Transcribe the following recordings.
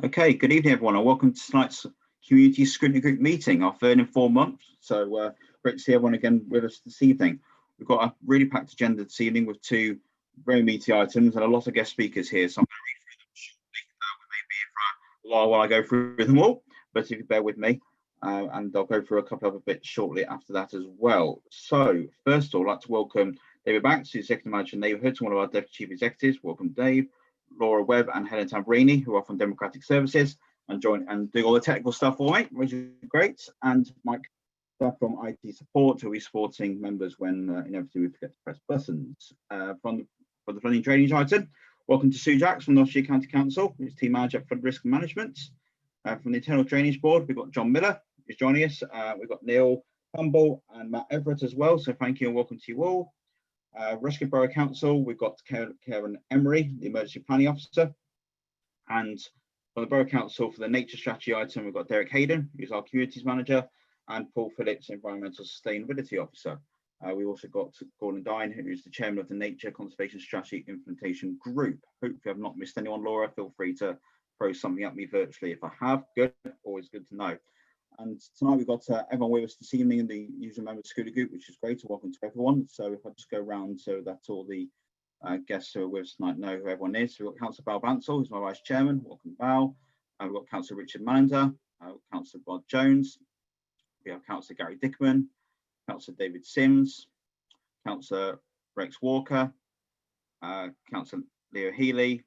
Okay, good evening, everyone, and welcome to tonight's Community Scrutiny Group meeting, our third in 4 months. So great to see everyone again with us this evening. We've got a really packed agenda this evening with two very meaty items and a lot of guest speakers here. So I'm going to read through them shortly. We may be here for a while I go through them all, but if you bear with me, and I'll go through a couple of other bits shortly after that as well. So first of all, I'd like to welcome David Banks, who's Executive Manager of Neighbourhood, to one of our Deputy Chief Executives. Welcome, Dave. Laura Webb and Helen Tamburini, who are from Democratic Services and join and do all the technical stuff for me, which is great. And Mike from IT Support, who will be supporting members when inevitably we forget to press buttons. For the flooding drainage item, welcome to Sue Jacks from North Sea County Council, who's Team Manager at Flood Risk Management. From the Internal Drainage Board, we've got John Miller, who's joining us. We've got Neil Humble and Matt Everett as well. So thank you and welcome to you all. Rushcliffe Borough Council, we've got Karen Emery, the Emergency Planning Officer, and from the Borough Council for the Nature Strategy item, we've got Derek Hayden, who's our Communities Manager, and Paul Phillips, Environmental Sustainability Officer. We also got Gordon Dine, who's the Chairman of the Nature Conservation Strategy Implementation Group. Hopefully I've not missed anyone, Laura. Feel free to throw something at me virtually if I have. Good, always good to know. And tonight we've got everyone with us this evening in the usual member Scrutiny Group, which is great. Welcome to everyone. So if I just go around so that all the guests who are with us tonight know who everyone is. So we've got Councillor Val Bansal, who's my Vice Chairman. Welcome, Val. We've got Councillor Richard Manander, Councillor Bob Jones. We have Councillor Gary Dickman, Councillor David Sims, Councillor Rex Walker, Councillor Leo Healy,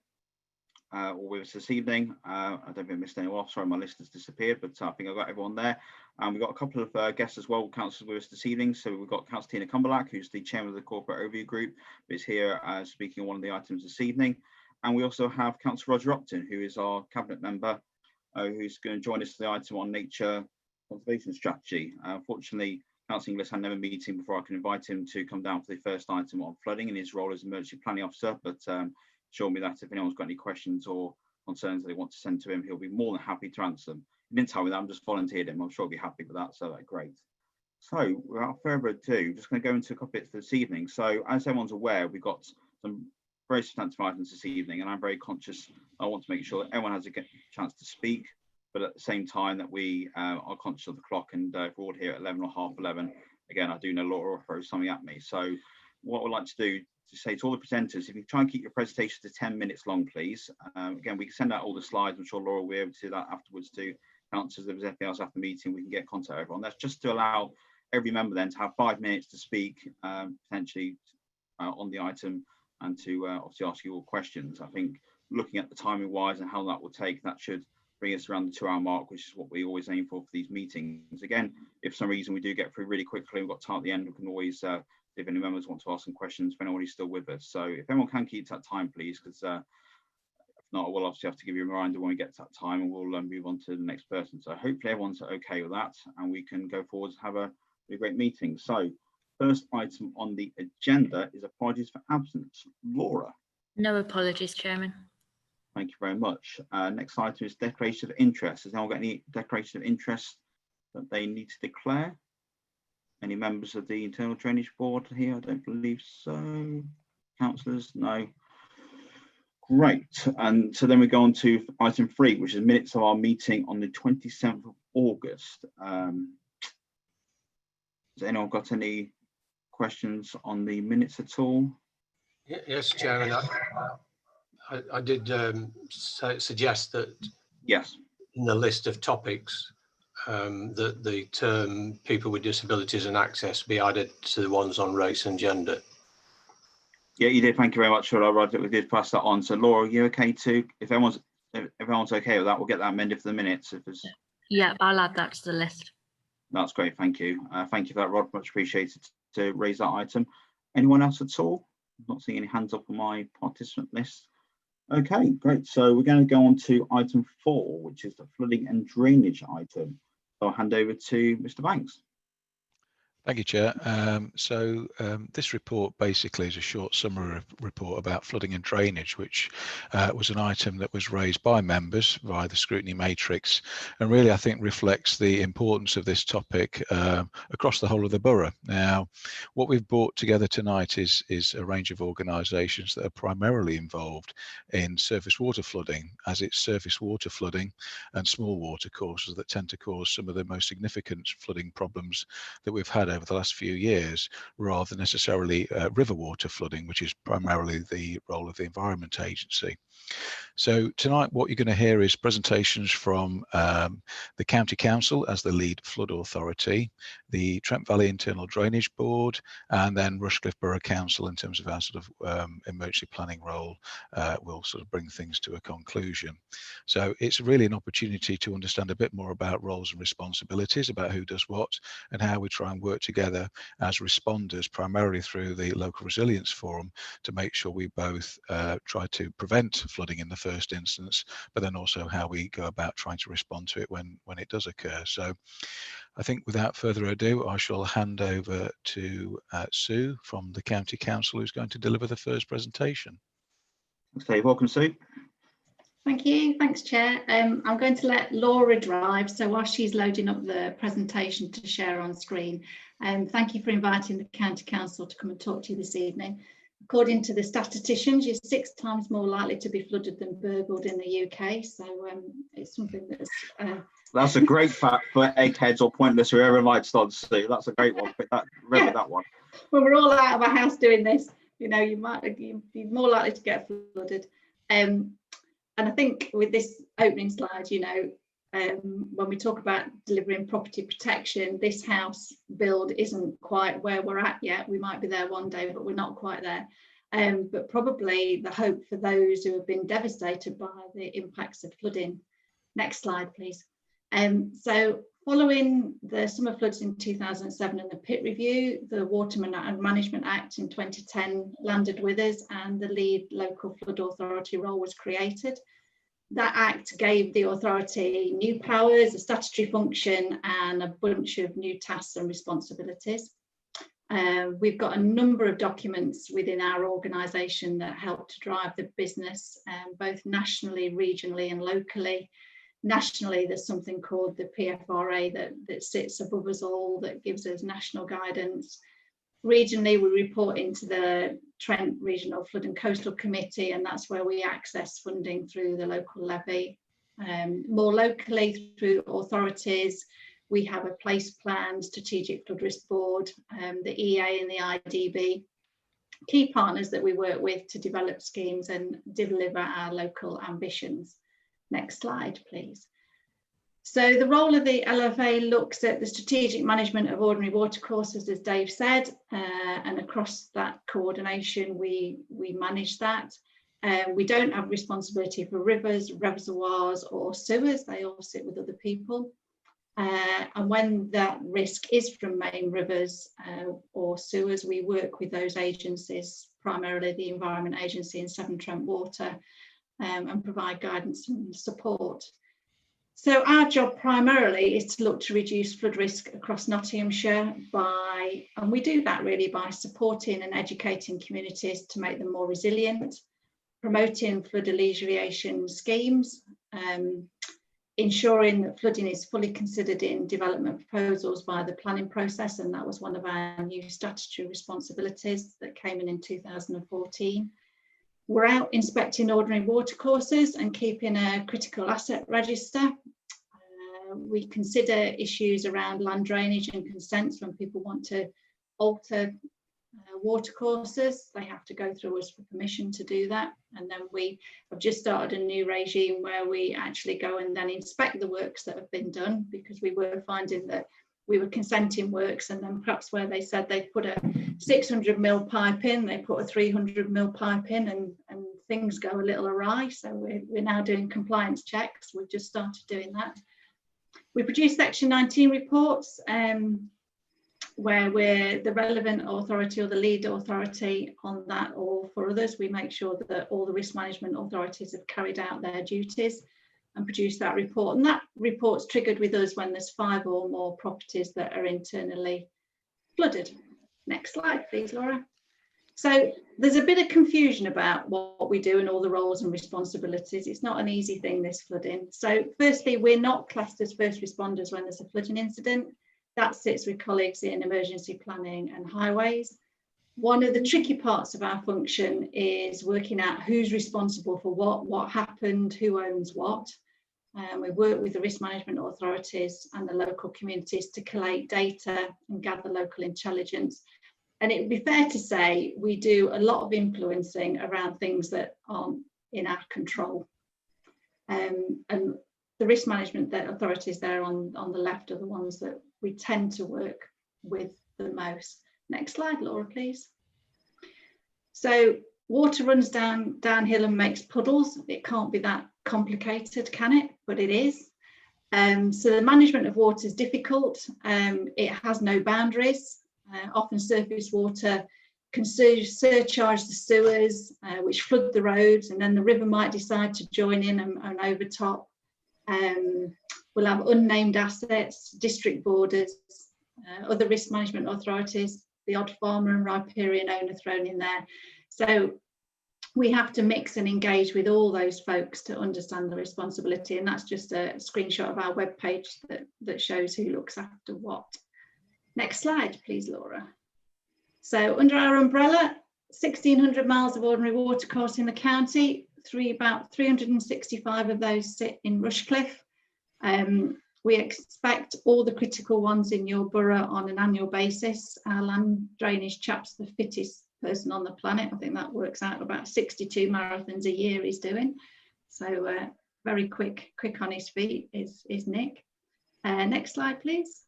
all with us this evening. I don't think I missed anyone off. Sorry, my list has disappeared, but I think I've got everyone there. And we've got a couple of guests as well, councillors with us this evening. So we've got Councillor Tina Cumberlack, who's the Chairman of the Corporate Overview Group, who is here speaking on one of the items this evening. And we also have Councillor Roger Upton, who is our Cabinet member, who's going to join us for the item on Nature Conservation Strategy. Unfortunately, Councillor Inglis had never meeting before I can invite him to come down for the first item on flooding in his role as Emergency Planning Officer, but assure me that if anyone's got any questions or concerns that they want to send to him, he'll be more than happy to answer them. He didn't tell me that, I'm just volunteered him. I'm sure he'll be happy with that, so that's great. So without further ado, just going to go into a couple bits for this evening. So as everyone's aware, we've got some very substantive items this evening, and I'm very conscious. I want to make sure that everyone has a chance to speak, but at the same time that we are conscious of the clock, and if we're all here at 11 or half 11, again, I do know Laura will throw something at me. So what we'd like to do to say to all the presenters, if you try and keep your presentation to 10 minutes long, please. Again, we can send out all the slides. I'm sure Laura will be able to do that afterwards to councillors. If there's anything else after the meeting, we can get contact with everyone. That's just to allow every member then to have 5 minutes to speak, potentially on the item, and to obviously ask you all questions. I think looking at the timing wise and how that will take, that should bring us around the 2-hour mark, which is what we always aim for these meetings. Again, if for some reason we do get through really quickly, we've got time at the end, we can always if any members want to ask some questions for anyone who's still with us. So if anyone can keep that time, please, because if not, we'll obviously have to give you a reminder when we get to that time, and we'll move on to the next person. So hopefully everyone's okay with that, and we can go forward and have a really great meeting. So first item on the agenda is apologies for absence. Laura. No apologies, Chairman. Thank you very much. Next item is declaration of interest. Has anyone got any declaration of interest that they need to declare? Any members of the Internal Drainage Board here? I don't believe so. Councillors? No. Great. And so then we go on to item 3, which is minutes of our meeting on the 27th of August. Has anyone got any questions on the minutes at all? Yes, Chairman. I did suggest that yes, in the list of topics that the term people with disabilities and access be added to the ones on race and gender. Yeah, you did. Thank you very much for that, Roger. We did pass that on. So Laura, are you okay too? If everyone's okay with that, we'll get that amended for the minutes. If there's... Yeah, I'll add that to the list. That's great. Thank you. Thank you for that, Rod. Much appreciated to raise that item. Anyone else at all? I'm not seeing any hands up on my participant list. Okay, great. So we're going to go on to item 4, which is the flooding and drainage item. So I'll hand over to Mr. Banks. Thank you, Chair. This report basically is a short summary report about flooding and drainage, which was an item that was raised by members via the scrutiny matrix, and really I think reflects the importance of this topic across the whole of the borough. Now, what we've brought together tonight is a range of organisations that are primarily involved in surface water flooding, as it's surface water flooding and small water courses that tend to cause some of the most significant flooding problems that we've had over the last few years, rather than necessarily river water flooding, which is primarily the role of the Environment Agency. So tonight what you're going to hear is presentations from the County Council as the lead flood authority, the Trent Valley Internal Drainage Board, and then Rushcliffe Borough Council in terms of our sort of emergency planning role will sort of bring things to a conclusion. So it's really an opportunity to understand a bit more about roles and responsibilities, about who does what, and how we try and work together as responders, primarily through the Local Resilience Forum, to make sure we both try to prevent flooding in the first instance, but then also how we go about trying to respond to it when it does occur. So I think without further ado, I shall hand over to Sue from the County Council, who's going to deliver the first presentation. Okay, welcome, Sue. Thank you. Thanks, Chair. I'm going to let Laura drive, so while she's loading up the presentation to share on screen, thank you for inviting the County Council to come and talk to you this evening. According to the statisticians, you're 6 times more likely to be flooded than burgled in the UK, so it's something that's... a great fact for eggheads or pointless, whoever likes on, Sue. That's a great one. Remember that one. When we're all out of our house doing this, you know, you're more likely to get flooded. And I think with this opening slide, you know, when we talk about delivering property protection, this house build isn't quite where we're at yet. We might be there one day, but we're not quite there. But probably the hope for those who have been devastated by the impacts of flooding. Next slide, please. So following the summer floods in 2007 and the pit review, the Water Management Act in 2010 landed with us, and the lead local flood authority role was created. That act gave the authority new powers, a statutory function, and a bunch of new tasks and responsibilities. We've got a number of documents within our organisation that help to drive the business, both nationally, regionally and locally. Nationally, there's something called the PFRA that sits above us all, that gives us national guidance. Regionally, we report into the Trent Regional Flood and Coastal Committee, and that's where we access funding through the local levy. More locally, through authorities, we have a place plan, strategic flood risk board, the EA and the IDB, key partners that we work with to develop schemes and deliver our local ambitions. Next slide, please. So the role of the LLFA looks at the strategic management of ordinary watercourses, as Dave said, and across that coordination, we manage that. We don't have responsibility for rivers, reservoirs or sewers. They all sit with other people. And when that risk is from main rivers or sewers, we work with those agencies, primarily the Environment Agency and Severn Trent Water, and provide guidance and support. So our job primarily is to look to reduce flood risk across Nottinghamshire and we do that really by supporting and educating communities to make them more resilient, promoting flood alleviation schemes, ensuring that flooding is fully considered in development proposals via the planning process, and that was one of our new statutory responsibilities that came in 2014. We're out inspecting ordinary watercourses and keeping a critical asset register. We consider issues around land drainage and consents when people want to alter watercourses. They have to go through us for permission to do that. And then we have just started a new regime where we actually go and then inspect the works that have been done, because we were finding that we were consenting works, and then perhaps where they said they put a 600 mil pipe in, they put a 300 mil pipe in, and things go a little awry. So we're now doing compliance checks. We've just started doing that. We produce Section 19 reports where we're the relevant authority or the lead authority on that, or for others, we make sure that all the risk management authorities have carried out their duties and produce that report. And that report's triggered with us when there's 5 or more properties that are internally flooded. Next slide, please, Laura. So there's a bit of confusion about what we do and all the roles and responsibilities. It's not an easy thing, this flooding. So firstly, we're not classed as first responders when there's a flooding incident. That sits with colleagues in emergency planning and highways. One of the tricky parts of our function is working out who's responsible for what happened, who owns what. We work with the risk management authorities and the local communities to collate data and gather local intelligence. And it would be fair to say we do a lot of influencing around things that aren't in our control. And the risk management authorities there on the left are the ones that we tend to work with the most. Next slide, Laura, please. So water runs downhill and makes puddles. It can't be that complicated, can it? But it is. So the management of water is difficult. It has no boundaries. Often surface water can surcharge the sewers, which flood the roads, and then the river might decide to join in and overtop. We'll have unnamed assets, district borders, other risk management authorities, the odd farmer and riparian owner thrown in there. So we have to mix and engage with all those folks to understand the responsibility, and that's just a screenshot of our webpage that shows who looks after what. Next slide, please, Laura. So under our umbrella, 1,600 miles of ordinary watercourse in the county, about 365 of those sit in Rushcliffe. We expect all the critical ones in your borough on an annual basis. Our land drainage chap's the fittest person on the planet. I think that works out about 62 marathons a year he's doing. So very quick on his feet is Nick. Next slide, please.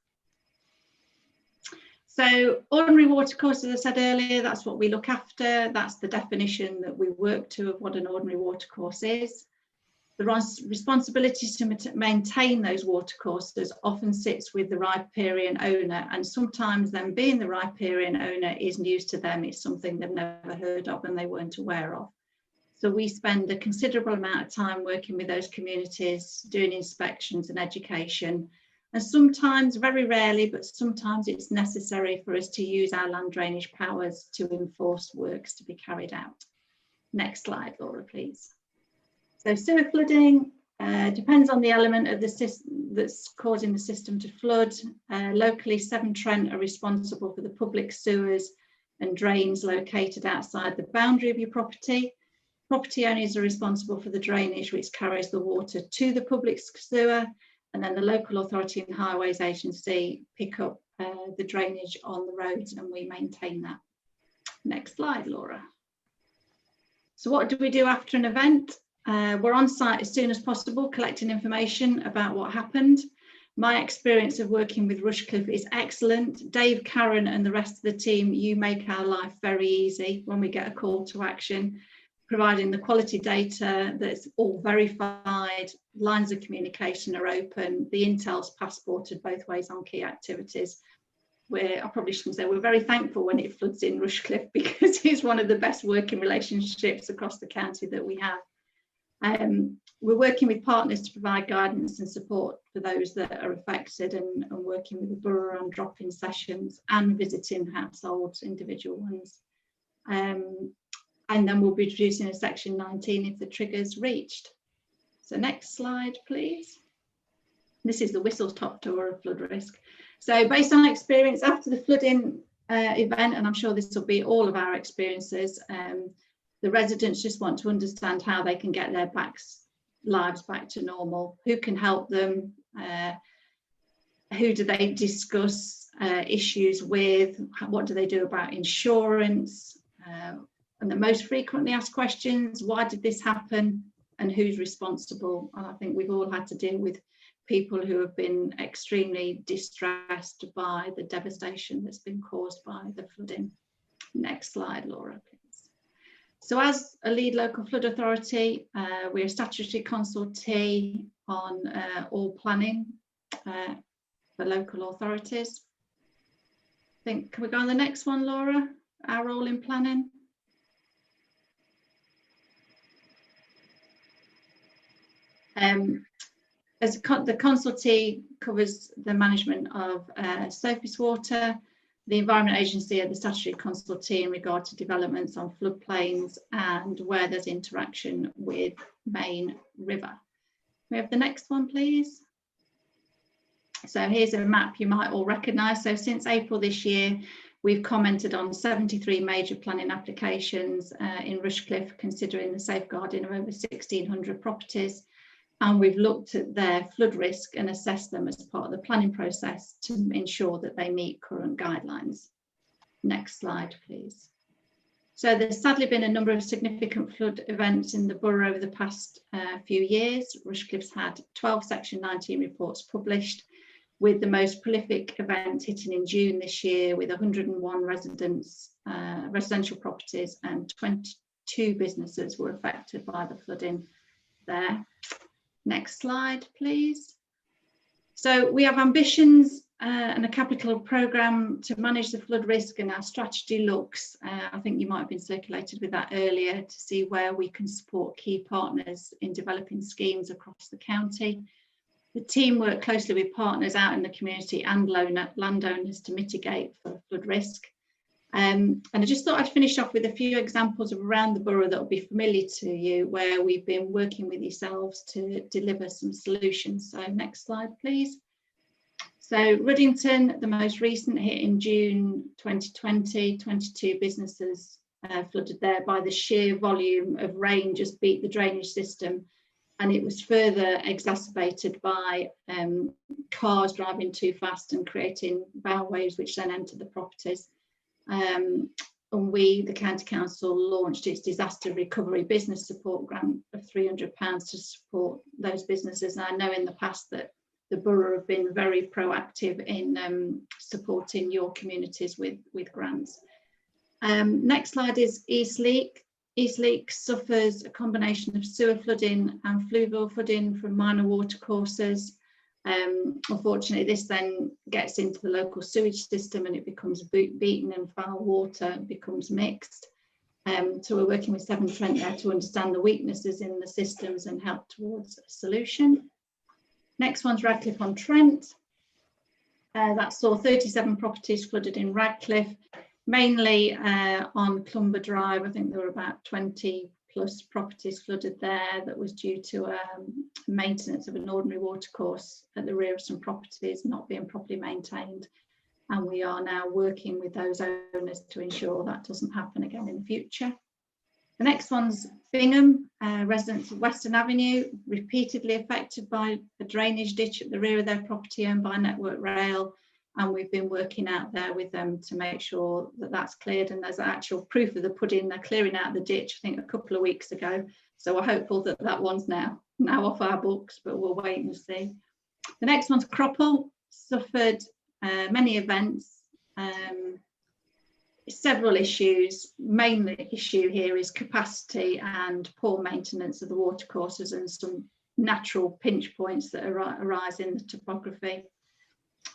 So ordinary watercourse, as I said earlier, that's what we look after. That's the definition that we work to of what an ordinary watercourse is. The responsibility to maintain those watercourses often sits with the riparian owner, and sometimes them being the riparian owner is news to them. It's something they've never heard of and they weren't aware of. So we spend a considerable amount of time working with those communities, doing inspections and education. And sometimes, very rarely, but sometimes it's necessary for us to use our land drainage powers to enforce works to be carried out. Next slide, Laura, please. So sewer flooding depends on the element of the system that's causing the system to flood. Locally, Severn Trent are responsible for the public sewers and drains located outside the boundary of your property. Property owners are responsible for the drainage which carries the water to the public sewer, and then the local authority and highways agency pick up the drainage on the roads, and we maintain that. Next slide, Laura. So what do we do after an event? We're on site as soon as possible, collecting information about what happened. My experience of working with Rushcliffe is excellent. Dave, Karen and the rest of the team, you make our life very easy when we get a call to action, providing the quality data that's all verified, lines of communication are open, the intel's passported both ways on key activities. I probably shouldn't say we're very thankful when it floods in Rushcliffe, because it's one of the best working relationships across the county that we have. We're working with partners to provide guidance and support for those that are affected, and working with the borough on drop-in sessions and visiting households, individual ones. And then we'll be producing a section 19 if the trigger's reached. So next slide, please. This is the whistle-stop tour of flood risk. So based on experience after the flooding event, and I'm sure this will be all of our experiences, the residents just want to understand how they can get their lives back to normal, who can help them, who do they discuss issues with, what do they do about insurance, and the most frequently asked questions, why did this happen and who's responsible? And I think we've all had to deal with people who have been extremely distressed by the devastation that's been caused by the flooding. Next slide, Laura, please. So as a lead local flood authority, we're a statutory consultee on all planning for local authorities. I think, can we go on the next one, Laura? Our role in planning. The consultee covers the management of surface water, The Environment Agency are the statutory consultee in regard to developments on floodplains and where there's interaction with main river. We have the next one, please. So here's a map you might all recognise. So since April this year, we've commented on 73 major planning applications in Rushcliffe, considering the safeguarding of over 1,600 properties. And we've looked at their flood risk and assessed them as part of the planning process to ensure that they meet current guidelines. Next slide, please. So there's sadly been a number of significant flood events in the borough over the past few years. Rushcliffe's had 12 Section 19 reports published, with the most prolific event hitting in June this year, with 101 residential properties and 22 businesses were affected by the flooding there. Next slide, please. So we have ambitions and a capital programme to manage the flood risk, and our strategy looks, I think you might have been circulated with that earlier, to see where we can support key partners in developing schemes across the county. The team work closely with partners out in the community and landowners to mitigate for flood risk. And I just thought I'd finish off with a few examples of around the borough that will be familiar to you, where we've been working with yourselves to deliver some solutions. So next slide, please. So Ruddington, the most recent, hit in June 2020, 22 businesses flooded there by the sheer volume of rain just beat the drainage system. And it was further exacerbated by cars driving too fast and creating bow waves, which then entered the properties. And we, the County Council, launched its disaster recovery business support grant of £300 to support those businesses. And I know in the past that the borough have been very proactive in supporting your communities with grants. Next slide is Eastleigh. Eastleigh suffers a combination of sewer flooding and fluvial flooding from minor watercourses. Unfortunately, this then gets into the local sewage system and it becomes beaten, and foul water becomes mixed. So we're working with Severn Trent there to understand the weaknesses in the systems and help towards a solution. Next one's Radcliffe on Trent. That saw 37 properties flooded in Radcliffe, mainly on Clumber Drive. I think there were about 20 plus properties flooded there. That was due to maintenance of an ordinary watercourse at the rear of some properties not being properly maintained. And we are now working with those owners to ensure that doesn't happen again in the future. The next one's Bingham. Residents of Western Avenue, repeatedly affected by a drainage ditch at the rear of their property owned by Network Rail. And we've been working out there with them to make sure that that's cleared. And there's actual proof of the pudding. They're clearing out the ditch, I think, a couple of weeks ago. So we're hopeful that that one's now off our books, but we'll wait and see. The next one's Cropple. Suffered many events, several issues. Main issue here is capacity and poor maintenance of the watercourses and some natural pinch points that arise in the topography.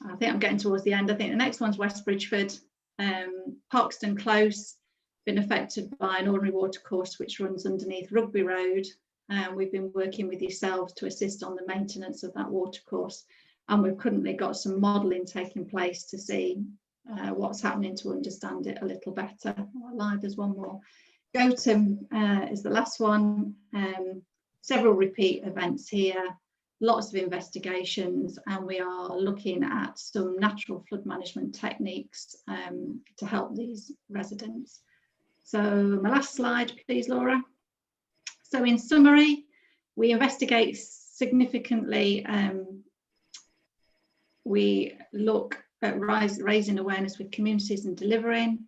I think I'm getting towards the end. I think the next one's West Bridgeford. Parkston Close, been affected by an ordinary watercourse which runs underneath Rugby Road. We've been working with yourselves to assist on the maintenance of that watercourse. And we've currently got some modelling taking place to see what's happening to understand it a little better. Live, there's one more. Gotham is the last one. Several repeat events here, lots of investigations, and we are looking at some natural flood management techniques to help these residents. So my last slide, please, Laura. So in summary, we investigate significantly. We look at raising awareness with communities and delivering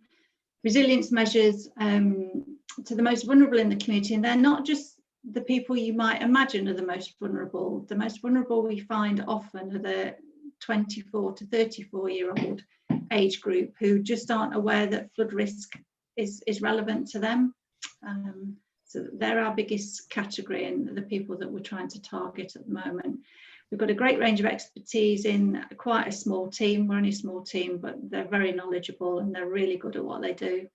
resilience measures to the most vulnerable in the community. And they're not just the people you might imagine are the most vulnerable. The most vulnerable we find often are the 24 to 34-year-old age group who just aren't aware that flood risk is relevant to them. So they're our biggest category and the people that we're trying to target at the moment. We've got a great range of expertise in quite a small team. We're only a small team, but they're very knowledgeable and they're really good at what they do.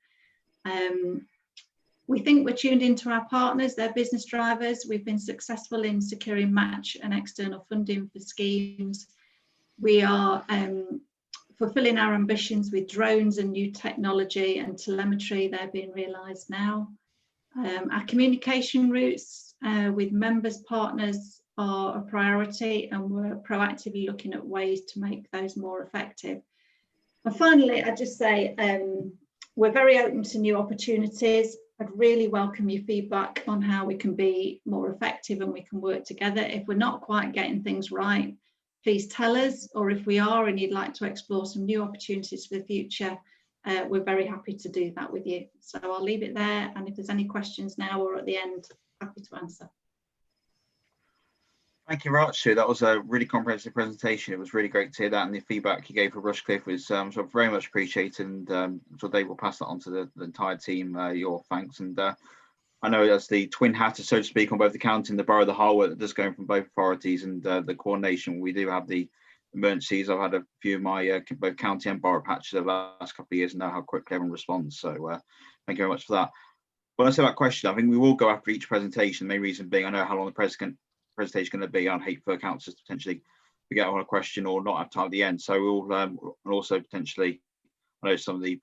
We think we're tuned into our partners, they're business drivers. We've been successful in securing match and external funding for schemes. We are fulfilling our ambitions with drones and new technology and telemetry. They're being realised now. Our communication routes with members, partners are a priority, and we're proactively looking at ways to make those more effective. And finally, I'd just say we're very open to new opportunities. I'd really welcome your feedback on how we can be more effective and we can work together. If we're not quite getting things right, please tell us, or if we are and you'd like to explore some new opportunities for the future, we're very happy to do that with you. So I'll leave it there, and if there's any questions now or at the end, happy to answer. Thank you very much, Sue. That was a really comprehensive presentation. It was really great to hear that, and the feedback you gave for Rushcliffe was sort of very much appreciated, and so Dave will pass that on to the entire team, your thanks. And I know as the twin hatter, so to speak, on both the county and the borough of the Hull, that does going from both authorities, and the coordination. We do have the emergencies. I've had a few of my both county and borough patches over the last couple of years and know how quickly everyone responds. So thank you very much for that. When I say that question, I think we will go after each presentation. The main reason being I know how long the presentation is going to be. I'd hate for councillors to potentially forget on a question or not have time at the end. So we'll also potentially, I know some of the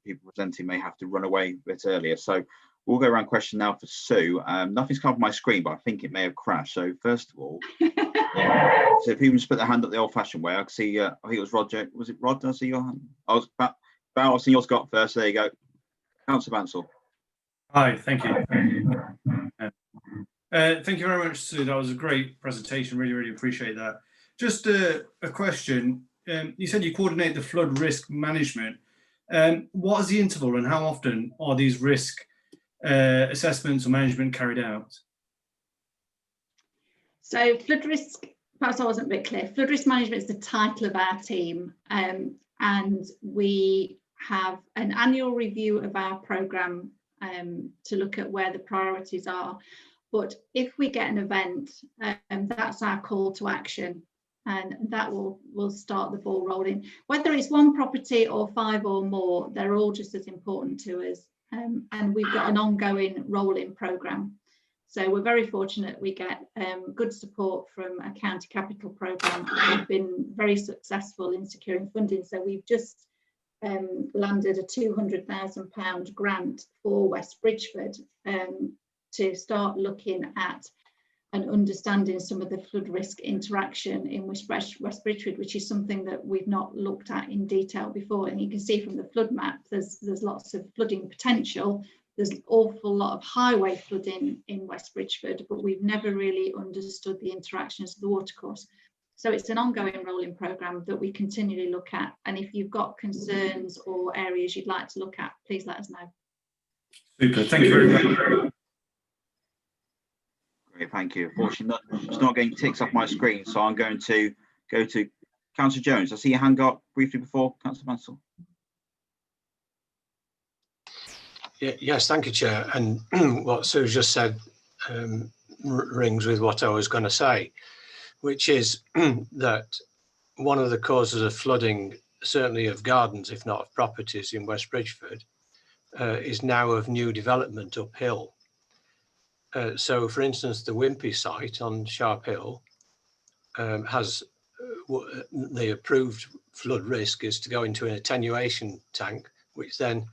people presenting may have to run away a bit earlier. So we'll go around question now for Sue. Nothing's come up on my screen, but I think it may have crashed. So first of all, so if you can just put the hand up the old-fashioned way, I can see. I think it was Roger. Was it Rod? Did I see your hand? I was Val. I've seen yours got first. There you go, Councillor Bansal. Hi, thank you. Thank you very much, Sue. That was a great presentation. Really appreciate that. Just a question. You said you coordinate the flood risk management. What is the interval and how often are these risk assessments or management carried out? So flood risk, perhaps I wasn't a bit clear. Flood risk management is the title of our team, and we have an annual review of our programme to look at where the priorities are. But if we get an event, that's our call to action, and that will start the ball rolling. Whether it's one property or 5 or more, they're all just as important to us. And we've got an ongoing rolling programme. So we're very fortunate we get good support from a county capital programme. We've been very successful in securing funding. So we've just landed a £200,000 grant for West Bridgford to start looking at and understanding some of the flood risk interaction in West Bridgford, which is something that we've not looked at in detail before. And you can see from the flood map, there's lots of flooding potential. There's an awful lot of highway flooding in West Bridgford, but we've never really understood the interactions of the watercourse. So it's an ongoing rolling programme that we continually look at. And if you've got concerns or areas you'd like to look at, please let us know. Super, thank you very much. Great, thank you. Unfortunately, it's not getting ticks off my screen, so I'm going to go to Councillor Jones. I see your hand go up briefly before, Councillor Mansell. Yes, thank you, Chair. And what Sue just said rings with what I was going to say, which is that one of the causes of flooding, certainly of gardens, if not of properties in West Bridgford, is now of new development uphill. So, for instance, the Wimpy site on Sharp Hill has the approved flood risk is to go into an attenuation tank, which then,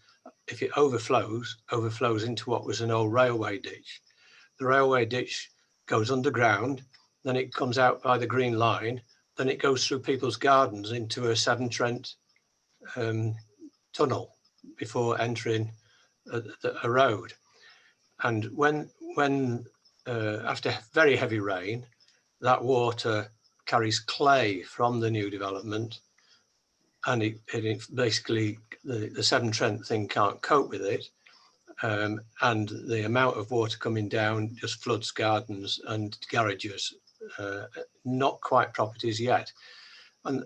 if it overflows into what was an old railway ditch. The railway ditch goes underground, then it comes out by the Green Line, then it goes through people's gardens into a Severn Trent tunnel before entering a road. And when after very heavy rain, that water carries clay from the new development, and it basically the Severn Trent thing can't cope with it, and the amount of water coming down just floods gardens and garages, not quite properties yet. And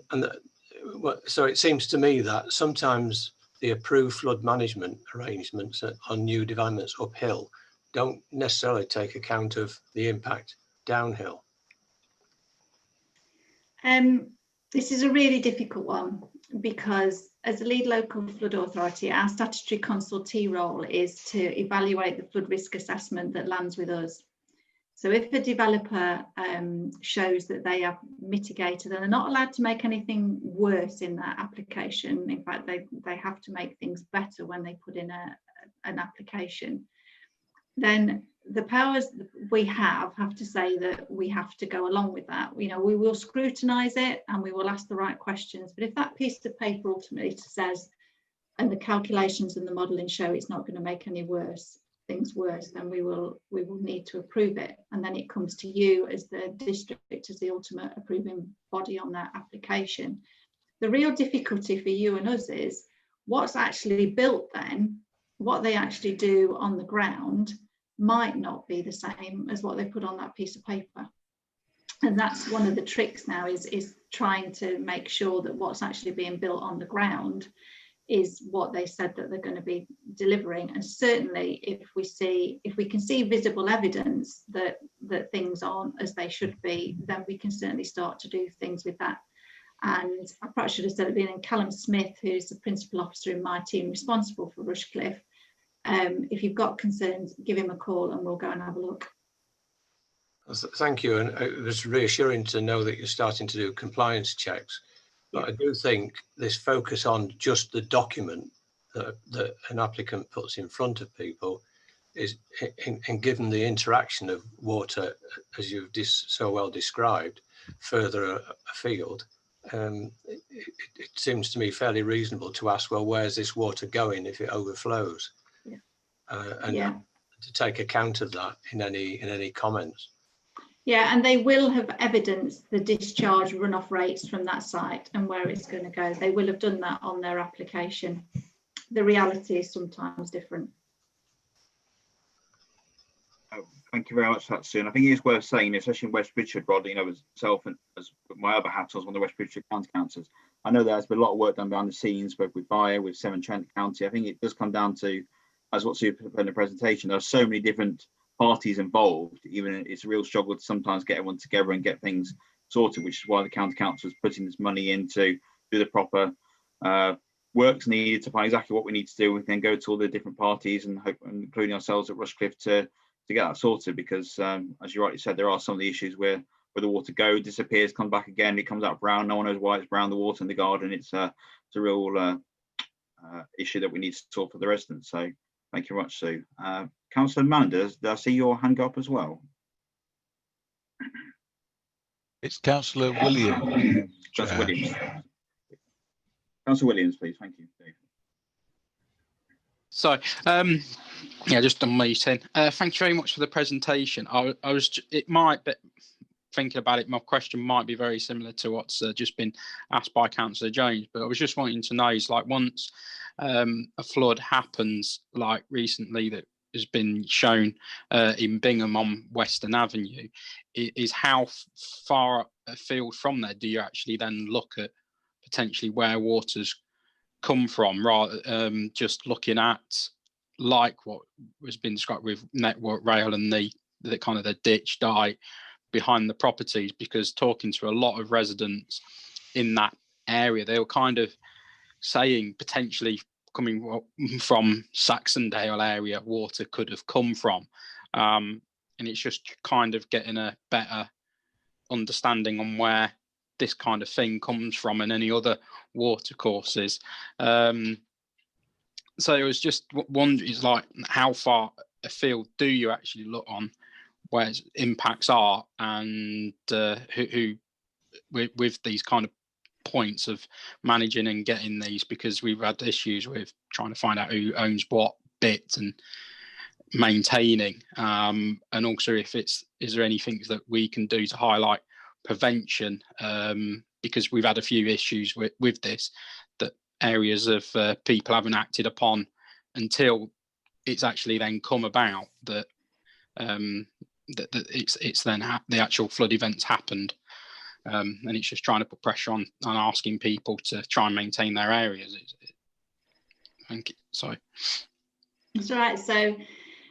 so it seems to me that sometimes the approved flood management arrangements on new developments uphill don't necessarily take account of the impact downhill. This is a really difficult one, because as a lead local flood authority, our statutory consultee role is to evaluate the flood risk assessment that lands with us. So if a developer shows that they have mitigated and they're not allowed to make anything worse in that application, in fact, they have to make things better when they put in an application, then the powers we have to say that we have to go along with that. You know, we will scrutinise it and we will ask the right questions. But if that piece of paper ultimately says, and the calculations and the modelling show it's not going to make any things worse, then we will need to approve it. And then it comes to you as the district as the ultimate approving body on that application. The real difficulty for you and us is what's actually built then, what they actually do on the ground might not be the same as what they put on that piece of paper. And that's one of the tricks now is trying to make sure that what's actually being built on the ground is what they said that they're going to be delivering. And certainly if we can see visible evidence that things aren't as they should be, then we can certainly start to do things with that. And I perhaps should have said it, being Callum Smith, who's the principal officer in my team responsible for Rushcliffe, if you've got concerns, give him a call and we'll go and have a look. Thank you. And it was reassuring to know that you're starting to do compliance checks. But I do think this focus on just the document that an applicant puts in front of people is, and given the interaction of water, as you've so well described, further afield, it seems to me fairly reasonable to ask, well, where's this water going if it overflows? And to take account of that in any comments. Yeah, and they will have evidenced the discharge runoff rates from that site and where it's going to go. They will have done that on their application. The reality is sometimes different. Thank you very much for that, Sue. And I think it is worth saying, especially in West Bridgeford, Rod, you know, as myself and as my other hat on, one of the West Bridgeford County Councillors, I know there's been a lot of work done behind the scenes, both with Bayer, with Severn Trent County. I think it does come down to, as what Sue put in the presentation, there are so many different parties involved, even it's a real struggle to sometimes get everyone together and get things sorted, which is why the county council is putting this money in to do the proper works needed to find exactly what we need to do. We can go to all the different parties and hope, including ourselves at Rushcliffe, to get that sorted, because as you rightly said, there are some of the issues where the water disappears, comes back again, it comes out brown, no one knows why it's brown, the water in the garden. It's a real issue that we need to sort for the residents. So thank you very much, Sue. Councillor Manders, did I see your hand go up as well? It's Councillor Williams. Councillor Williams. Councillor Williams, please. Thank you. So, yeah, just on meeting. Thank you very much for the presentation. It might be, thinking about it, my question might be very similar to what's just been asked by Councillor Jones, but I was just wanting to know, is like once a flood happens, like recently that has been shown in Bingham on Western Avenue, is how far afield from there do you actually then look at potentially where water's come from, rather just looking at like what has been described with Network Rail and the kind of the ditch dye behind the properties? Because talking to a lot of residents in that area, they were kind of saying potentially coming from Saxondale area water could have come from, and it's just kind of getting a better understanding on where this kind of thing comes from and any other water courses. So it was just wondering, is like how far afield do you actually look on where impacts are, and who with these kind of points of managing and getting these, because we've had issues with trying to find out who owns what bit and maintaining, and also if is there anything that we can do to highlight prevention, because we've had a few issues with this, that areas of people haven't acted upon until it's actually then come about that that it's then the actual flood events happened, and it's just trying to put pressure on asking people to try and maintain their areas. Thank you. Sorry. That's right. So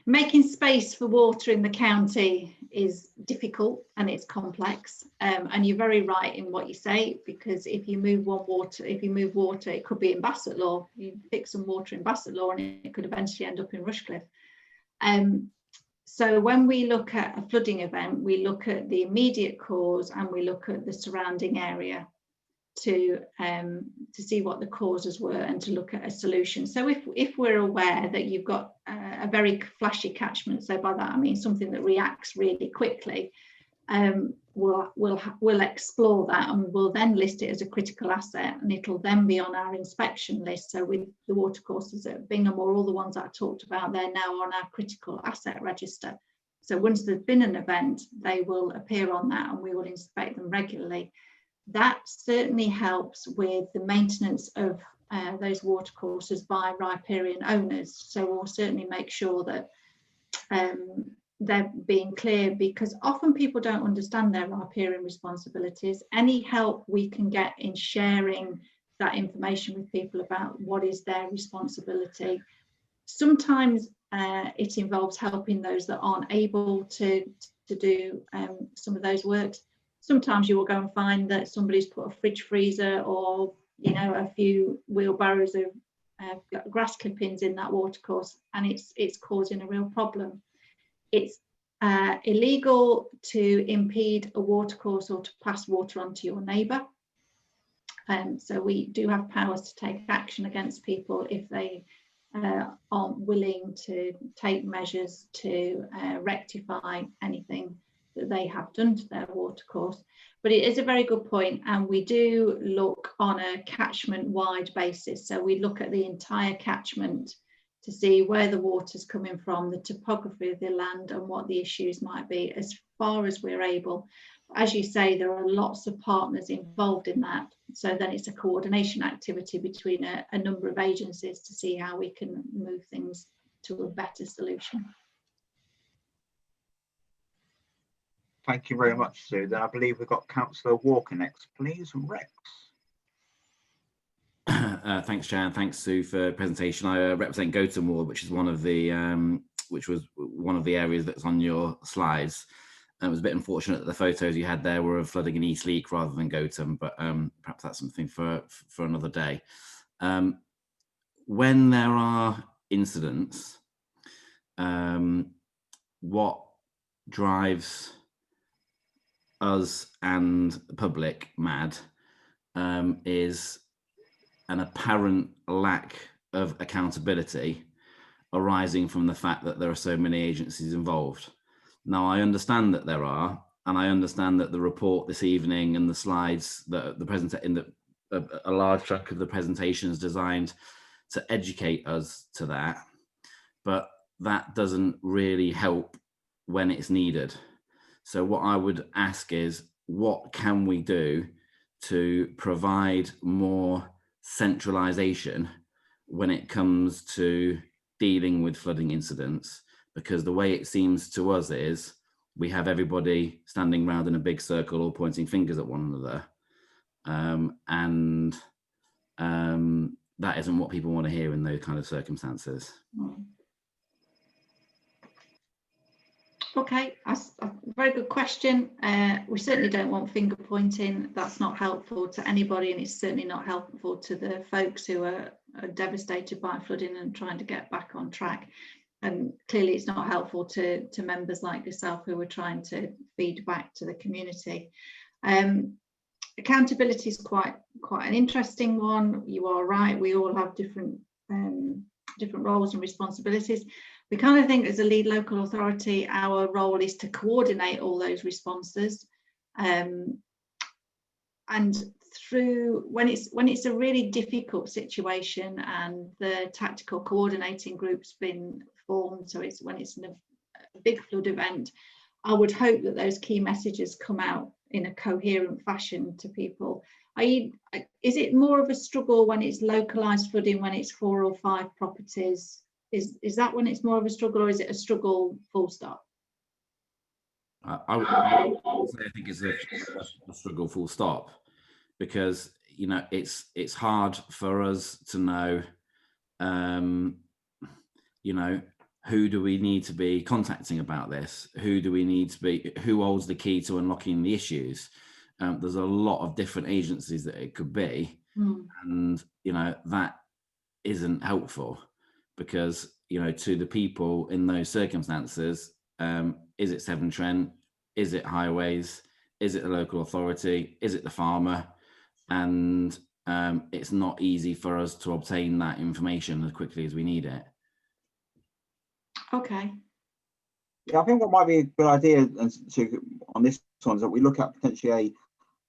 making space for water in the county is difficult and it's complex, and you're very right in what you say, because if you move water, it could be in Bassetlaw. You fix some water in Bassetlaw and it could eventually end up in Rushcliffe. So when we look at a flooding event, we look at the immediate cause and we look at the surrounding area to see what the causes were and to look at a solution. So if we're aware that you've got a very flashy catchment, so by that I mean something that reacts really quickly, we'll explore that, and we'll then list it as a critical asset, and it'll then be on our inspection list. So with the watercourses at Bingham, or all the ones that I talked about, they're now on our critical asset register. So once there's been an event, they will appear on that, and we will inspect them regularly. That certainly helps with the maintenance of those watercourses by riparian owners. So we'll certainly make sure that they're being clear, because often people don't understand their riparian responsibilities. Any help we can get in sharing that information with people about what is their responsibility. Sometimes it involves helping those that aren't able to do some of those works. Sometimes you will go and find that somebody's put a fridge freezer, or a few wheelbarrows of grass clippings in that watercourse, and it's causing a real problem. It's illegal to impede a watercourse or to pass water onto your neighbour. So we do have powers to take action against people if they aren't willing to take measures to rectify anything that they have done to their watercourse. But it is a very good point, and we do look on a catchment wide basis. So we look at the entire catchment to see where the water's coming from, the topography of the land, and what the issues might be, as far as we're able. As you say, there are lots of partners involved in that. So then it's a coordination activity between a number of agencies to see how we can move things to a better solution. Thank you very much, Sue. Then I believe we've got Councillor Walker next, please. Rex. Thanks, Chair, and thanks, Sue, for the presentation. I represent Gotham Ward, which is one of the areas that's on your slides. It was a bit unfortunate that the photos you had there were of flooding in East Leek rather than Gotham, but perhaps that's something for another day. When there are incidents, what drives us and the public mad is an apparent lack of accountability arising from the fact that there are so many agencies involved. Now, I understand that there are, and I understand that the report this evening and the slides that a large chunk of the presentation is designed to educate us to that, but that doesn't really help when it's needed. So what I would ask is, what can we do to provide more centralisation when it comes to dealing with flooding incidents? Because the way it seems to us is we have everybody standing around in a big circle all pointing fingers at one another. That isn't what people want to hear in those kind of circumstances. Okay, that's a very good question. We certainly don't want finger pointing. That's not helpful to anybody, and it's certainly not helpful to the folks who are devastated by flooding and trying to get back on track. And clearly it's not helpful to members like yourself who are trying to feed back to the community. Accountability is quite an interesting one. You are right, we all have different roles and responsibilities. We kind of think as a lead local authority, our role is to coordinate all those responses. And through when it's a really difficult situation and the tactical coordinating group's been formed, so it's when it's a big flood event, I would hope that those key messages come out in a coherent fashion to people. Is it more of a struggle when it's localised flooding, when it's 4 or 5 properties? Is that when it's more of a struggle, or is it a struggle full stop? I would say I think it's a struggle full stop, because it's hard for us to know who do we need to be contacting about this, who holds the key to unlocking the issues. There's a lot of different agencies that it could be, and that isn't helpful, because to the people in those circumstances, Is it Severn Trent? Is it highways? Is it the local authority? Is it the farmer? And it's not easy for us to obtain that information as quickly as we need it. Okay. Yeah, I think what might be a good idea on this one is that we look at potentially a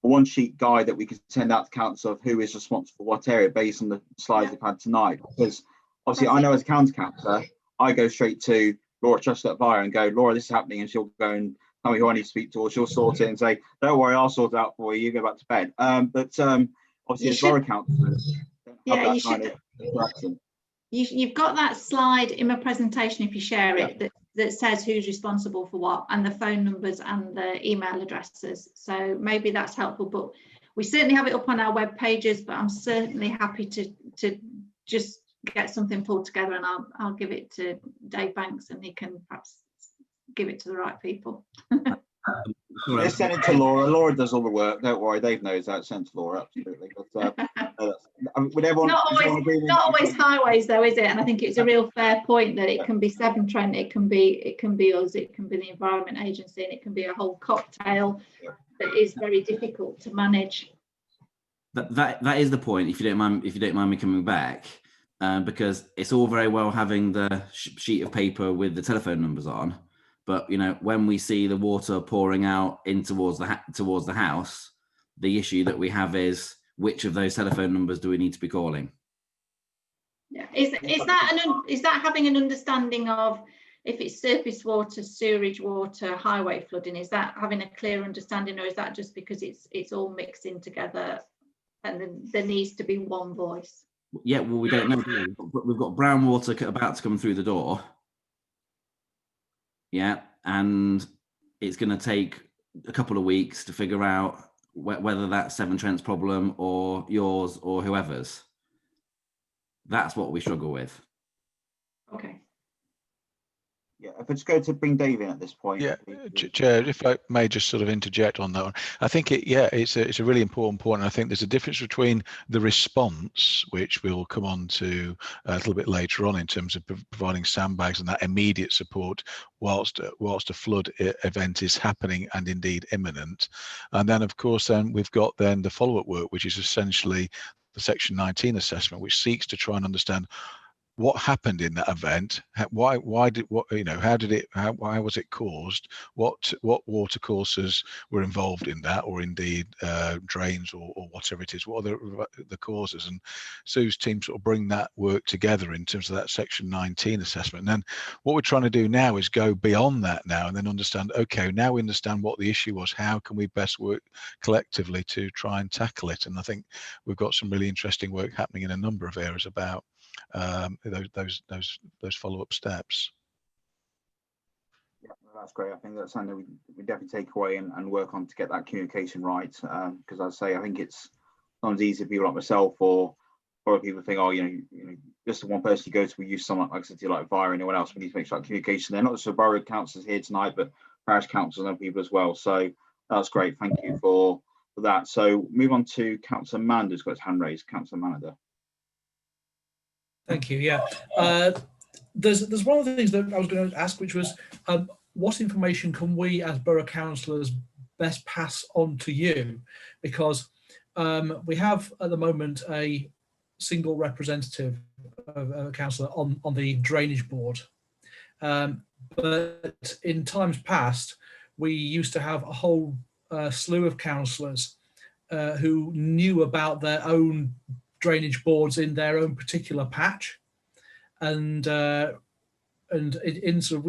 one-sheet guide that we could send out to council of who is responsible for what area based on the slides we've had tonight. Because obviously, I know as a county councillor, I go straight to Laura Chestnut Vire and go, Laura, this is happening, and she'll go and tell me who I need to speak to, or she'll sort it and say, don't worry, I'll sort it out for you. You go back to bed. But obviously, as borough councillors, don't have that kind of interaction. You've got that slide in my presentation, if you share it, that says who's responsible for what, and the phone numbers and the email addresses. So maybe that's helpful, but we certainly have it up on our web pages, but I'm certainly happy to just get something pulled together, and I'll give it to Dave Banks and he can perhaps give it to the right people. Let's send it to Laura. Laura does all the work. Don't worry, Dave knows that. Send to Laura, absolutely. But would everyone? Not always highways, though, is it? And I think it's a real fair point that it can be Severn Trent, it can be us, it can be the Environment Agency, and it can be a whole cocktail that is very difficult to manage. That is the point. If you don't mind me coming back, because it's all very well having the sheet of paper with the telephone numbers on. But when we see the water pouring out in towards the house, the issue that we have is which of those telephone numbers do we need to be calling? Yeah, is that having an understanding of if it's surface water, sewerage water, highway flooding? Is that having a clear understanding, or is that just because it's all mixed in together and then there needs to be one voice? Yeah, well, we don't know. We've got brown water about to come through the door. Yeah, and it's going to take a couple of weeks to figure out whether that's Severn Trent's problem or yours or whoever's. That's what we struggle with. Okay. Yeah, if I just go to bring Dave in at this point. Yeah, Chair, if I may just sort of interject on that one. I think it's a really important point. And I think there's a difference between the response, which we'll come on to a little bit later on in terms of providing sandbags and that immediate support whilst a flood event is happening and indeed imminent. And then, of course, then we've got then the follow-up work, which is essentially the Section 19 assessment, which seeks to try and understand what happened in that event, why was it caused, what water courses were involved in that, or indeed drains or whatever it is, what are the causes. And Sue's team sort of bring that work together in terms of that Section 19 assessment. And then what we're trying to do now is go beyond that now and then understand, okay, now we understand what the issue was, how can we best work collectively to try and tackle it? And I think we've got some really interesting work happening in a number of areas about those follow-up steps. Yeah, that's great. I think that's something we definitely take away and work on to get that communication right. Because I say I think it's sometimes easy for people like myself or people think, oh, just the one person you go to, we use someone like I said, like Vire and anyone else. We need to make sure that communication. They're not just the borough councillors here tonight, but parish councillors and other people as well. So that's great. Thank you for that. So move on to Councillor Mander, who's got his hand raised. Councillor Mander. Thank you. Yeah, there's one of the things that I was going to ask, which was what information can we as borough councillors best pass on to you? Because we have at the moment a single representative of a councillor on the drainage board, but in times past we used to have a whole slew of councillors who knew about their own drainage boards in their own particular patch, and we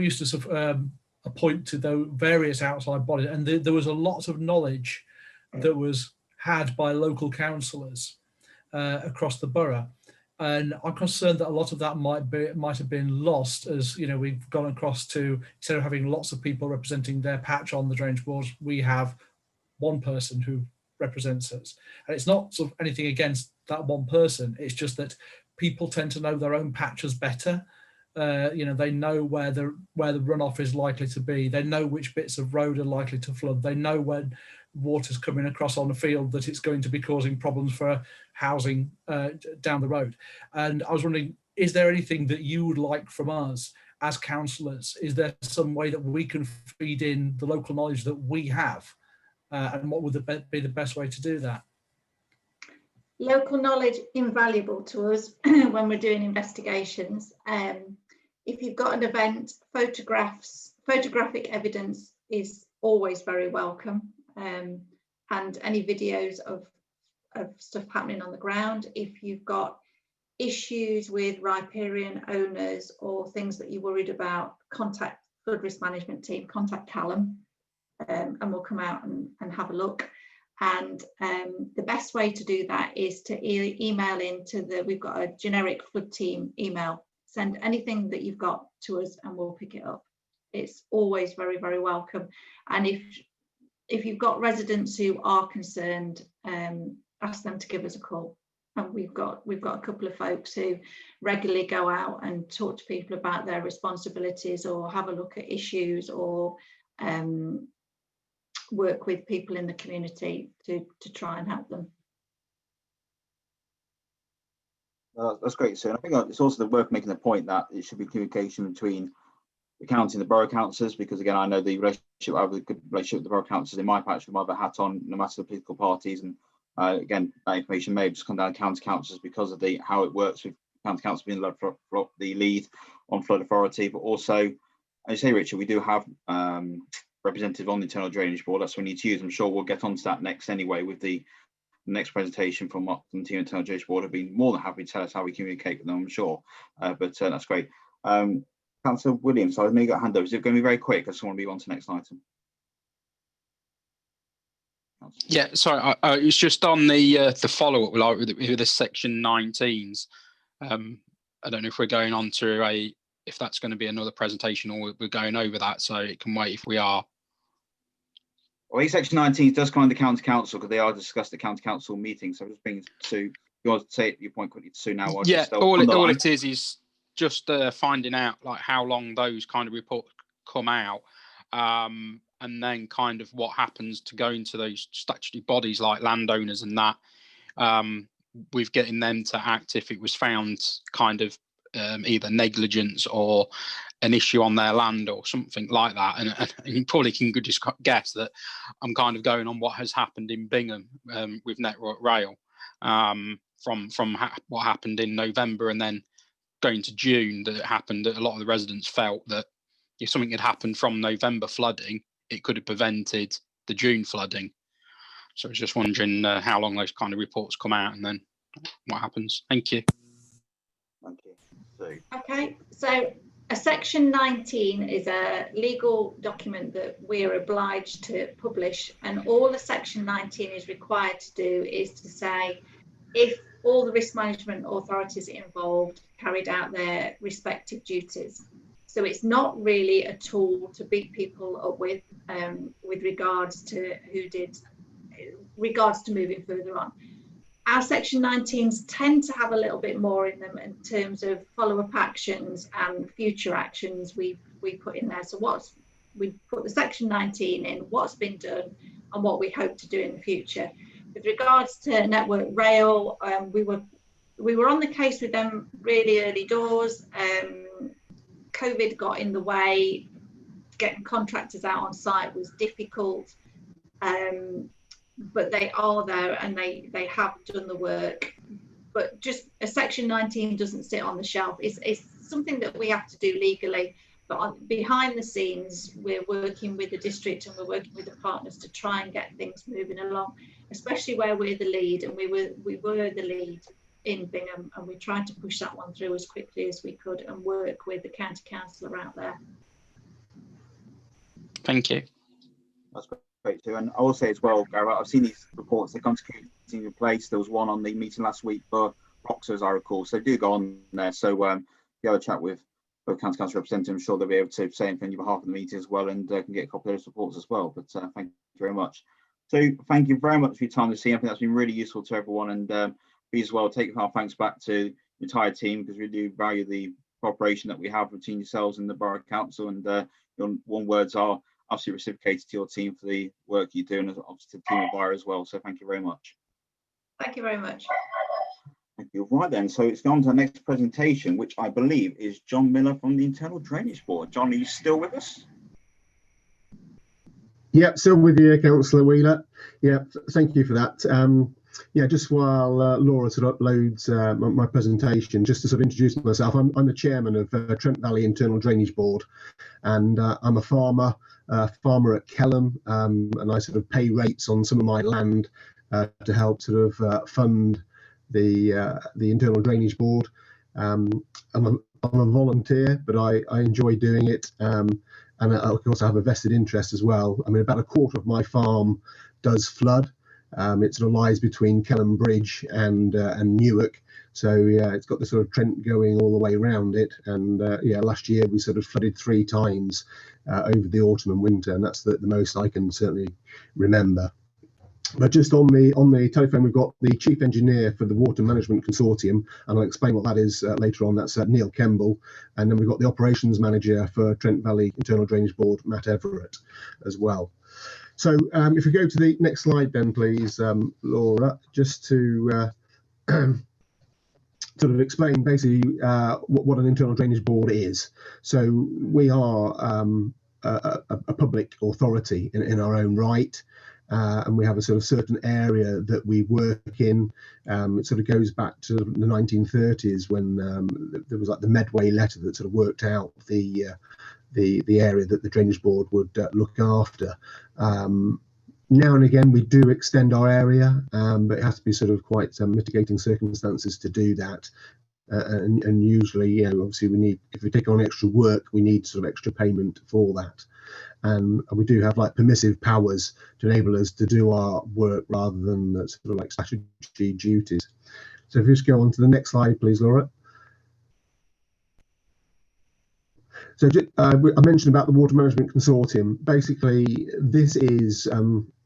used to sort of appoint to the various outside bodies, and there was a lot of knowledge that was had by local councillors across the borough, and I'm concerned that a lot of that might have been lost as we've gone across to, instead of having lots of people representing their patch on the drainage boards, we have one person who represents us. And it's not sort of anything against that one person, it's just that people tend to know their own patches better. They know where the runoff is likely to be, they know which bits of road are likely to flood, they know when water's coming across on a field that it's going to be causing problems for housing down the road. And I was wondering, is there anything that you would like from us as councillors? Is there some way that we can feed in the local knowledge that we have, and what would be the best way to do that? Local knowledge invaluable to us when we're doing investigations. If you've got an event, photographic evidence is always very welcome, and any videos of stuff happening on the ground. If you've got issues with riparian owners or things that you're worried about, contact flood risk management team, contact Callum, and we'll come out and have a look. And the best way to do that is to email into we've got a generic flood team email. Send anything that you've got to us and we'll pick it up. It's always very, very welcome. And if you've got residents who are concerned, ask them to give us a call. And we've got a couple of folks who regularly go out and talk to people about their responsibilities, or have a look at issues, or work with people in the community to try and help them. That's great, Sue. And I think it's also worth making the point that it should be communication between the county and the borough councillors, because again, I know the relationship, I have a good relationship with the borough councillors in my patch with my other hat on, no matter the political parties. And again, that information may have just come down to county councillors because of how it works with county council being the lead on flood authority. But also, as you say, Richard, we do have representative on the internal drainage board. That's what we need to use. I'm sure we'll get onto that next anyway with the next presentation from the team internal drainage board. Have been more than happy to tell us how we communicate with them, I'm sure. But that's great. Councillor Williams, I know you got a hand up. Is it going to be very quick? I just want to move on to the next item. Yeah, sorry, it was just on the follow-up, like with the section 19s. I don't know if we're going on to if that's going to be another presentation, or we're going over that, so it can wait if we are. Well, section 19 does come under county council because they are discussed at county council meetings. So I'm just bringing Sue. You want to say your point quickly to Sue now? Yeah, all it is just finding out like how long those kind of reports come out, and then kind of what happens to go into those statutory bodies like landowners and that, with getting them to act if it was found kind of either negligence or an issue on their land or something like that. And you probably can just guess that I'm kind of going on what has happened in Bingham with Network Rail, from what happened in November and then going to June, that it happened that a lot of the residents felt that if something had happened from November flooding, it could have prevented the June flooding. So I was just wondering how long those kind of reports come out and then what happens. Thank you. Thank you. Sue. Okay, so a section 19 is a legal document that we are obliged to publish, and all the section 19 is required to do is to say if all the risk management authorities involved carried out their respective duties. So it's not really a tool to beat people up with regards to moving further on. Our section 19s tend to have a little bit more in them in terms of follow-up actions and future actions we put in there. So we put the section 19 in, what's been done and what we hope to do in the future. With regards to Network Rail, we were on the case with them really early doors. COVID got in the way. Getting contractors out on site was difficult. But they are there and they have done the work. But just a section 19 doesn't sit on the shelf. It's something that we have to do legally, but behind the scenes, we're working with the district and we're working with the partners to try and get things moving along, especially where we're the lead, and we were the lead in Bingham, and we tried to push that one through as quickly as we could and work with the county councillor out there. Thank you. That's great too. And I will say as well, Gareth, I've seen these reports, they come to community in place. There was one on the meeting last week for Roxor, as I recall, so do go on there. So if you have a chat with both county council representatives, I'm sure they'll be able to say anything on behalf of the meeting as well, and can get a copy of those reports as well. But thank you very much. So thank you very much for your time this evening. I think that's been really useful to everyone, and please as well take our thanks back to the entire team, because we do value the cooperation that we have between yourselves and the Borough Council, and your warm words are absolutely reciprocated to your team for the work you do, and obviously to the team of Borough as well. So thank you very much. Thank you very much. Thank you. Right then, so it's gone to the next presentation, which I believe is John Miller from the Internal Drainage Board. John, are you still with us? Yep, still with you, Councillor Wheeler. Yeah, thank you for that. Yeah, just while Laura sort of uploads my presentation, just to sort of introduce myself, I'm the chairman of Trent Valley Internal Drainage Board, and I'm a farmer at Kelham, and I sort of pay rates on some of my land to help sort of fund the Internal Drainage Board. I'm a volunteer, but I enjoy doing it. And I also have a vested interest as well. I mean, about a quarter of my farm does flood. It sort of lies between Kelham Bridge and Newark. So yeah, it's got the sort of Trent going all the way around it. And yeah, last year we sort of flooded 3 times over the autumn and winter, and that's the most I can certainly remember. But just on the telephone, we've got the Chief Engineer for the Water Management Consortium, and I'll explain what that is later on. That's Neil Kemble. And then we've got the Operations Manager for Trent Valley Internal Drainage Board, Matt Everett, as well. So if we go to the next slide then, please, Laura, just to sort of explain basically what an Internal Drainage Board is. So we are a public authority in our own right. And we have a sort of certain area that we work in. It sort of goes back to the 1930s when there was like the Medway letter that sort of worked out the area that the Drainage Board would look after. Now and again we do extend our area, but it has to be sort of quite mitigating circumstances to do that. And usually, you know, obviously we need, if we take on extra work, we need sort of extra payment for that. And we do have like permissive powers to enable us to do our work rather than sort of like statutory duties. So if you just go on to the next slide, please, Laura. So I mentioned about the Water Management Consortium. Basically, this is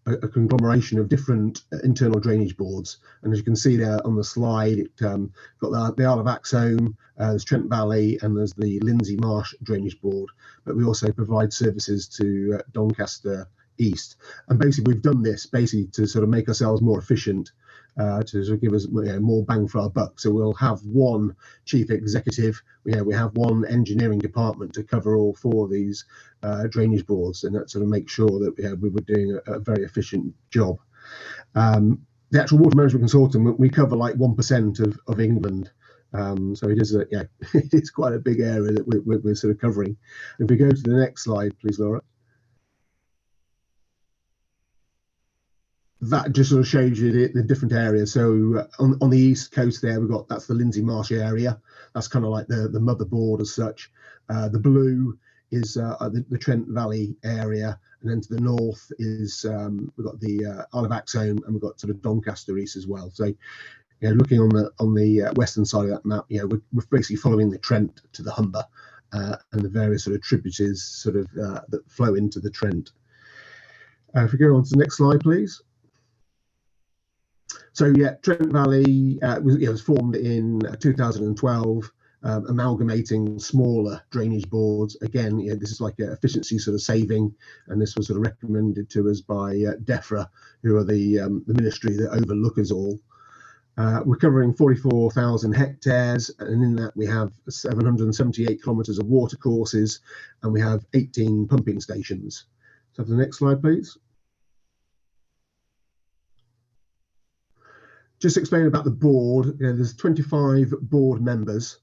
a conglomeration of different internal drainage boards, and as you can see there on the slide, it got the Isle of Axholme, there's Trent Valley, and there's the Lindsey Marsh Drainage Board. But we also provide services to Doncaster East, and basically we've done this basically to sort of make ourselves more efficient, to sort of give us more bang for our buck. So we'll have one chief executive, we have one engineering department to cover all 4 of these drainage boards, and that sort of makes sure that we were doing a very efficient job. The actual Water Management Consortium, we cover like 1% of England. So it is it is quite a big area that we're sort of covering. If we go to the next slide, please, Laura. That just sort of shows you the different areas. So on the east coast there, that's the Lindsey Marsh area. That's kind of like the motherboard as such. The blue is the Trent Valley area, and then to the north is we've got the Isle of Axholme, and we've got sort of Doncaster East as well. So looking on the western side of that map, we're basically following the Trent to the Humber and the various sort of tributaries sort of that flow into the Trent. If we go on to the next slide, please. So Trent Valley was formed in 2012, amalgamating smaller drainage boards. Again, this is like an efficiency sort of saving, and this was sort of recommended to us by DEFRA, who are the ministry that overlook us all. We're covering 44,000 hectares, and in that we have 778 kilometres of water courses, and we have 18 pumping stations. So for the next slide, please. Just explain about the board. There's 25 board members,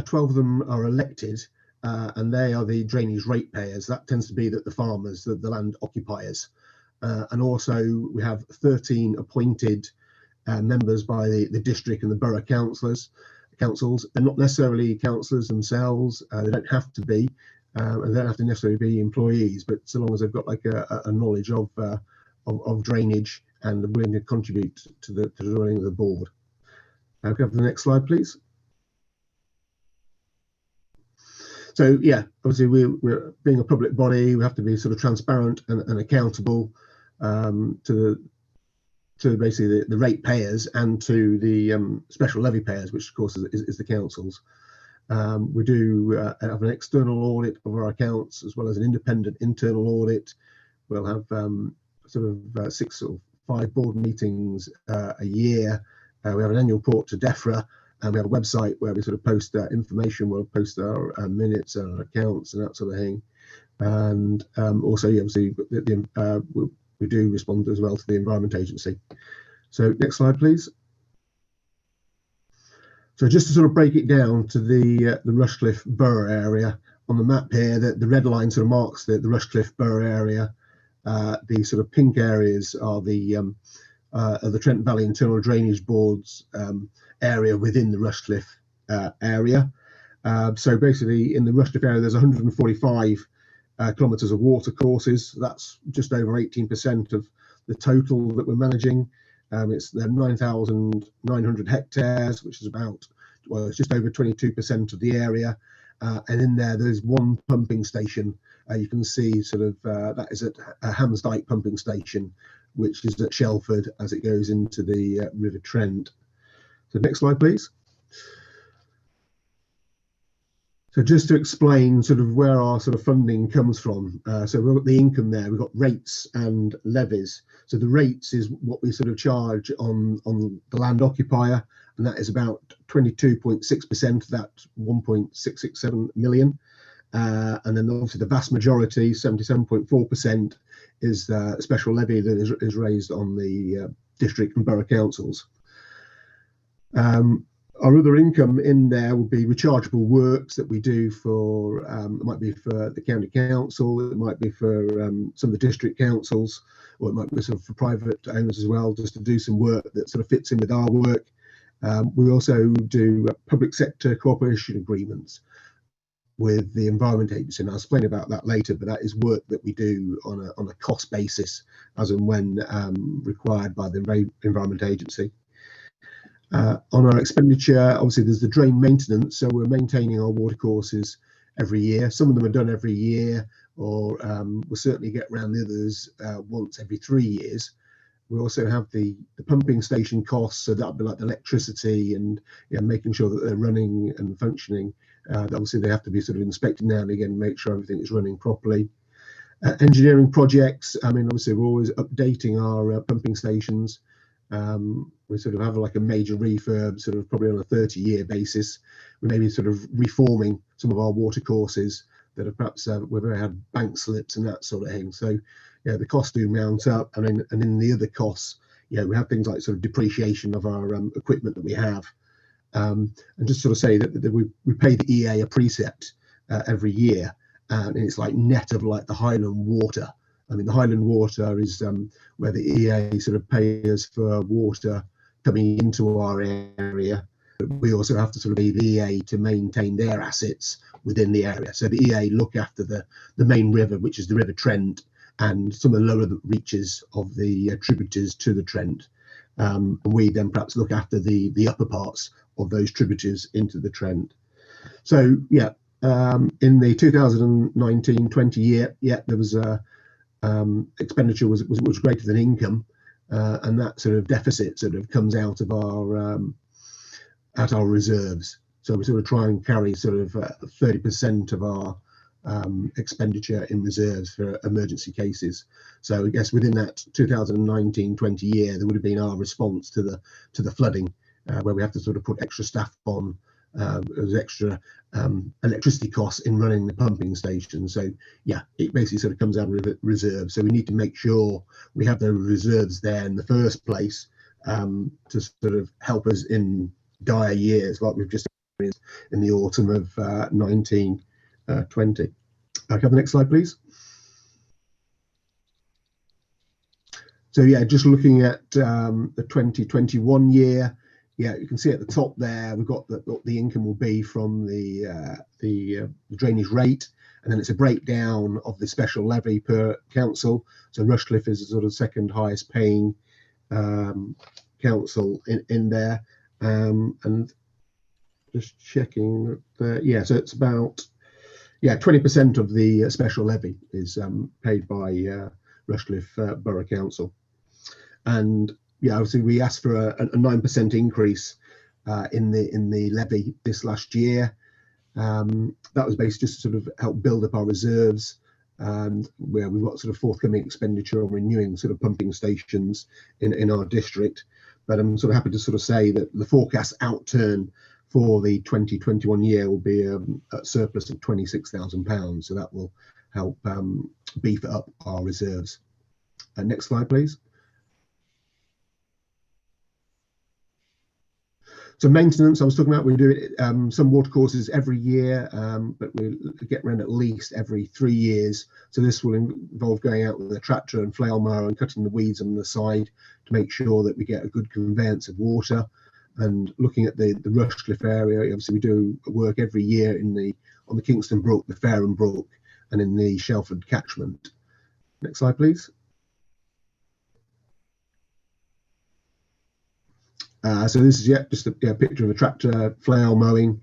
12 of them are elected, and they are the drainage ratepayers. That tends to be the farmers, the land occupiers. And also we have 13 appointed members by the district and the borough councils. They're not necessarily councillors themselves. They don't have to be, and they don't have to necessarily be employees, but so long as they've got like a knowledge of drainage and are willing to contribute to the running of the board. Can we have the next slide, please? So obviously we're being a public body, we have to be sort of transparent and accountable to basically the ratepayers and to the special levy payers, which of course is the councils. We do have an external audit of our accounts as well as an independent internal audit. We'll have sort of 6 or 5 board meetings a year, We have an annual report to DEFRA, and we have a website where we sort of post information. We'll post our minutes and our accounts and that sort of thing. And also, obviously, we do respond as well to the Environment Agency. So next slide, please. So just to sort of break it down to the Rushcliffe Borough area, on the map here, the red line sort of marks the Rushcliffe Borough area. The sort of pink areas are the Trent Valley Internal Drainage Board's area within the Rushcliffe area. So basically in the Rushcliffe area, there's 145 kilometres of water courses. That's just over 18% of the total that we're managing. It's 9,900 hectares, which is about, well, it's just over 22% of the area. And in there's one pumping station. You can see sort of that is at Hamsdyke pumping station, which is at Shelford as it goes into the River Trent. So next slide, please. So just to explain sort of where our sort of funding comes from. So we've got the income there, we've got rates and levies. So the rates is what we sort of charge on the land occupier, and that is about 22.6% of that 1.667 million. And then obviously the vast majority, 77.4%, is the special levy that is raised on the district and borough councils. Our other income in there will be rechargeable works that we do for, it might be for the county council, it might be for some of the district councils, or it might be sort of for private owners as well, just to do some work that sort of fits in with our work. We also do public sector cooperation agreements with the Environment Agency, and I'll explain about that later, but that is work that we do on a cost basis as and when required by the Environment Agency. On our expenditure, obviously there's the drain maintenance, so we're maintaining our watercourses every year. Some of them are done every year, or we'll certainly get around the others once every 3 years. We also have the pumping station costs, so that'll be like the electricity and making sure that they're running and functioning. Obviously they have to be sort of inspected now and again, make sure everything is running properly. Engineering projects, I mean, obviously we're always updating our pumping stations. We sort of have like a major refurb, sort of probably on a 30-year basis. We may be sort of reforming some of our water courses that have perhaps we've had bank slips and that sort of thing. So yeah, the costs do mount up, and in the other costs, we have things like sort of depreciation of our equipment that we have. And just sort of say that we pay the EA a precept every year, and it's like net of like the Highland Water. I mean, the Highland Water is where the EA sort of pays for water coming into our area. We also have to sort of pay the EA to maintain their assets within the area. So the EA look after the main river, which is the River Trent, and some of the lower reaches of the tributaries to the Trent. And we then perhaps look after the upper parts of those tributaries into the Trent. So yeah, in the 2019-20 year, there was expenditure was greater than income, and that sort of deficit sort of comes out of our reserves. So we sort of try and carry sort of 30% of our expenditure in reserves for emergency cases. So I guess within that 2019-20 year, there would have been our response to the flooding, where we have to sort of put extra staff on. There's extra electricity costs in running the pumping station. So yeah, it basically sort of comes out of reserve. So we need to make sure we have those reserves there in the first place to sort of help us in dire years like we've just experienced in the autumn of 1920. Okay, the next slide, please. So yeah, just looking at the 2021 year, yeah, you can see at the top there, we've got what the income will be from the drainage rate, and then it's a breakdown of the special levy per council. So Rushcliffe is the sort of second highest paying council in there, and just checking there, yeah, so it's about 20% of the special levy is paid by Rushcliffe Borough Council, and yeah, obviously we asked for a 9% increase in the levy this last year. That was based just to sort of help build up our reserves, and where we've got sort of forthcoming expenditure on renewing sort of pumping stations in our district. but I'm sort of happy to sort of say that the forecast outturn for the 2021 year will be a surplus of £26,000. So that will help beef up our reserves. Next slide, please. So maintenance, I was talking about, we do some watercourses every year, but we get around at least every 3 years. So this will involve going out with a tractor and flail mower and cutting the weeds on the side to make sure that we get a good conveyance of water. And looking at the Rushcliffe area, obviously we do work every year on the Kingston Brook, the Fareham Brook, and in the Shelford catchment. Next slide, please. So this is just a picture of a tractor flail mowing.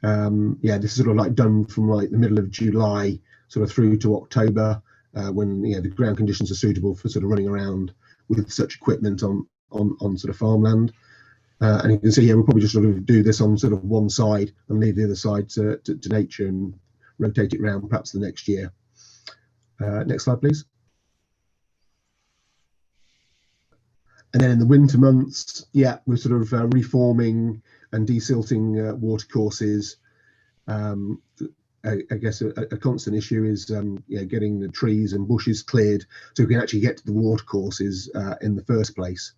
This is sort of like done from like the middle of July sort of through to October, when the ground conditions are suitable for sort of running around with such equipment on sort of farmland. And you can see we'll probably just sort of do this on sort of one side and leave the other side to nature and rotate it around perhaps the next year. Next slide, please. And then in the winter months, we're sort of reforming and desilting watercourses. I guess a constant issue is getting the trees and bushes cleared so we can actually get to the watercourses in the first place.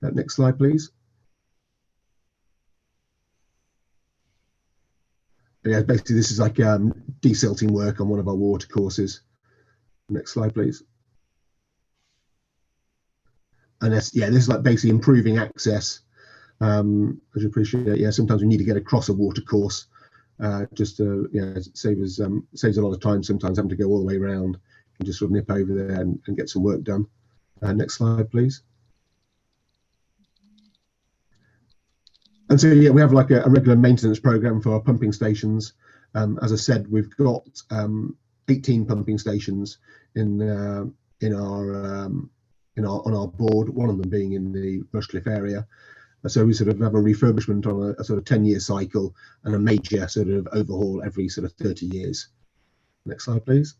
Next slide, please. Basically this is like desilting work on one of our watercourses. Next slide, please. And this is like basically improving access. As you appreciate, sometimes we need to get across a watercourse just to saves a lot of time. Sometimes having to go all the way around and just sort of nip over there and get some work done. Next slide, please. And so we have like a regular maintenance program for our pumping stations. As I said, we've got 18 pumping stations on our board, one of them being in the Rushcliffe area. So we sort of have a refurbishment on a sort of 10-year cycle and a major sort of overhaul every sort of 30 years. Next slide, please.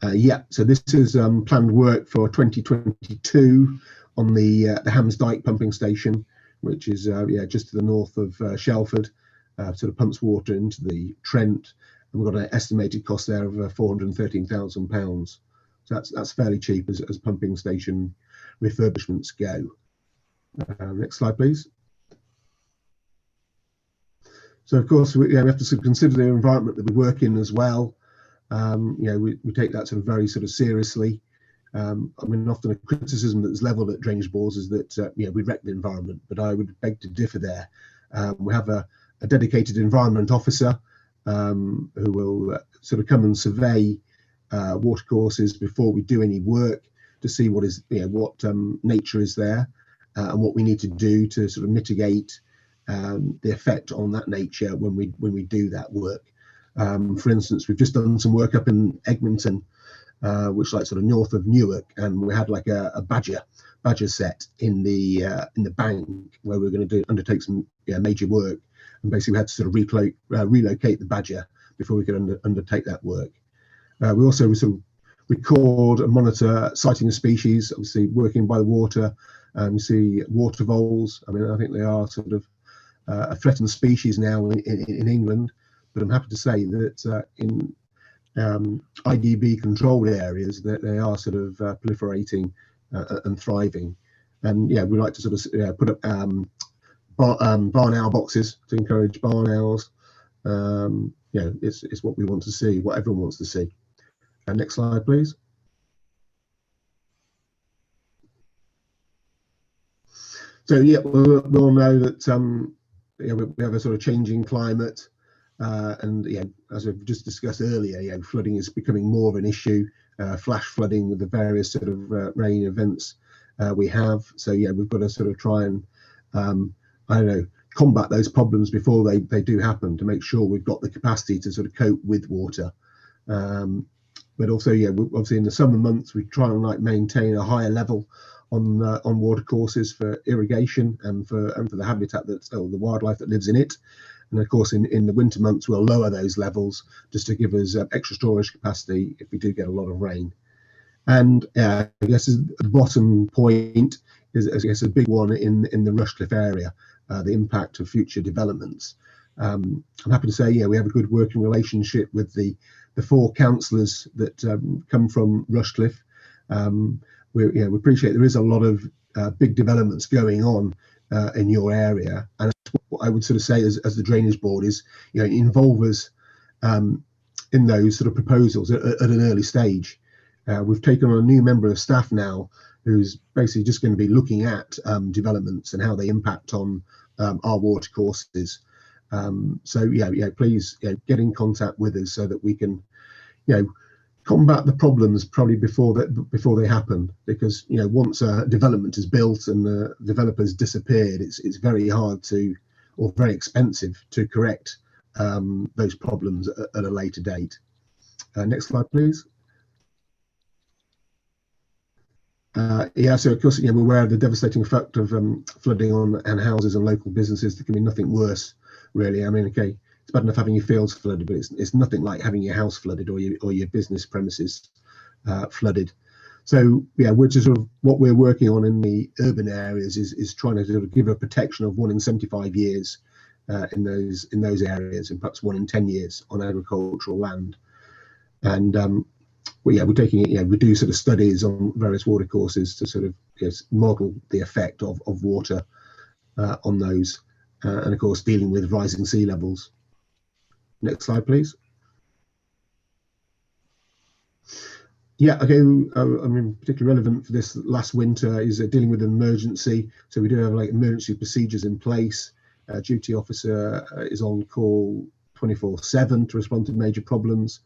So this is planned work for 2022 on the Hamsdyke pumping station, which is just to the north of Shelford, sort of pumps water into the Trent. And we've got an estimated cost there of £413,000. So that's fairly cheap as pumping station refurbishments go. Next slide, please. So of course we have to sort of consider the environment that we work in as well. We take that sort of very sort of seriously. I mean, often a criticism that's levelled at drainage boards is that we wreck the environment, but I would beg to differ there. We have a dedicated environment officer who will sort of come and survey watercourses before we do any work to see what is what nature is there and what we need to do to sort of mitigate the effect on that nature when we do that work. For instance, we've just done some work up in Egmonton, which is like sort of north of Newark, and we had like a badger set in the bank where we were going to undertake some major work, and basically we had to sort of relocate the badger before we could undertake that work. We also sort of record and monitor sighting of species, obviously working by the water. We see water voles. I mean, I think they are sort of a threatened species now in England, but I'm happy to say that in IDB controlled areas that they are sort of proliferating and thriving. And we like to sort of put up barn owl boxes to encourage barn owls. It's what we want to see, what everyone wants to see. Next slide, please. So we all know that we have a sort of changing climate, and as we've just discussed earlier, flooding is becoming more of an issue. Flash flooding with the various sort of rain events we have. So we've got to sort of try and combat those problems before they do happen, to make sure we've got the capacity to sort of cope with water. But also, obviously in the summer months, we try and maintain a higher level on water courses for irrigation and for the habitat the wildlife that lives in it. And of course, in the winter months, we'll lower those levels just to give us extra storage capacity if we do get a lot of rain. And I guess the bottom point is, I guess, a big one in the Rushcliffe area, the impact of future developments. I'm happy to say, we have a good working relationship with the 4 councillors that come from Rushcliffe. We appreciate there is a lot of big developments going on in your area, and what I would sort of say as the drainage board is, involve us in those sort of proposals at an early stage. We've taken on a new member of staff now who's basically just going to be looking at developments and how they impact on our water courses. So please get in contact with us so that we can combat the problems probably before they happen, because once a development is built and the developer's disappeared, it's very hard to, or very expensive to correct those problems at a later date. Next slide, please. So of course, we're aware of the devastating effect of flooding on houses and local businesses. There can be nothing worse, really. I mean, okay, it's bad enough having your fields flooded, but it's nothing like having your house flooded or your business premises flooded. So which is sort of what we're working on in the urban areas is trying to sort of give a protection of 1 in 75 years in those areas, and perhaps 1 in 10 years on agricultural land. And we're taking it. We do sort of studies on various water courses to sort of model the effect of water on those, and of course dealing with rising sea levels. Next slide, please. Okay. I mean, particularly relevant for this last winter is dealing with emergency. So we do have like emergency procedures in place. Duty officer is on call 24/7 to respond to major problems.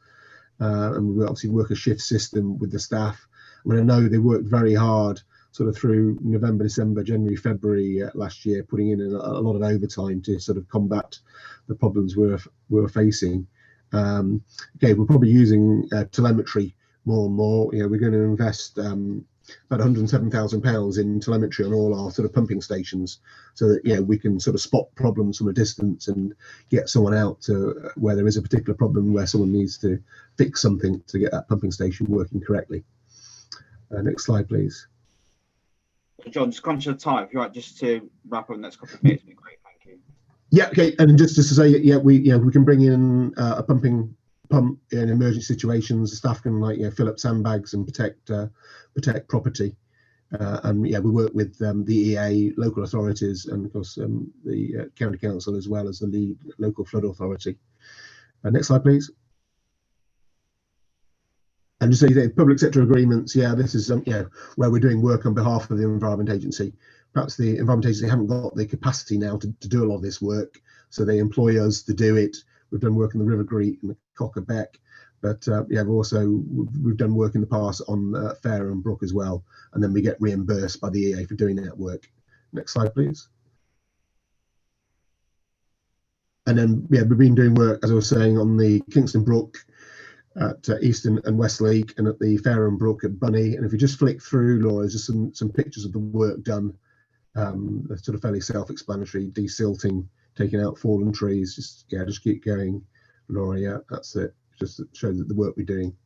And we obviously work a shift system with the staff. I mean, I know they worked very hard sort of through November, December, January, February last year, putting in a lot of overtime to sort of combat the problems we're facing. Okay, we're probably using telemetry more and more. We're going to invest about £107,000 in telemetry on all our sort of pumping stations, so that we can sort of spot problems from a distance and get someone out to where there is a particular problem where someone needs to fix something to get that pumping station working correctly. Next slide, please. John, just conscious of time, if you're right, just to wrap up the next couple of minutes, it'd be great, thank you. Okay, and just to say, we can bring in a pump in emergency situations. The staff can fill up sandbags and protect property, and we work with the EA, local authorities, and of course the county council, as well as the lead local flood authority. Next slide, please. And just say public sector agreements. This is where we're doing work on behalf of the Environment Agency. Perhaps the Environment Agency haven't got the capacity now to do a lot of this work, so they employ us to do it. We've done work in the River Greet and the Cocker Beck, but we've done work in the past on Fair and Brook as well, and then we get reimbursed by the EA for doing that work. Next slide, please. And then we've been doing work, as I was saying, on the Kingston Brook at Easton and Westleak, and at the Fair and Brook at Bunny. And if you just flick through, Laura, just some pictures of the work done. They're sort of fairly self-explanatory: desilting, taking out fallen trees. Just keep going, Laura. That's it. Just shows that the work we're doing.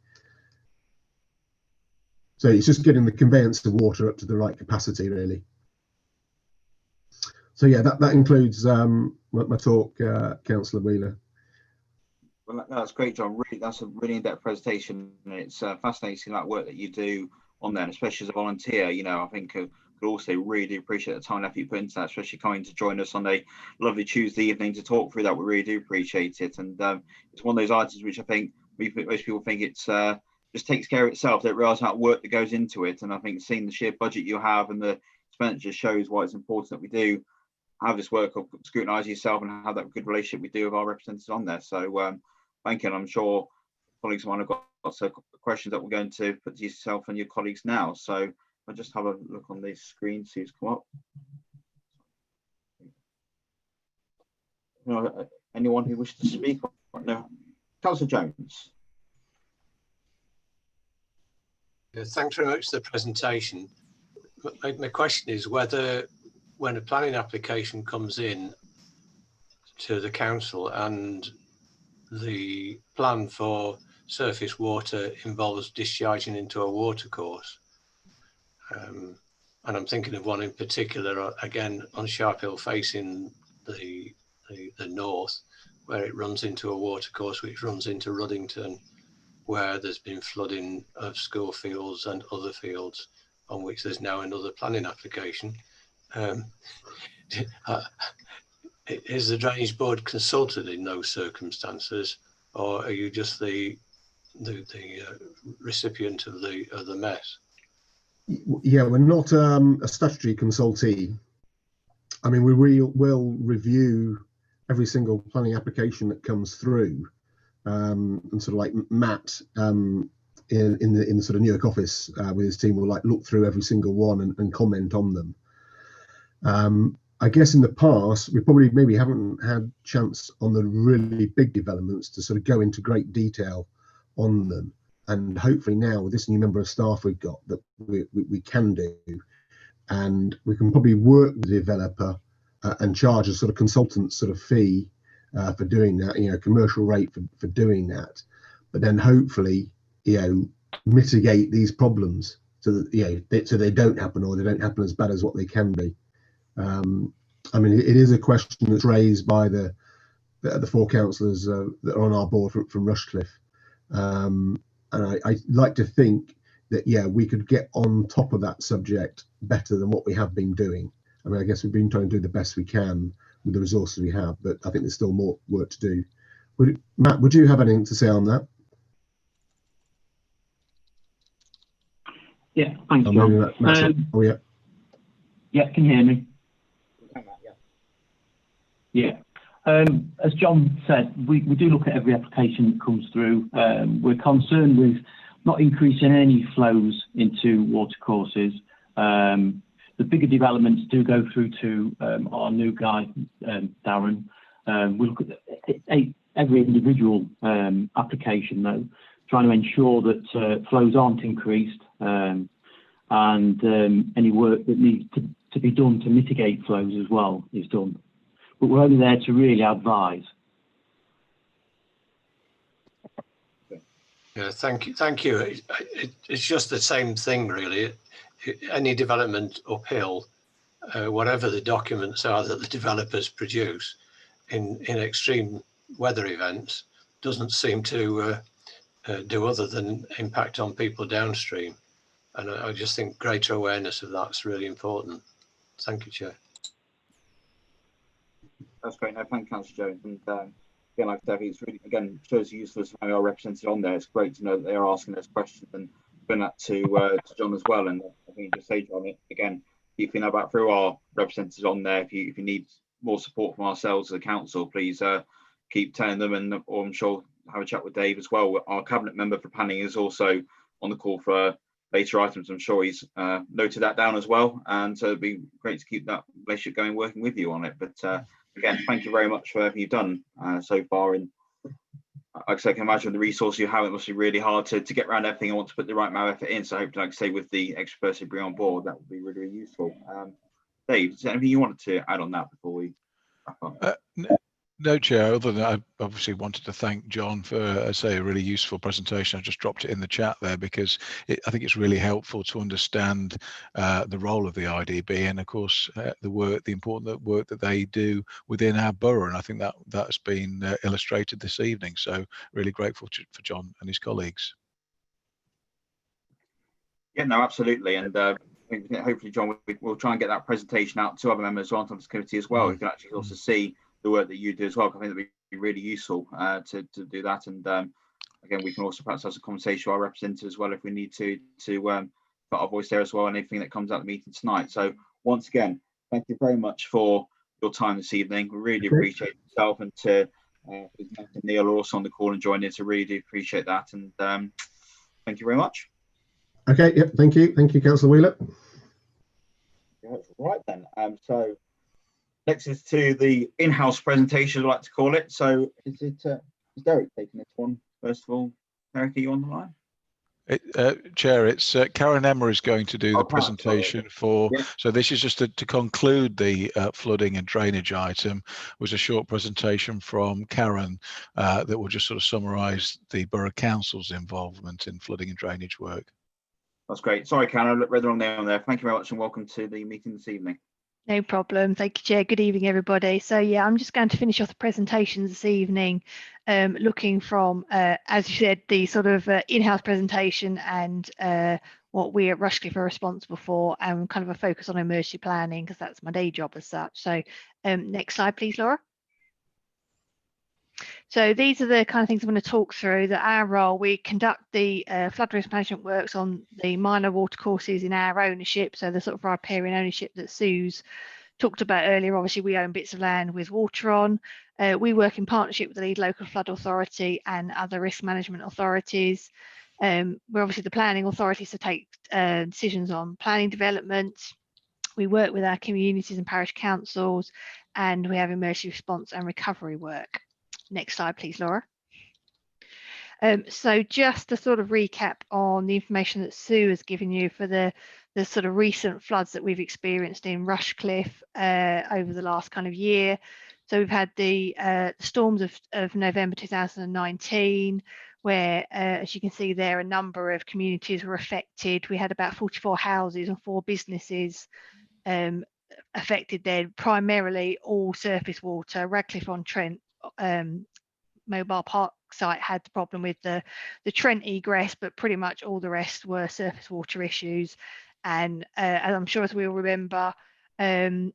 So it's just getting the conveyance of water up to the right capacity, really. So that includes my talk, Councillor Wheeler. Well, that's great, John. Really, that's a really in-depth presentation, and it's fascinating that work that you do on there, and especially as a volunteer. I think could also really appreciate the time and effort you put into that, especially coming to join us on a lovely Tuesday evening to talk through that. We really do appreciate it, and it's one of those items which I think most people think it's just takes care of itself. They don't realise how much work that goes into it, and I think seeing the sheer budget you have and the expenditure shows why it's important that we do have this work of scrutinising yourself and have that good relationship we do with our representatives on there. So thank you, and I'm sure colleagues might have got lots of questions that we're going to put to yourself and your colleagues now. So I'll just have a look on the screen, see who's come up. Anyone who wishes to speak? No. Councillor Jones. Thanks very much for the presentation. My question is whether, when a planning application comes in to the council and the plan for surface water involves discharging into a watercourse. And I'm thinking of one in particular, again, on Sharp Hill facing the north, where it runs into a watercourse which runs into Ruddington, where there's been flooding of school fields and other fields on which there's now another planning application. Is the Drainage Board consulted in those circumstances, or are you just the recipient of the mess? Yeah, we're not a statutory consultee. I mean, we will review every single planning application that comes through, and sort of like Matt in the sort of Newark office with his team will like look through every single one and comment on them. I guess in the past we probably maybe haven't had chance on the really big developments to sort of go into great detail on them, and hopefully now with this new member of staff we've got that we can do, and we can probably work with the developer and charge a sort of consultant sort of fee for doing that, you know, commercial rate for doing that, but then hopefully, you know, mitigate these problems so that, you know, so they don't happen, or they don't happen as bad as what they can be. I mean, it is a question that's raised by the 4 councillors that are on our board from Rushcliffe, and I like to think that, yeah, we could get on top of that subject better than what we have been doing. I mean, I guess we've been trying to do the best we can with the resources we have, but I think there's still more work to do. Matt, would you have anything to say on that? Yeah, thanks, John. Oh, yeah. Yeah, can you hear me? Yeah. As John said, we do look at every application that comes through. We're concerned with not increasing any flows into watercourses. The bigger developments do go through to our new guy, Darren. We look at every individual application, though, trying to ensure that flows aren't increased, and any work that needs to be done to mitigate flows as well is done. But we're only there to really advise. Yeah, thank you. It's just the same thing, really. Any development uphill, whatever the documents are that the developers produce in extreme weather events, doesn't seem to do other than impact on people downstream. And I just think greater awareness of that's really important. Thank you, Chair. That's great. No, thank you, Councillor Jones. And again, like I said, it's really, again, shows the usefulness of having our representative on there. It's great to know that they are asking those questions, and bring that to John as well. And I think just say, John, again, if you know about through our representatives on there, if you need more support from ourselves as a council, please keep telling them, or I'm sure have a chat with Dave as well. Our cabinet member for planning is also on the call for later items. I'm sure he's noted that down as well, and so it'd be great to keep that relationship going, working with you on it. But again, thank you very much for everything you've done so far. And like I said, I can imagine the resource you have, it must be really hard to get around everything. I want to put the right amount of effort in. So I hope, like I say, with the extra person you bring on board, that would be really, really useful. Dave, is there anything you wanted to add on that before we wrap up? No, Chair, other than I obviously wanted to thank John for, I say, a really useful presentation. I just dropped it in the chat there because I think it's really helpful to understand the role of the IDB, and of course the important work that they do within our borough, and I think that's been illustrated this evening. So really grateful for John and his colleagues. Yeah, no, absolutely. And hopefully, John, we'll try and get that presentation out to other members on this committee as well. We can actually also see the work that you do as well. I think that'd be really useful to do that. And again, we can also perhaps have a conversation with our representatives as well if we need to put our voice there as well, and anything that comes out of the meeting tonight. So once again, thank you very much for your time this evening. We really appreciate yourself, and to Neil also on the call and joining us. I really do appreciate that. And thank you very much. Okay, yep, thank you, Councillor Wheeler. Right then, so next is to the in-house presentation, I'd like to call it. So is Derek taking this one first of all? Derek, are you on the line? Chair, it's Karen Emma is going to do the presentation for. Yeah. So this is just to conclude the flooding and drainage item. Was a short presentation from Karen that will just sort of summarise the Borough Council's involvement in flooding and drainage work. That's great. Sorry, Karen, I read the wrong name there. Thank you very much and welcome to the meeting this evening. No problem. Thank you, Chair. Good evening, everybody. So yeah, I'm just going to finish off the presentations this evening, looking from, as you said, the sort of in-house presentation and what we at Rushcliffe are responsible for, and kind of a focus on emergency planning because that's my day job as such. So next slide, please, Laura. So these are the kind of things I'm going to talk through. That our role, we conduct the flood risk management works on the minor watercourses in our ownership. So the sort of riparian ownership that Sue's talked about earlier. Obviously, we own bits of land with water on. We work in partnership with the lead local flood authority and other risk management authorities. We're obviously the planning authorities to take decisions on planning development. We work with our communities and parish councils, and we have emergency response and recovery work. Next slide, please, Laura. So just to sort of recap on the information that Sue has given you for the sort of recent floods that we've experienced in Rushcliffe over the last kind of year. So we've had the storms of November 2019, where, as you can see there, a number of communities were affected. We had about 44 houses and 4 businesses affected there, primarily all surface water. Radcliffe on Trent mobile park site had the problem with the Trent egress, but pretty much all the rest were surface water issues. And as I'm sure as we all remember, the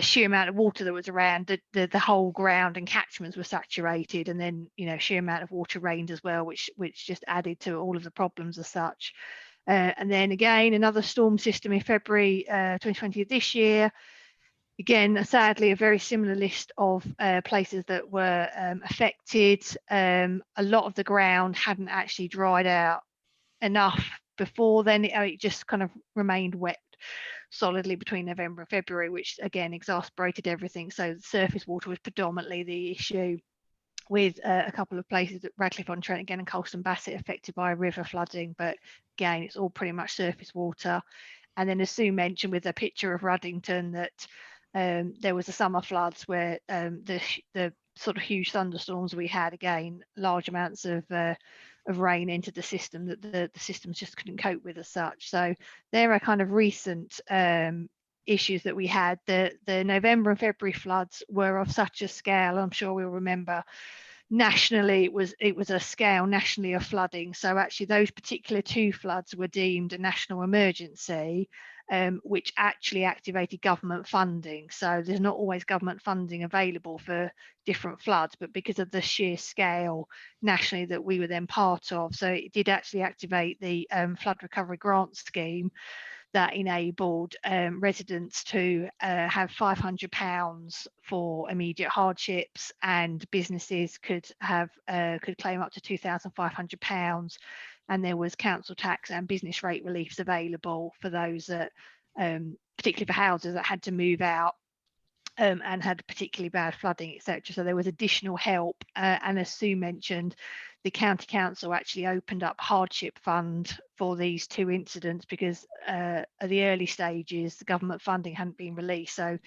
sheer amount of water that was around, the whole ground and catchments were saturated, and then sheer amount of water rained as well, which just added to all of the problems as such. And then again, another storm system in February 2020 of this year. Again, sadly, a very similar list of places that were affected. A lot of the ground hadn't actually dried out enough before then. It just kind of remained wet solidly between November and February, which again exasperated everything. So the surface water was predominantly the issue, with a couple of places at Radcliffe on Trent again and Colston Bassett affected by river flooding. But again, it's all pretty much surface water. And then as Sue mentioned with a picture of Ruddington, that there was a summer floods where the sort of huge thunderstorms we had, again, large amounts of rain into the system that the systems just couldn't cope with as such. So there are kind of recent issues that we had. The November and February floods were of such a scale, I'm sure we'll remember, nationally it was a scale nationally of flooding. So actually those particular 2 floods were deemed a national emergency, which actually activated government funding. So there's not always government funding available for different floods, but because of the sheer scale nationally that we were then part of, so it did actually activate the flood recovery grant scheme that enabled residents to have £500 for immediate hardships, and businesses could claim up to £2,500. And there was council tax and business rate reliefs available for those that, particularly for houses that had to move out and had particularly bad flooding, etc. So there was additional help. And as Sue mentioned, the county council actually opened up hardship fund for these 2 incidents because at the early stages, the government funding hadn't been released. So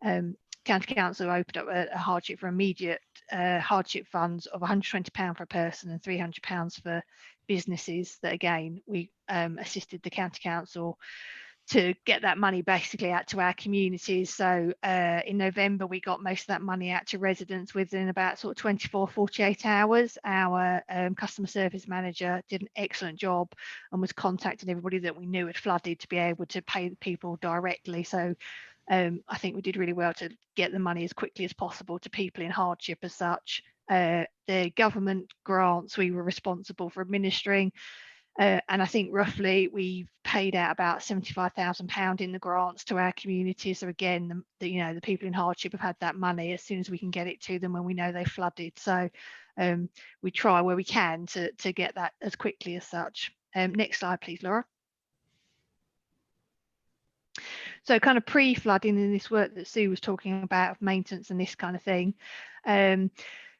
county council opened up a hardship for immediate hardship funds of £120 for a person and £300 for businesses. That again, we assisted the county council to get that money basically out to our communities. So in November, we got most of that money out to residents within about sort of 24, 48 hours. Our customer service manager did an excellent job and was contacting everybody that we knew had flooded to be able to pay the people directly. So I think we did really well to get the money as quickly as possible to people in hardship as such. The government grants we were responsible for administering. And I think roughly we've paid out about £75,000 in the grants to our community. So again, the people in hardship have had that money as soon as we can get it to them when we know they flooded. So we try where we can to get that as quickly as such. Next slide, please, Laura. So kind of pre-flooding in this work that Sue was talking about of maintenance and this kind of thing,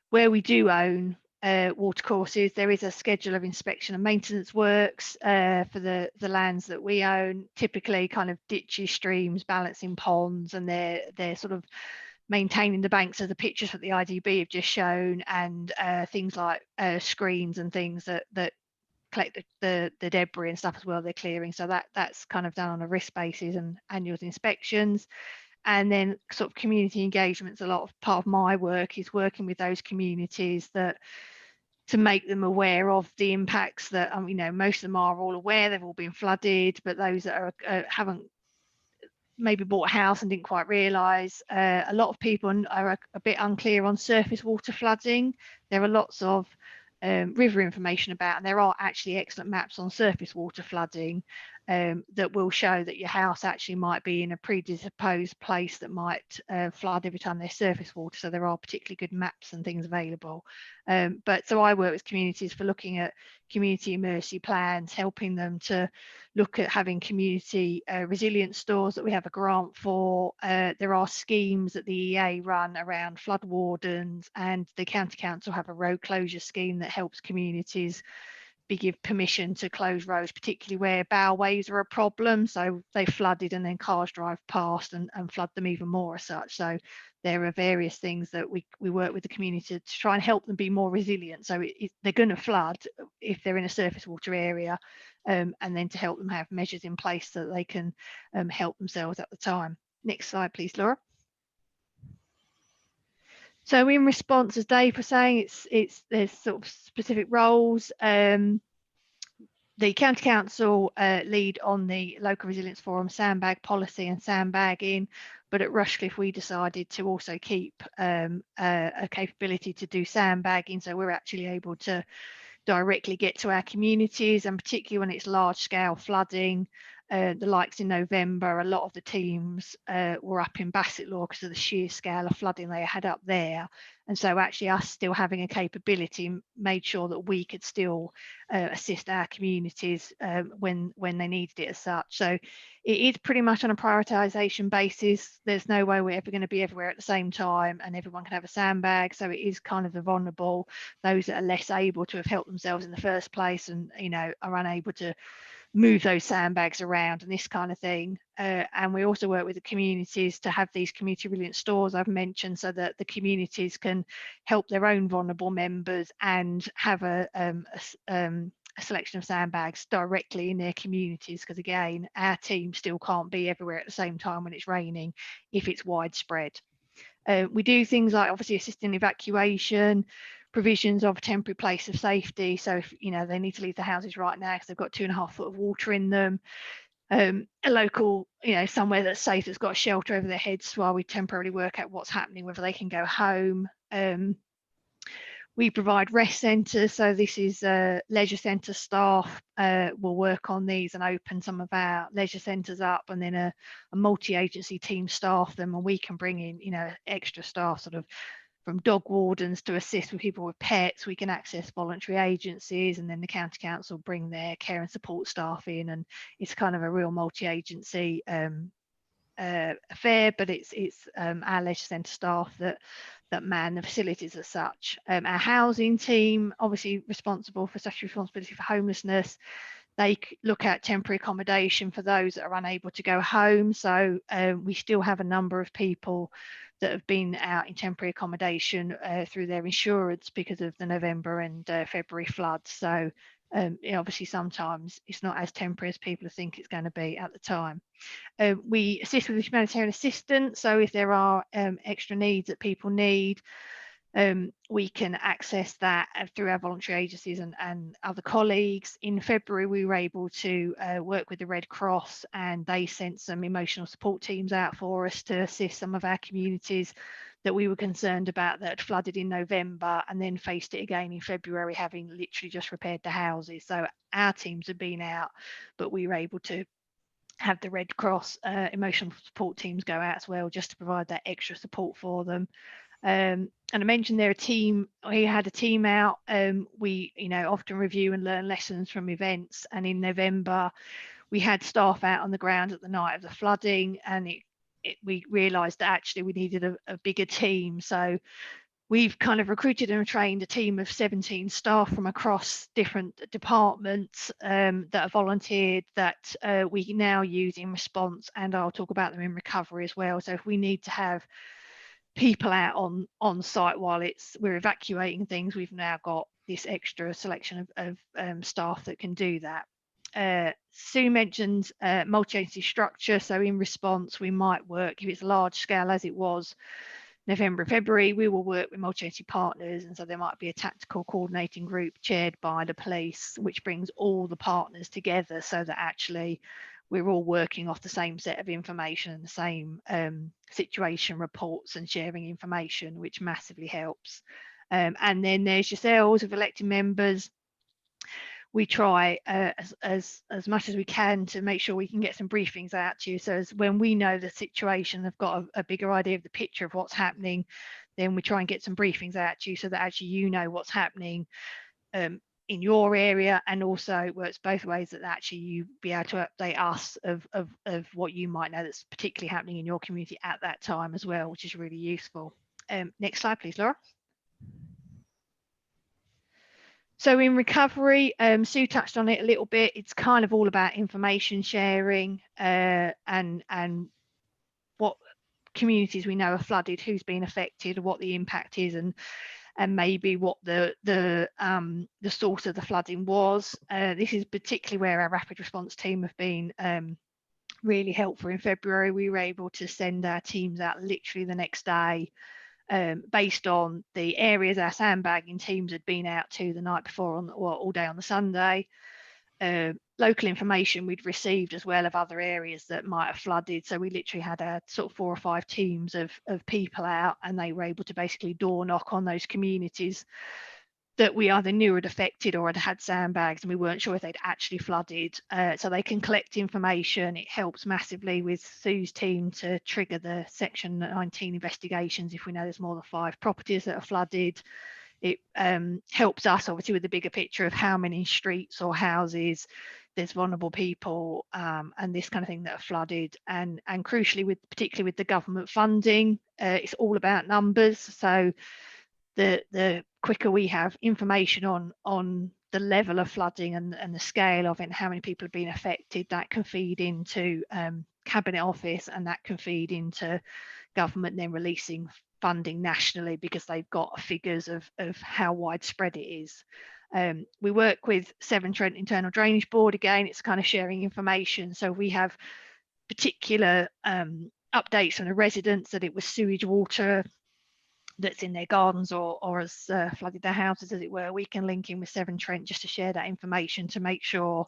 where we do own watercourses. There is a schedule of inspection and maintenance works for the lands that we own, typically kind of ditches, streams, balancing ponds, and they're sort of maintaining the banks of the pictures that the IDB have just shown, and things like screens and things that collect the debris and stuff as well, they're clearing. So that's kind of done on a risk basis and annual inspections. And then sort of community engagements, a lot of part of my work is working with those communities to make them aware of the impacts that, you know, most of them are all aware, they've all been flooded, but those that are haven't maybe bought a house and didn't quite realise. A lot of people are a bit unclear on surface water flooding. There are lots of river information about, and there are actually excellent maps on surface water flooding that will show that your house actually might be in a predisposed place that might flood every time there's surface water. So there are particularly good maps and things available. But so I work with communities for looking at community emergency plans, helping them to look at having community resilience stores that we have a grant for. There are schemes that the EA run around flood wardens, and the county council have a road closure scheme that helps communities give permission to close roads, particularly where bow waves are a problem. So they flooded and then cars drive past and flood them even more as such. So there are various things that we work with the community to try and help them be more resilient. So they're going to flood if they're in a surface water area, and then to help them have measures in place so that they can help themselves at the time. Next slide, please, Laura. So in response, as Dave was saying, there's sort of specific roles. The County Council lead on the Local Resilience Forum sandbag policy and sandbagging, but at Rushcliffe we decided to also keep a capability to do sandbagging, so we're actually able to directly get to our communities, and particularly when it's large scale flooding, the likes in November, a lot of the teams were up in Bassetlaw because of the sheer scale of flooding they had up there. And so actually us still having a capability made sure that we could still assist our communities when they needed it as such. So it is pretty much on a prioritisation basis. There's no way we're ever going to be everywhere at the same time and everyone can have a sandbag. So it is kind of the vulnerable, those that are less able to have helped themselves in the first place and, you know, are unable to move those sandbags around and this kind of thing. And we also work with the communities to have these community resilience stores I've mentioned, so that the communities can help their own vulnerable members and have a selection of sandbags directly in their communities, because again, our team still can't be everywhere at the same time when it's raining if it's widespread. We do things like obviously assisting evacuation, provisions of a temporary place of safety. So if, you know, they need to leave the houses right now because they've got 2.5 foot of water in them, a local, you know, somewhere that's safe, that's got a shelter over their heads while we temporarily work out what's happening, whether they can go home. We provide rest centres, so this is leisure centre staff will work on these and open some of our leisure centres up, and then a multi-agency team staff them, and we can bring in, you know, extra staff, sort of from dog wardens to assist with people with pets. We can access voluntary agencies, and then the county council bring their care and support staff in, and it's kind of a real multi-agency affair, but it's our leisure centre staff that man the facilities as such. Our housing team, obviously responsible for statutory responsibility for homelessness, they look at temporary accommodation for those that are unable to go home. So we still have a number of people that have been out in temporary accommodation through their insurance because of the November and February floods. So obviously sometimes it's not as temporary as people think it's going to be at the time. We assist with humanitarian assistance, so if there are extra needs that people need, we can access that through our voluntary agencies and other colleagues. In February, we were able to work with the Red Cross, and they sent some emotional support teams out for us to assist some of our communities that we were concerned about that had flooded in November and then faced it again in February, having literally just repaired the houses. So our teams have been out, but we were able to have the Red Cross emotional support teams go out as well, just to provide that extra support for them. And I mentioned there we had a team out. We, you know, often review and learn lessons from events. And in November, we had staff out on the ground at the night of the flooding, and we realised that actually we needed a bigger team. So we've kind of recruited and trained a team of 17 staff from across different departments that are volunteered that we now use in response, and I'll talk about them in recovery as well. So if we need to have people out on site while we're evacuating things, we've now got this extra selection of staff that can do that. Sue mentioned multi-agency structure. So in response, we might work, if it's large scale as it was November and February, we will work with multi-agency partners, and so there might be a tactical coordinating group chaired by the police, which brings all the partners together so that actually we're all working off the same set of information and the same situation reports and sharing information, which massively helps. And then there's yourselves of elected members. We try as much as we can to make sure we can get some briefings out to you. So as when we know the situation, have got a bigger idea of the picture of what's happening, then we try and get some briefings out to you so that actually you know what's happening in your area, and also it works both ways, that actually you be able to update us of what you might know that's particularly happening in your community at that time as well, which is really useful. Next slide, please, Laura. So in recovery, Sue touched on it a little bit. It's kind of all about information sharing and what communities we know are flooded, who's been affected, what the impact is, and maybe what the source of the flooding was. This is particularly where our rapid response team have been really helpful. In February, we were able to send our teams out literally the next day, based on the areas our sandbagging teams had been out to the night before, all day on the Sunday. Local information we'd received as well of other areas that might have flooded. So we literally had a sort of 4 or 5 teams of people out, and they were able to basically door knock on those communities that we either knew had affected or had sandbags, and we weren't sure if they'd actually flooded. So they can collect information. It helps massively with Sue's team to trigger the Section 19 investigations if we know there's more than 5 properties that are flooded. It helps us obviously with the bigger picture of how many streets or houses there's vulnerable people and this kind of thing that are flooded, and crucially, particularly with the government funding, it's all about numbers. So the quicker we have information on the level of flooding and the scale of it and how many people have been affected, that can feed into Cabinet Office, and that can feed into government then releasing funding nationally, because they've got figures of how widespread it is. We work with Severn Trent Internal Drainage Board. Again, it's kind of sharing information. So we have particular updates from the residents that it was sewage water that's in their gardens or has flooded their houses, as it were. We can link in with Severn Trent just to share that information to make sure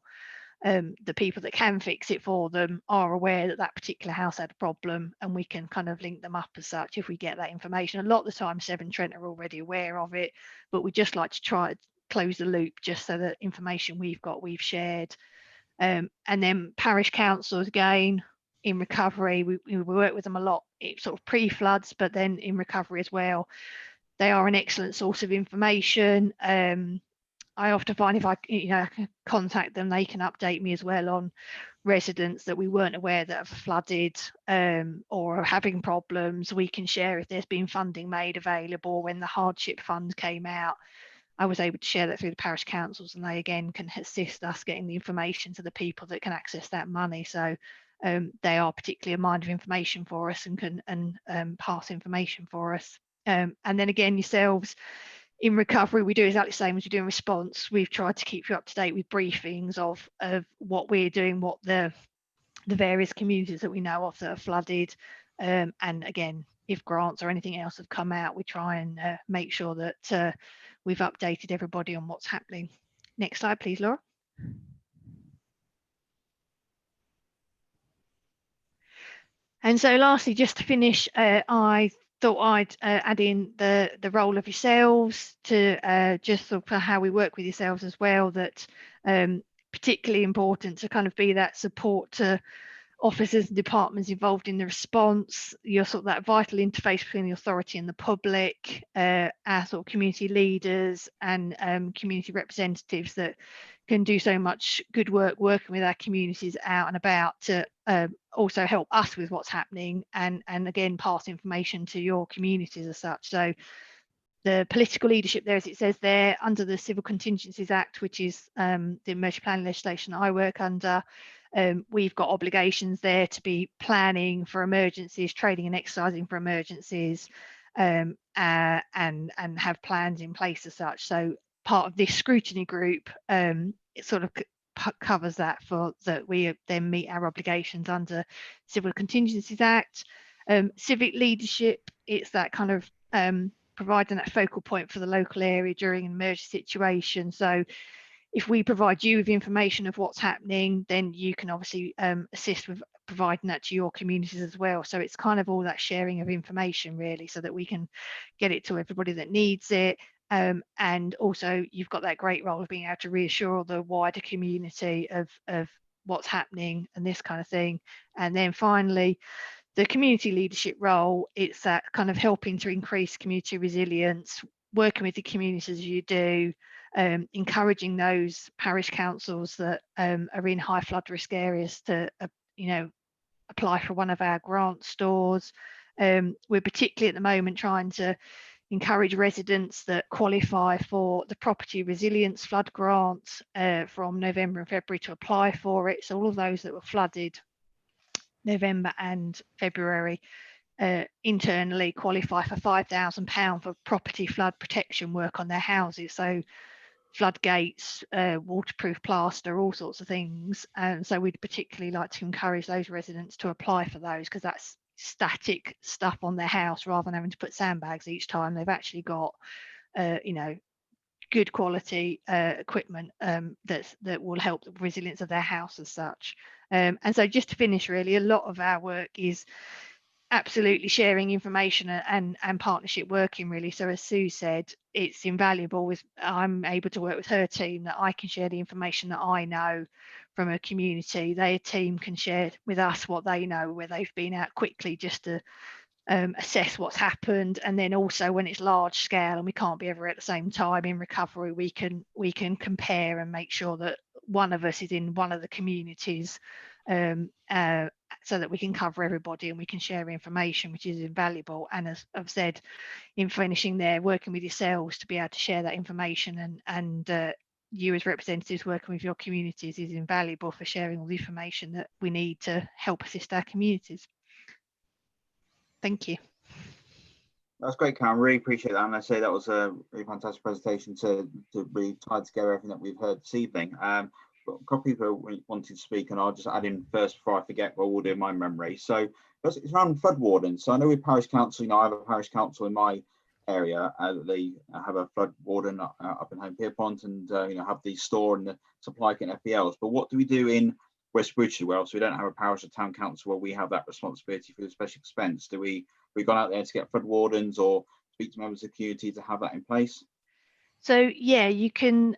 the people that can fix it for them are aware that that particular house had a problem, and we can kind of link them up as such if we get that information. A lot of the time Severn Trent are already aware of it, but we just like to try to close the loop just so that information we've shared. And then parish councils, again, in recovery, we work with them a lot, sort of pre-floods, but then in recovery as well. They are an excellent source of information. I often find if I can contact them, they can update me as well on residents that we weren't aware that have flooded or are having problems. We can share if there's been funding made available. When the hardship fund came out, I was able to share that through the parish councils, and they again can assist us getting the information to the people that can access that money. So they are particularly a mine of information for us and can pass information for us. And then again, yourselves in recovery, we do exactly the same as we do in response. We've tried to keep you up to date with briefings of what we're doing, what the various communities that we know of that are flooded, and again, if grants or anything else have come out, we try and make sure that we've updated everybody on what's happening. Next slide, please, Laura. And so lastly, just to finish, I thought I'd add in the role of yourselves to just sort of how we work with yourselves as well, that particularly important to kind of be that support to officers and departments involved in the response. You're sort of that vital interface between the authority and the public, our sort of community leaders and community representatives that can do so much good work working with our communities out and about to also help us with what's happening and again pass information to your communities as such. So the political leadership there, as it says there, under the Civil Contingencies Act, which is the emergency planning legislation I work under, we've got obligations there to be planning for emergencies, training and exercising for emergencies, and have plans in place as such. So part of this scrutiny group, it sort of covers that, for that we then meet our obligations under Civil Contingencies Act. Civic leadership, it's that kind of providing that focal point for the local area during an emergency situation. So if we provide you with information of what's happening, then you can obviously assist with providing that to your communities as well. So it's kind of all that sharing of information really, so that we can get it to everybody that needs it. And also you've got that great role of being able to reassure the wider community of what's happening and this kind of thing. And then finally, the community leadership role, it's that kind of helping to increase community resilience, working with the communities as you do, encouraging those parish councils that are in high flood risk areas to, apply for one of our grant stores. We're particularly at the moment trying to encourage residents that qualify for the property resilience flood grant from November and February to apply for it. So all of those that were flooded November and February internally qualify for £5,000 for property flood protection work on their houses. So floodgates, waterproof plaster, all sorts of things. And so we'd particularly like to encourage those residents to apply for those, because that's static stuff on their house rather than having to put sandbags each time. They've actually got, good quality equipment that will help the resilience of their house as such. And so just to finish, really, a lot of our work is absolutely sharing information and partnership working really. So as Sue said, it's invaluable with, I'm able to work with her team, that I can share the information that I know from a community. Their team can share with us what they know, where they've been out quickly just to assess what's happened. And then also when it's large scale and we can't be everywhere at the same time in recovery, we can compare and make sure that one of us is in one of the communities, so that we can cover everybody and we can share information, which is invaluable. And as I've said, in finishing there, working with yourselves to be able to share that information, and you as representatives working with your communities is invaluable for sharing all the information that we need to help assist our communities. Thank you. That's great, Karen. Really appreciate that. And I say that was a really fantastic presentation to really tie together everything that we've heard this evening. Got a couple of people wanted to speak, and I'll just add in first before I forget what we'll do in my memory. So it's around flood wardens. So I know with parish council, I have a parish council in my area. They have a flood warden up in Home Pierpont, and have the store and the supply kit and FPLs. But what do we do in West Bridge as well? So we don't have a parish or town council where we have that responsibility for the special expense. Do we gone out there to get flood wardens or speak to members of the community to have that in place? So yeah, you can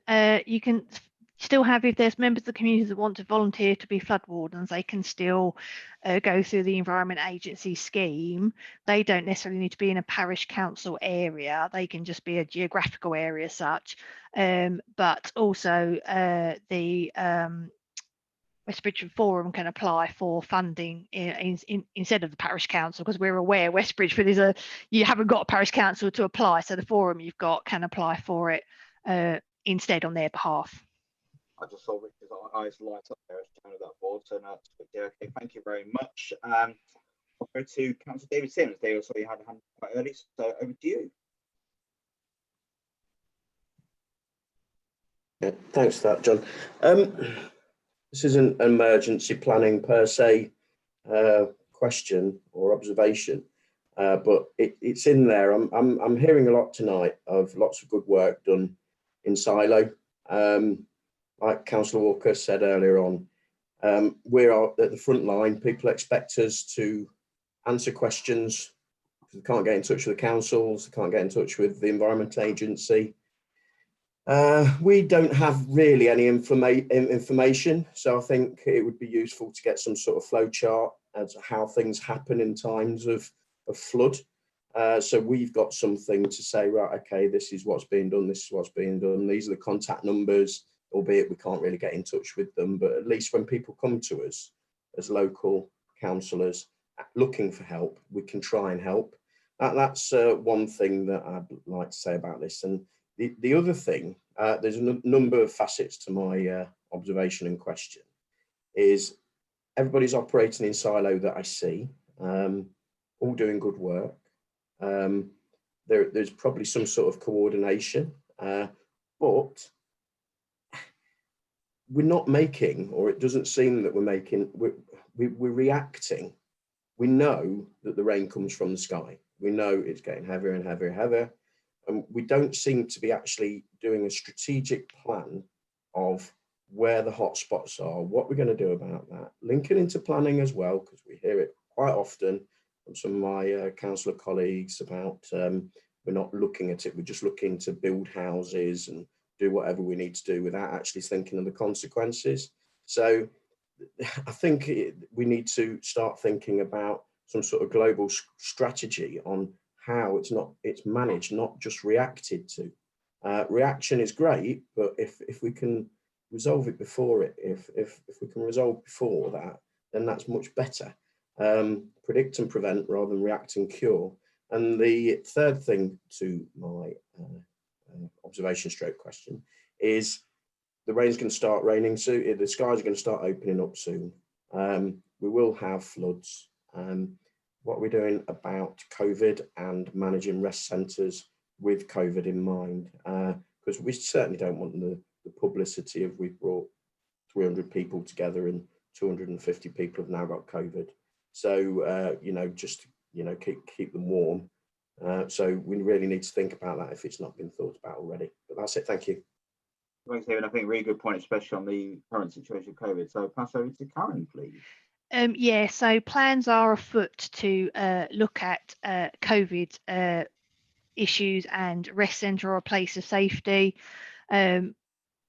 still have, if there's members of the community that want to volunteer to be flood wardens, they can still go through the Environment Agency scheme. They don't necessarily need to be in a parish council area. They can just be a geographical area as such. But also the West Bridgeford Forum can apply for funding instead of the parish council, because we're aware West Bridgeford is you haven't got a parish council to apply, so the forum you've got can apply for it instead on their behalf. I just saw Richard's eyes light up there as chairman of that board, so no, that's good. Okay, thank you very much. I'll go to Councillor David Sims. David, so you had a hand quite early, so over to you. Yeah, thanks for that, John. This isn't an emergency planning per se question or observation, but it's in there. I'm hearing a lot tonight of lots of good work done in silo. Like Councillor Walker said earlier on, we're at the front line. People expect us to answer questions because we can't get in touch with the councils, can't get in touch with the Environment Agency. We don't have really any information, so I think it would be useful to get some sort of flow chart as to how things happen in times of flood. So we've got something to say, right, okay, this is what's being done, this is what's being done, these are the contact numbers, albeit we can't really get in touch with them, but at least when people come to us as local councillors looking for help, we can try and help. that's one thing that I'd like to say about this. And the other thing, there's a number of facets to my observation and question, is everybody's operating in silo that I see, all doing good work. There's probably some sort of coordination, but we're not making, or it doesn't seem that we're making, we're reacting. We know that the rain comes from the sky. We know it's getting heavier and heavier and heavier. And we don't seem to be actually doing a strategic plan of where the hot spots are, what we're going to do about that. Linking into planning as well, because we hear it quite often from some of my councillor colleagues about we're not looking at it, we're just looking to build houses and do whatever we need to do without actually thinking of the consequences. So I think we need to start thinking about some sort of global strategy on how it's managed, not just reacted to. Reaction is great, but if we can resolve it before it, if we can resolve before that, then that's much better. Predict and prevent rather than react and cure. And the third thing to my observation stroke question is the rain's going to start raining soon. The skies are going to start opening up soon. We will have floods. What are we doing about COVID and managing rest centres with COVID in mind? Because we certainly don't want the publicity of we've brought 300 people together and 250 people have now got COVID. So, just, keep them warm. So we really need to think about that if it's not been thought about already. But that's it. Thank you. Thanks, David. I think a really good point, especially on the current situation of COVID. So pass over to Karen, please. Yeah, so plans are afoot to look at COVID issues and rest centre or a place of safety, and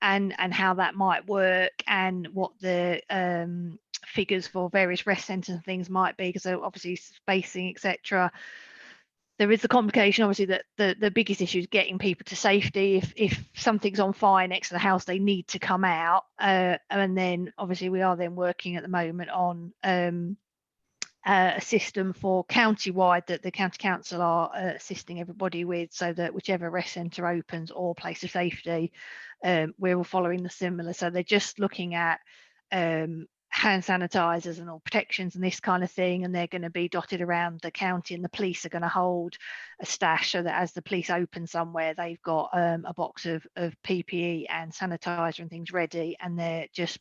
how that might work, and what the figures for various rest centres and things might be, because obviously spacing, etc. There is the complication, obviously, that the biggest issue is getting people to safety. If something's on fire next to the house, they need to come out. And then obviously we are then working at the moment on a system for county-wide that the county council are assisting everybody with, so that whichever rest centre opens or place of safety, we're all following the similar. So they're just looking at hand sanitizers and all protections and this kind of thing, and they're going to be dotted around the county, and the police are going to hold a stash so that as the police open somewhere, they've got a box of PPE and sanitizer and things ready, and they're just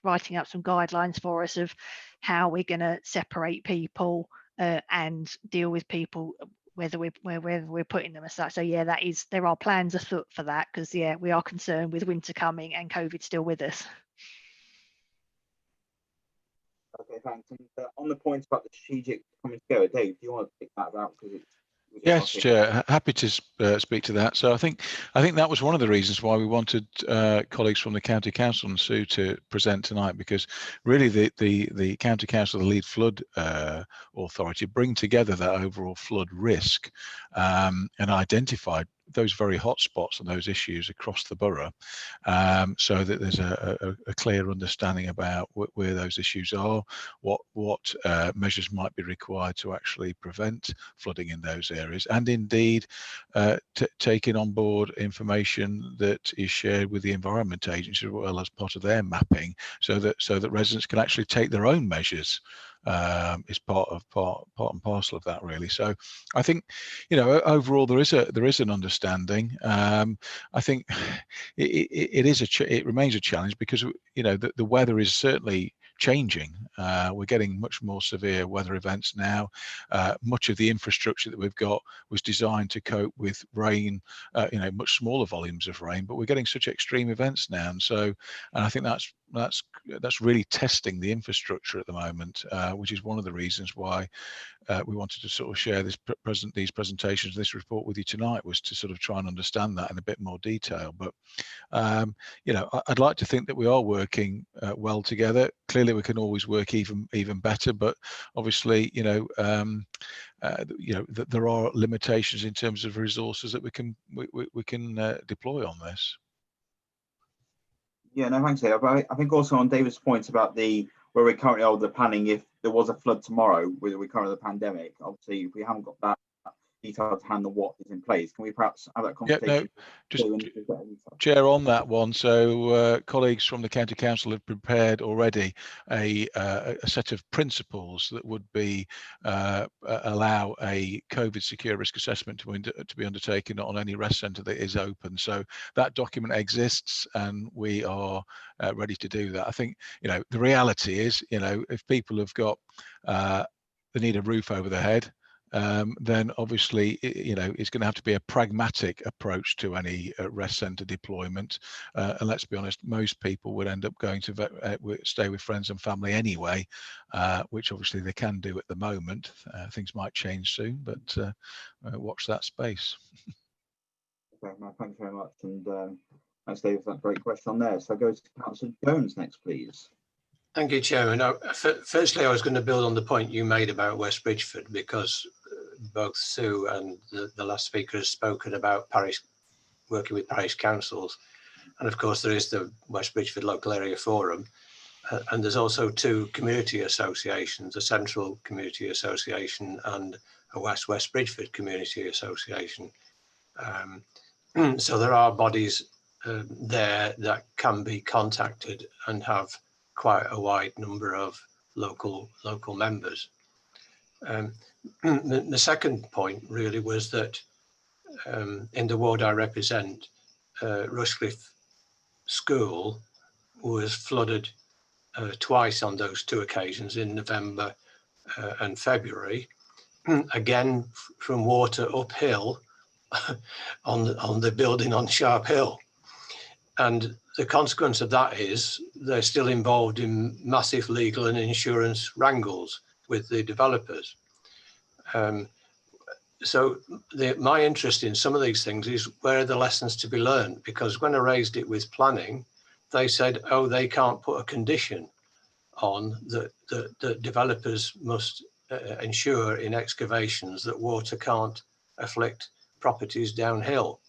writing up some guidelines for us of how we're going to separate people and deal with people whether we're putting them aside. So yeah, there are plans afoot for that, because yeah, we are concerned with winter coming and COVID still with us. Okay, thanks. And on the point about the strategic coming together, Dave, do you want to pick that up? Yes, Chair. Happy to speak to that. So I think that was one of the reasons why we wanted colleagues from the County Council and Sue to present tonight, because really the County Council, the lead flood authority, bring together that overall flood risk and identified those very hot spots and those issues across the borough, so that there's a clear understanding about where those issues are, what measures might be required to actually prevent flooding in those areas, and indeed taking on board information that is shared with the Environment Agency as well as part of their mapping, so that residents can actually take their own measures. Is part and parcel of that, really. So I think, overall there is an understanding. I think it remains a challenge, because the weather is certainly changing. We're getting much more severe weather events now. Much of the infrastructure that we've got was designed to cope with rain, much smaller volumes of rain, but we're getting such extreme events now, and I think that's really testing the infrastructure at the moment, which is one of the reasons why we wanted to sort of share these presentations, this report with you tonight, was to sort of try and understand that in a bit more detail. But I'd like to think that we are working well together. Clearly we can always work even better, but obviously there are limitations in terms of resources that we can deploy on this. Yeah, no, thanks, Dave. I think also on David's point about where we currently are with the planning, if there was a flood tomorrow with the current of the pandemic, obviously if we haven't got that detail to hand on what is in place. Can we perhaps have that Yeah, conversation? no, just Chair, on that one. So colleagues from the County Council have prepared already a set of principles that would be allow a COVID secure risk assessment to be undertaken on any rest centre that is open. So that document exists, and we are ready to do that. I think, you know, the reality is, you know, if people have got they need a roof over their head, then obviously, you know, it's going to have to be a pragmatic approach to any rest centre deployment. And let's be honest, most people would end up going to stay with friends and family anyway, which obviously they can do at the moment. Things might change soon, but watch that space. Okay, no, thanks very much. And thanks, Dave, for that great question on there. So I go to Councillor Jones next, please. Thank you, Chairman. Firstly, I was going to build on the point you made about West Bridgford, because both Sue and the last speaker has spoken about working with parish councils. And of course, there is the West Bridgford Local Area Forum. And there's also 2 community associations, a Central Community Association and a West Bridgford Community Association. So there are bodies there that can be contacted and have quite a wide number of local members. The second point really was that in the ward I represent, Rushcliffe School was flooded twice on those 2 occasions, in November and February, again from water uphill on the building on Sharp Hill. And the consequence of that is they're still involved in massive legal and insurance wrangles with the developers. So my interest in some of these things is, where are the lessons to be learned? Because when I raised it with planning, they said, oh, they can't put a condition on that the developers must ensure in excavations that water can't afflict properties downhill.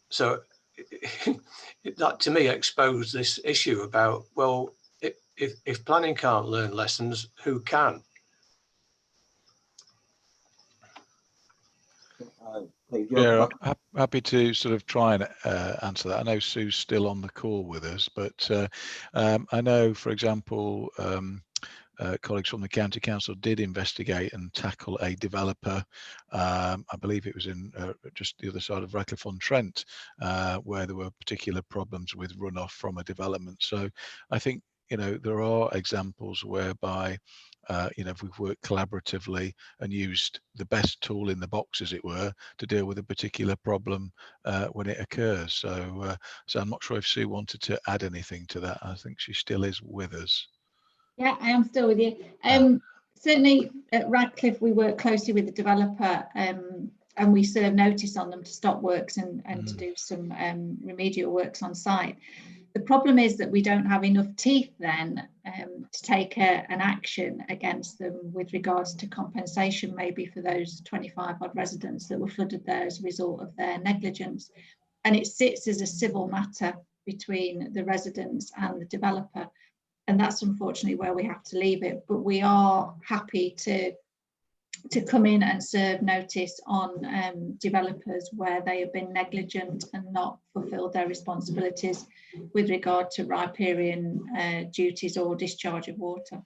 So that to me exposed this issue about, well, if planning can't learn lessons, who can? Yeah, I'm happy to sort of try and answer that. I know Sue's still on the call with us, but I know, for example, colleagues from the County Council did investigate and tackle a developer. I believe it was in just the other side of Radcliffe on Trent, where there were particular problems with runoff from a development. So I think, you know, there are examples whereby you know, if we've worked collaboratively and used the best tool in the box, as it were, to deal with a particular problem when it occurs. So I'm not sure if Sue wanted to add anything to that. I think she still is with us. Yeah, I am still with you. Certainly at Radcliffe, we work closely with the developer, and we serve notice on them to stop works and to do some remedial works on site. The problem is that we don't have enough teeth then to take an action against them with regards to compensation, maybe for those 25 odd residents that were flooded there as a result of their negligence. And it sits as a civil matter between the residents and the developer. And that's unfortunately where we have to leave it. But we are happy to come in and serve notice on developers where they have been negligent and not fulfilled their responsibilities with regard to riparian duties or discharge of water.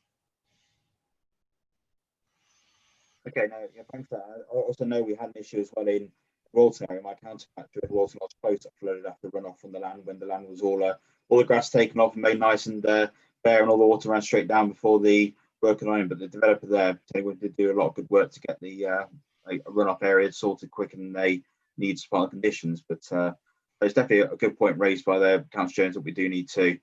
Okay, no, yeah, thanks for that. I also know we had an issue as well in Walton area. My counterfactory in Walton was close to flooded after runoff from the land, when the land was all the grass taken off and made nice and bare, and all the water ran straight down before the working on it. But the developer there, they wanted to do a lot of good work to get the runoff area sorted quicker than they need supply conditions. But there's definitely a good point raised by the Councillor Jones that we do need to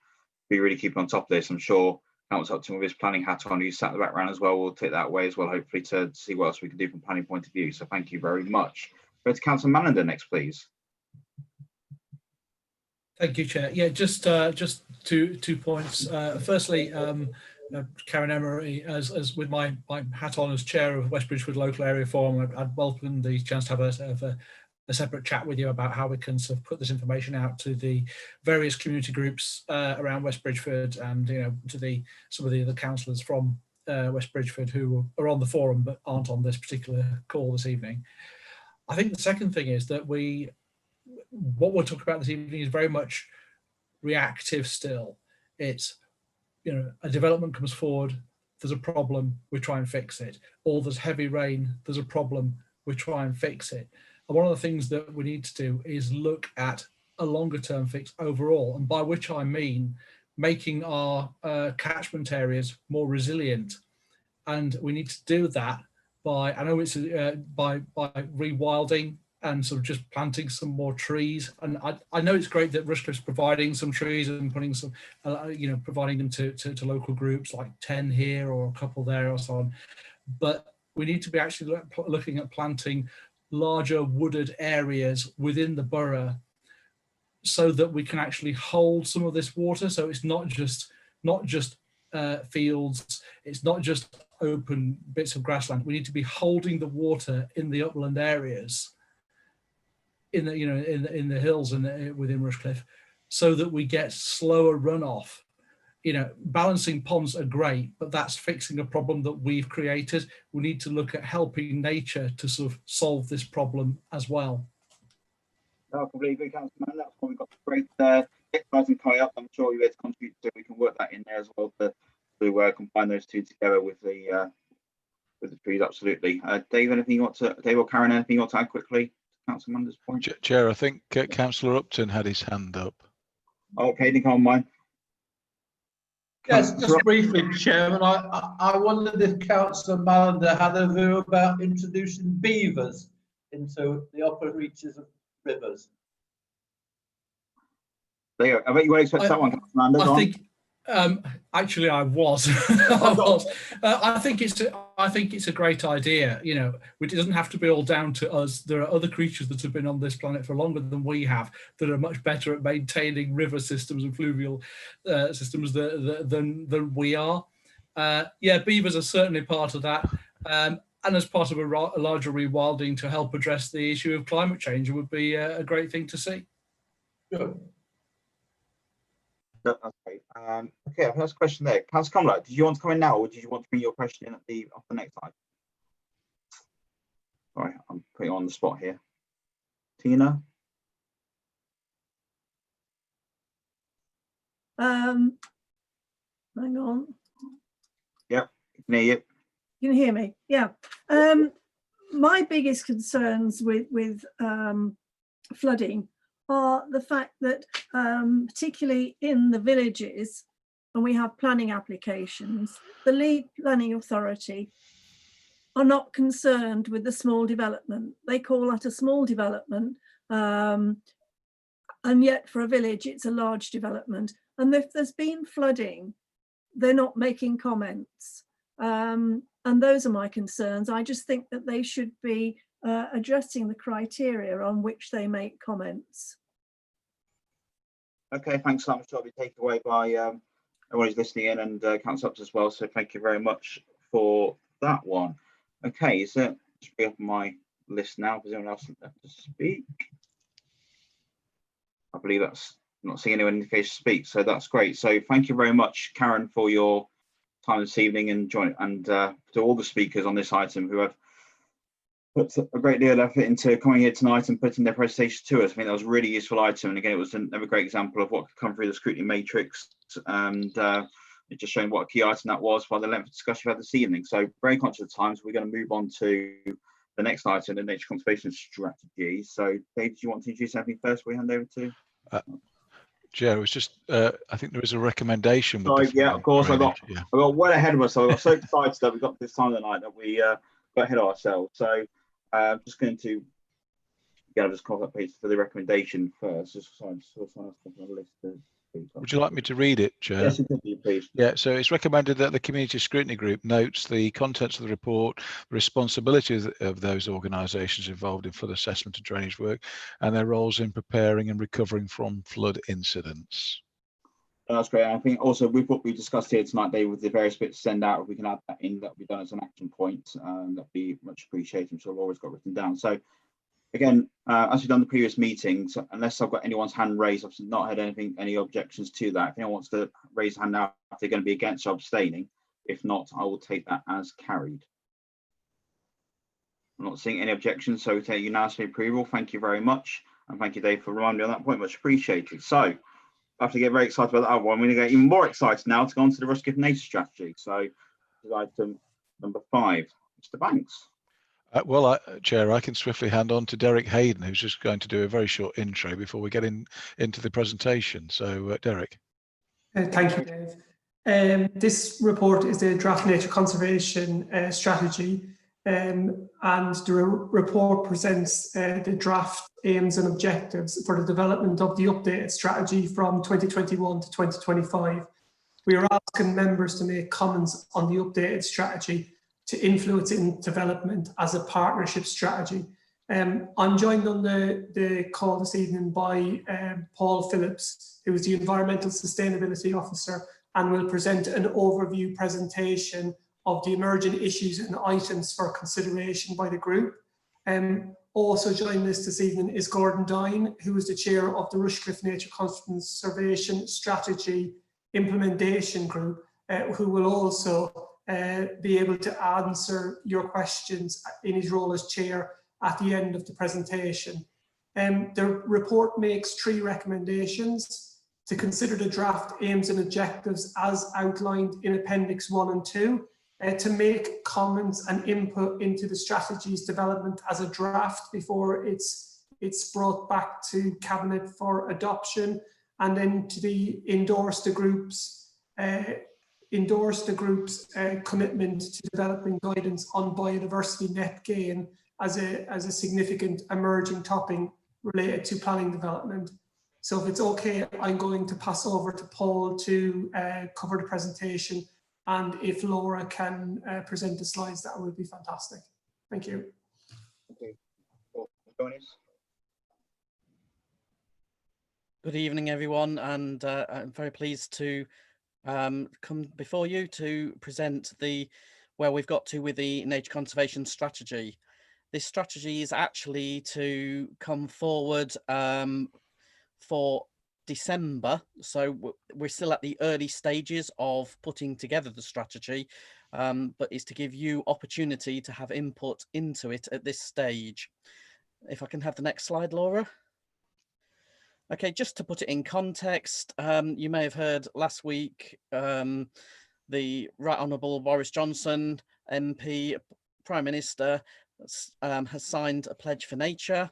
be really keeping on top of this. I'm sure Councillor Upton, with his planning hat on, who's sat in the background as well, will take that away as well, hopefully, to see what else we can do from a planning point of view. So thank you very much. Go to Councillor Mallender next, please. Thank you, Chair. Yeah, just two points. Firstly, Karen Emery, as with my hat on as chair of West Bridgford Local Area Forum, I'd welcome the chance to have a separate chat with you about how we can sort of put this information out to the various community groups around West Bridgford, and to some of the other councillors from West Bridgford who are on the forum but aren't on this particular call this evening. I think the second thing is that what we're talking about this evening is very much reactive still. It's, a development comes forward, there's a problem, we try and fix it. Or there's heavy rain, there's a problem, we try and fix it. And one of the things that we need to do is look at a longer term fix overall, and by which I mean making our catchment areas more resilient. And we need to do that by, I know it's by rewilding and sort of just planting some more trees. And I know it's great that Rushcliffe's providing some trees and putting some, providing them to local groups like 10 here or a couple there or so on. But we need to be actually looking at planting larger wooded areas within the borough so that we can actually hold some of this water. So it's not just fields, it's not just open bits of grassland. We need to be holding the water in the upland areas, in the hills and within Rushcliffe, so that we get slower runoff. Balancing ponds are great, but that's fixing a problem that we've created. We need to look at helping nature to sort of solve this problem as well. No, I completely agree, Councilman. That's why we've got great exercising coming up. I'm sure you're able to contribute so we can work that in there as well to combine those two together with the trees. Absolutely. Dave, Dave or Karen, anything you want to add quickly? Councilman, this point. Chair, I think Councillor Upton had his hand up. Okay, Nick, on mine. Yes, just briefly, Chairman. I wondered if Councillor Mallender had a view about introducing beavers into the upper reaches of rivers. There you go. I bet you won't expect that one, Councillor Mallender. I think actually I was. I think it's a great idea. It doesn't have to be all down to us. There are other creatures that have been on this planet for longer than we have that are much better at maintaining river systems and fluvial systems than we are. Beavers are certainly part of that, and as part of a larger rewilding to help address the issue of climate change, it would be a great thing to see. Good. That's great. Okay, first question there. Councillor Cumberland, did you want to come in now, or did you want to bring your question in at the next slide? Sorry, I'm putting you on the spot here. Tina? Hang on. Yep, I can hear you. You can hear me? Yeah. My biggest concerns with flooding are the fact that particularly in the villages, when we have planning applications, the lead planning authority are not concerned with the small development. They call that a small development, and yet for a village it's a large development. And if there's been flooding, they're not making comments, and those are my concerns. I just think that they should be addressing the criteria on which they make comments. Okay, thanks. I'm sure it'll be taken away by everyone who's listening in and Councillor Upton as well. So thank you very much for that one. Okay, so just bring up my list now. Is anyone else left to speak? I believe that's not seeing anyone indicate to speak, so that's great. So thank you very much, Karen, for your time this evening, and to all the speakers on this item who have put a great deal of effort into coming here tonight and putting their presentation to us. I think that was a really useful item, and again, it was another great example of what could come through the scrutiny matrix, and it just showing what a key item that was by the length of discussion we had this evening. So very conscious of time, so we're going to move on to the next item, the nature conservation strategy. So Dave, do you want to introduce anything first before we hand over to? Chair, it was just, I think there is a recommendation. Yeah, of course. I got well ahead of myself. I got so excited that we got this time of the night that we got ahead of ourselves. So I'm just going to just copy that page for the recommendation first. Just sorry, on the list. Would you like me to read it, Chair? Yes, you can, please. Yeah, so it's recommended that the Community Scrutiny Group notes the contents of the report, the responsibilities of those organisations involved in flood assessment and drainage work, and their roles in preparing and recovering from flood incidents. That's great. I think also with what we discussed here tonight, Dave, with the various bits to send out, if we can add that in, that'll be done as an action point. That'd be much appreciated. I'm sure Laura's got written down. So again, as we've done the previous meetings, unless I've got anyone's hand raised, I've not had any objections to that. If anyone wants to raise a hand now, if they're going to be against or abstaining, If not, I will take that as carried. I'm not seeing any objections, so we take unanimous approval. Thank you very much. And thank you, Dave, for reminding me on that point. Much appreciated. So I have to get very excited about that one. I'm going to get even more excited now to go on to the Rushcliffe Nature Strategy. So this is item number 5. Mr. Banks. Chair, I can swiftly hand on to Derek Hayden, who's just going to do a very short intro before we get into the presentation. So, Derek. Thank you, Dave. This report is the draft nature conservation strategy, and the report presents the draft aims and objectives for the development of the updated strategy from 2021 to 2025. We are asking members to make comments on the updated strategy to influence in development as a partnership strategy. I'm joined on the call this evening by Paul Phillips, who is the Environmental Sustainability Officer, and will present an overview presentation of the emerging issues and items for consideration by the group. Also joining us this evening is Gordon Dine, who is the chair of the Rushcliffe Nature Conservation Strategy Implementation Group, who will also be able to answer your questions in his role as chair at the end of the presentation. The report makes 3 recommendations: to consider the draft aims and objectives as outlined in Appendix 1 and 2, to make comments and input into the strategy's development as a draft before it's brought back to Cabinet for adoption, and then to endorse the group's commitment to developing guidance on biodiversity net gain as a significant emerging topic related to planning development. So if it's okay, I'm going to pass over to Paul to cover the presentation, and if Laura can present the slides, that would be fantastic. Thank you. Okay. Good evening, everyone, and I'm very pleased to come before you to present where we've got to with the nature conservation strategy. This strategy is actually to come forward for December, so we're still at the early stages of putting together the strategy, but it's to give you opportunity to have input into it at this stage. If I can have the next slide, Laura. Okay, just to put it in context, you may have heard last week the Right Honourable Boris Johnson, MP, Prime Minister, has signed a pledge for nature.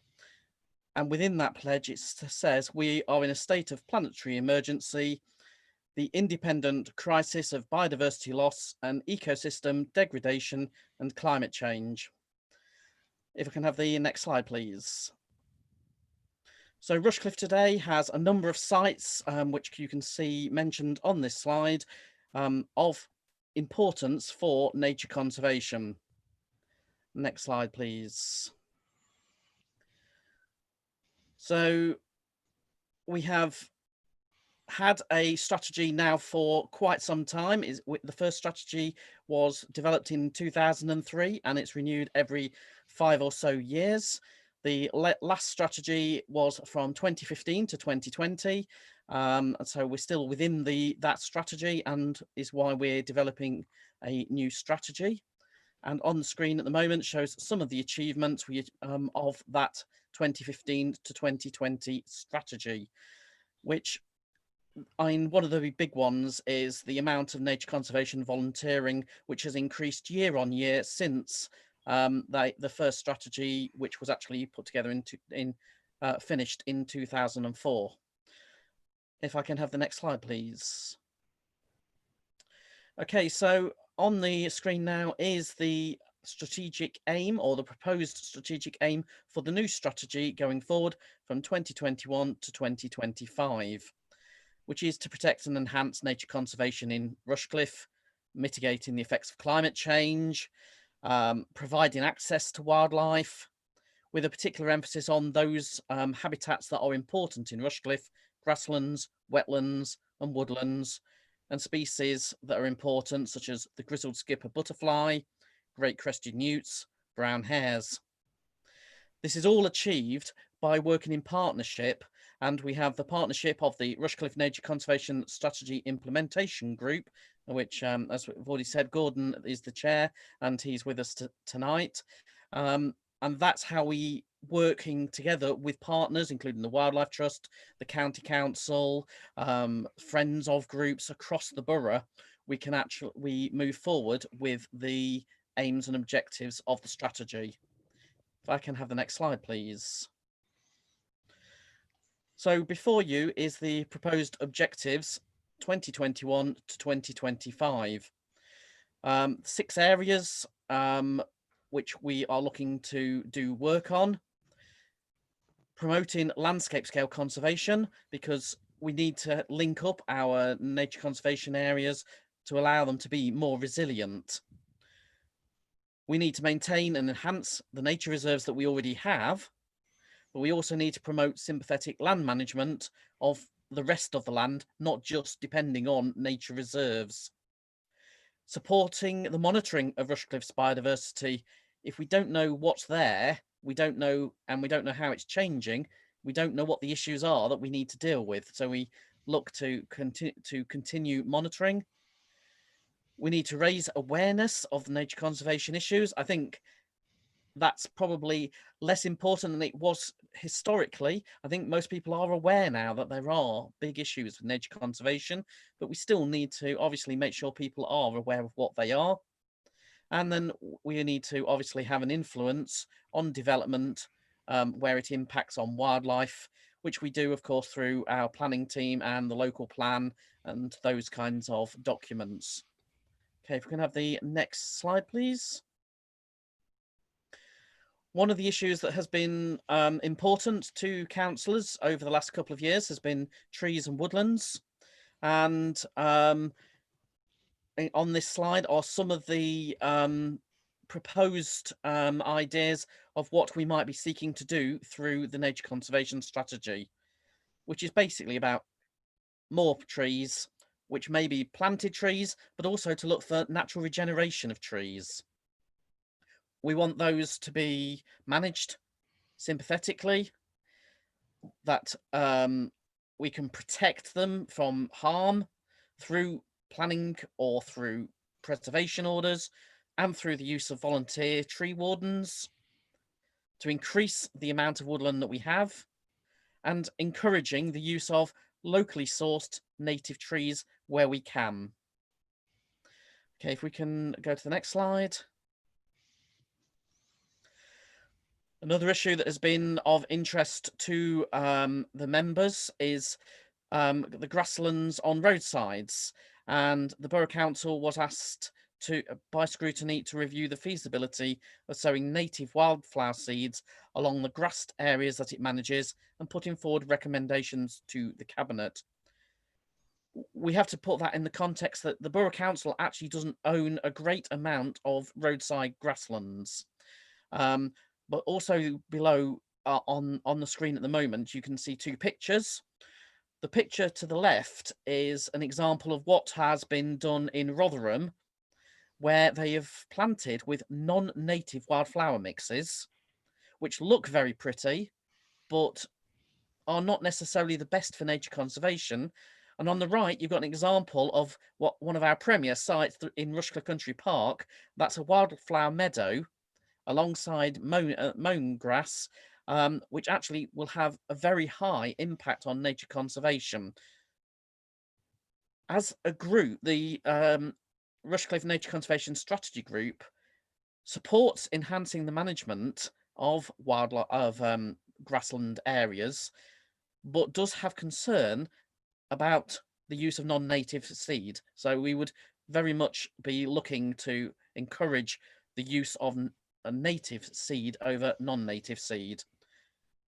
And within that pledge, it says we are in a state of planetary emergency, the independent crisis of biodiversity loss and ecosystem degradation and climate change. If I can have the next slide, please. So Rushcliffe today has a number of sites, which you can see mentioned on this slide, of importance for nature conservation. Next slide, please. So we have had a strategy now for quite some time. The first strategy was developed in 2003 and it's renewed every 5 or so years. The last strategy was from 2015 to 2020. And so we're still within that strategy, and is why we're developing a new strategy. And on the screen at the moment shows some of the achievements of that 2015 to 2020 strategy, which one of the big ones is the amount of nature conservation volunteering, which has increased year on year since the first strategy, which was actually put together finished in 2004. If I can have the next slide, please. Okay, so on the screen now is the strategic aim, or the proposed strategic aim for the new strategy going forward from 2021 to 2025, which is to protect and enhance nature conservation in Rushcliffe, mitigating the effects of climate change, providing access to wildlife, with a particular emphasis on those habitats that are important in Rushcliffe: grasslands, wetlands and woodlands, and species that are important such as the grizzled skipper butterfly, great crested newts, brown hares. This is all achieved by working in partnership, and we have the partnership of the Rushcliffe Nature Conservation Strategy Implementation Group, which, as we've already said, Gordon is the chair and he's with us tonight. And that's how we, working together with partners, including the Wildlife Trust, the County Council, friends of groups across the borough, we move forward with the aims and objectives of the strategy. If I can have the next slide, please. So before you is the proposed objectives 2021 to 2025. 6 areas which we are looking to do work on. Promoting landscape scale conservation, because we need to link up our nature conservation areas to allow them to be more resilient. We need to maintain and enhance the nature reserves that we already have, but we also need to promote sympathetic land management of the rest of the land, not just depending on nature reserves. Supporting the monitoring of Rushcliffe's biodiversity. If we don't know what's there, we don't know, and we don't know how it's changing, we don't know what the issues are that we need to deal with. So we look to continue monitoring. We need to raise awareness of the nature conservation issues. I think that's probably less important than it was historically. I think most people are aware now that there are big issues with nature conservation, but we still need to obviously make sure people are aware of what they are. And then we need to obviously have an influence on development where it impacts on wildlife, which we do, of course, through our planning team and the local plan and those kinds of documents. Okay, if we can have the next slide, please. One of the issues that has been important to councillors over the last couple of years has been trees and woodlands. And on this slide are some of the proposed ideas of what we might be seeking to do through the nature conservation strategy, which is basically about more trees, which may be planted trees, but also to look for natural regeneration of trees. We want those to be managed sympathetically, that we can protect them from harm through planning or through preservation orders and through the use of volunteer tree wardens, to increase the amount of woodland that we have, and encouraging the use of locally sourced native trees where we can. Okay, if we can go to the next slide. Another issue that has been of interest to the members is the grasslands on roadsides, and the Borough Council was asked by Scrutiny to review the feasibility of sowing native wildflower seeds along the grassed areas that it manages and putting forward recommendations to the Cabinet. We have to put that in the context that the Borough Council actually doesn't own a great amount of roadside grasslands. But also below on the screen at the moment, you can see 2 pictures. The picture to the left is an example of what has been done in Rotherham, where they have planted with non-native wildflower mixes, which look very pretty, but are not necessarily the best for nature conservation. And on the right, you've got an example of what one of our premier sites in Rushcliffe Country Park. That's a wildflower meadow alongside mown grass, which actually will have a very high impact on nature conservation. As a group, the Rushcliffe Nature Conservation Strategy Group supports enhancing the management of grassland areas, but does have concern about the use of non-native seed. So we would very much be looking to encourage the use of a native seed over non-native seed.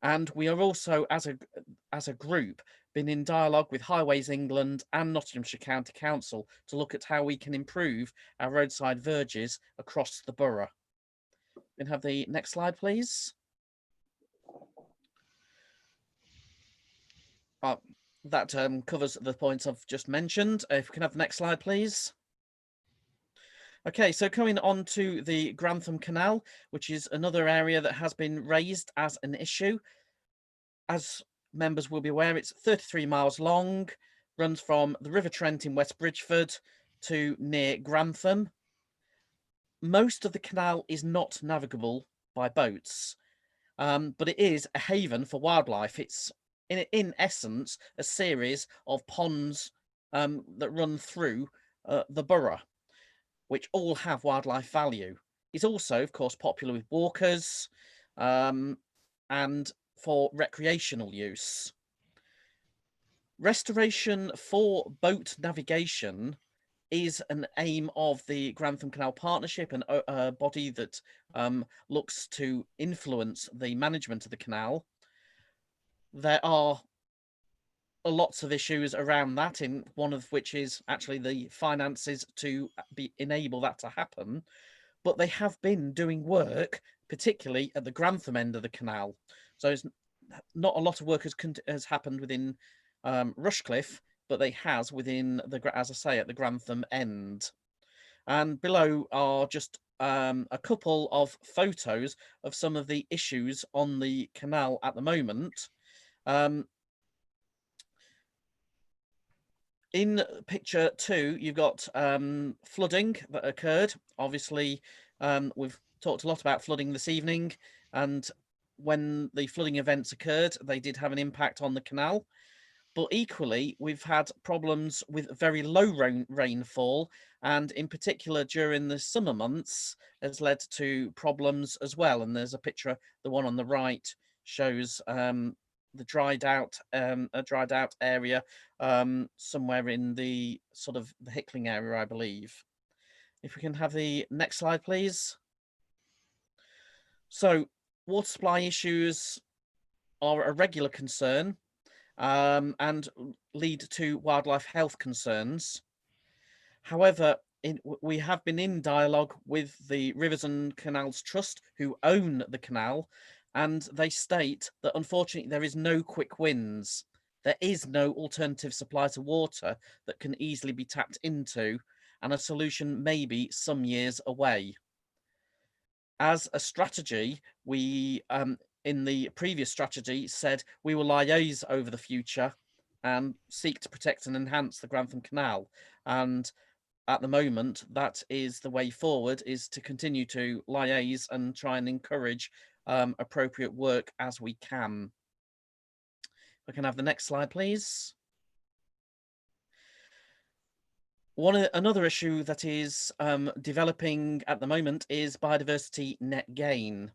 And we are also, as a group, been in dialogue with Highways England and Nottinghamshire County Council to look at how we can improve our roadside verges across the borough. We can have the next slide, please. That covers the points I've just mentioned. If we can have the next slide, please. Okay, so coming on to the Grantham Canal, which is another area that has been raised as an issue. As members will be aware, it's 33 miles long, runs from the River Trent in West Bridgeford to near Grantham. Most of the canal is not navigable by boats, but it is a haven for wildlife. It's in essence a series of ponds that run through the borough, which all have wildlife value. It's also, of course, popular with walkers and for recreational use. Restoration for boat navigation is an aim of the Grantham Canal Partnership, a body that looks to influence the management of the canal. There are lots of issues around that, in one of which is actually the finances to enable that to happen. But they have been doing work, particularly at the Grantham end of the canal. So it's not a lot of work has happened within Rushcliffe, but they has within as I say, at the Grantham end. And below are just a couple of photos of some of the issues on the canal at the moment. In picture 2, you've got flooding that occurred. Obviously, we've talked a lot about flooding this evening, and when the flooding events occurred, they did have an impact on the canal. But equally, we've had problems with very low rainfall, and in particular during the summer months has led to problems as well. And there's a picture, the one on the right shows the dried out area somewhere in the sort of the Hickling area, I believe. If we can have the next slide, please. So water supply issues are a regular concern and lead to wildlife health concerns. However, we have been in dialogue with the Rivers and Canals Trust, who own the canal, and they state that unfortunately there is no quick wins. There is no alternative supply to water that can easily be tapped into, and a solution may be some years away. As a strategy, we in the previous strategy said we will liaise over the future and seek to protect and enhance the Grantham Canal. And at the moment, that is the way forward, is to continue to liaise and try and encourage appropriate work as we can. We can have the next slide, please. Another issue that is developing at the moment is biodiversity net gain.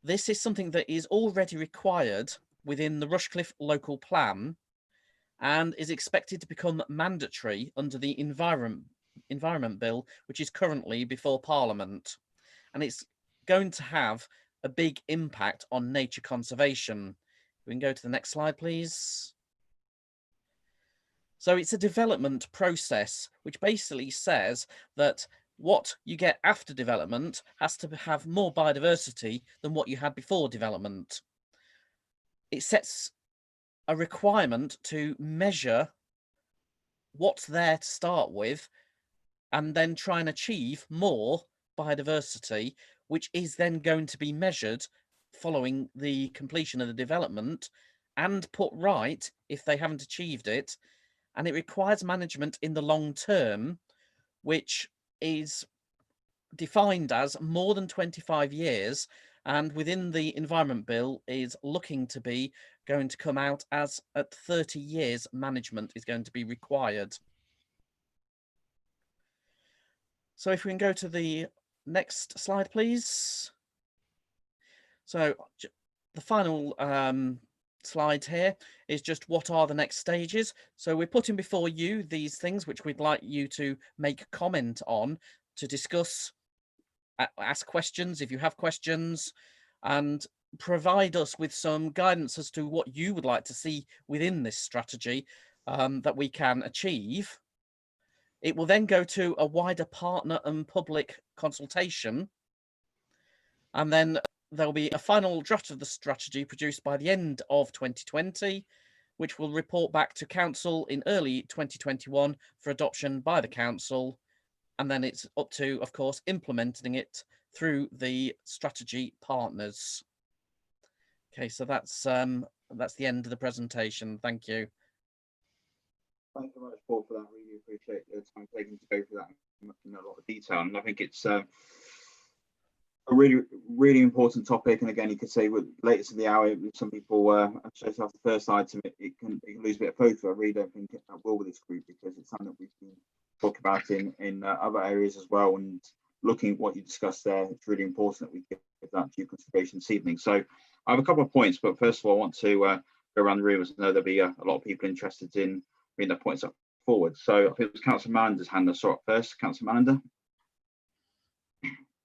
This is something that is already required within the Rushcliffe local plan and is expected to become mandatory under the Environment Bill, which is currently before Parliament. And it's going to have a big impact on nature conservation. We can go to the next slide, please. So it's a development process, which basically says that what you get after development has to have more biodiversity than what you had before development. It sets a requirement to measure what's there to start with and then try and achieve more biodiversity, which is then going to be measured following the completion of the development and put right if they haven't achieved it. And it requires management in the long term, which is defined as more than 25 years, and within the Environment Bill is looking to be going to come out as at 30 years management is going to be required. So if we can go to the next slide, please. So the final slide here is just what are the next stages. So we're putting before you these things which we'd like you to make comment on, to discuss, ask questions if you have questions, and provide us with some guidance as to what you would like to see within this strategy that we can achieve. It will then go to a wider partner and public consultation, and then there'll be a final draft of the strategy produced by the end of 2020, which will report back to Council in early 2021 for adoption by the Council. And then it's up to, of course, implementing it through the strategy partners. Okay, so that's the end of the presentation. Thank you. Thank you very much, Paul, for that. Really appreciate the time taken to go through that in a lot of detail. And I think it's a really important topic. And again, you could say with latest in the hour, some people straight after the first item, it can lose a bit of focus. I really don't think it will with this group, because it's something that we've been talking about in other areas as well. And looking at what you discussed there, it's really important that we give that due consideration this evening. So I have a couple of points, but first of all, I want to go around the room, as I know there'll be a lot of people interested in bringing their points up forward. So I think it was Councillor Malander's hand I saw up first. Councillor Malander.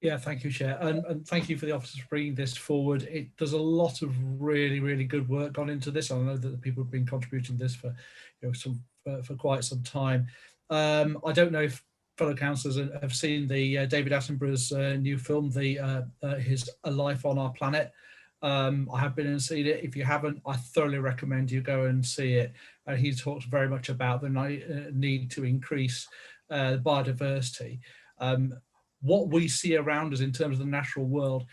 Yeah, thank you, Chair, and thank you for the officers for bringing this forward. There's a lot of really good work gone into this. I know that the people have been contributing this for for quite some time. I don't know if fellow councillors have seen the David Attenborough's new film, his A Life on Our Planet. I have been and seen it. If you haven't, I thoroughly recommend you go and see it. He talks very much about the need to increase biodiversity. What we see around us in terms of the natural world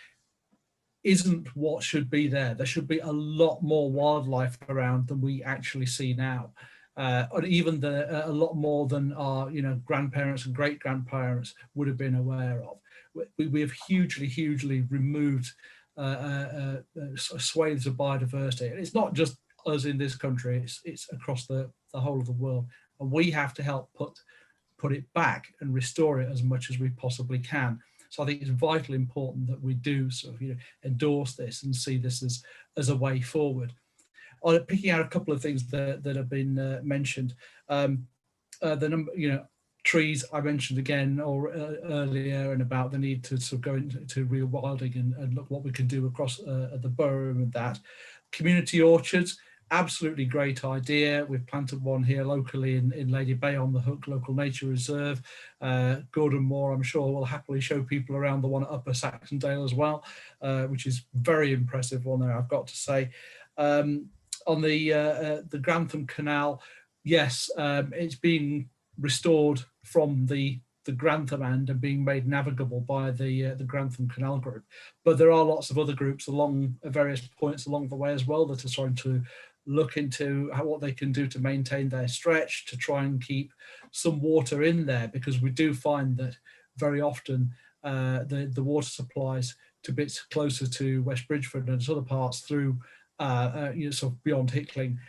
isn't what should be there. There should be a lot more wildlife around than we actually see now, or even a lot more than our grandparents and great grandparents would have been aware of. We have hugely removed swathes of biodiversity, and it's not just us in this country. It's across the whole of the world, and we have to help put it back and restore it as much as we possibly can. So I think it's vitally important that we do sort of endorse this and see this as a way forward. Picking out a couple of things that have been mentioned, the number, trees I mentioned again earlier, and about the need to sort of go into rewilding and look what we can do across the borough with that. Community orchards. Absolutely great idea. We've planted one here locally in Lady Bay on the Hook Local Nature Reserve. Gordon Moore, I'm sure, will happily show people around the one at Upper Saxondale as well, which is very impressive one there, I've got to say. On the Grantham Canal, yes, it's being restored from the Grantham end and being made navigable by the Grantham Canal Group. But there are lots of other groups along various points along the way as well that are starting to look into what they can do to maintain their stretch, to try and keep some water in there, because we do find that very often the water supplies to bits closer to West Bridgeford and other parts through sort of beyond Hickling,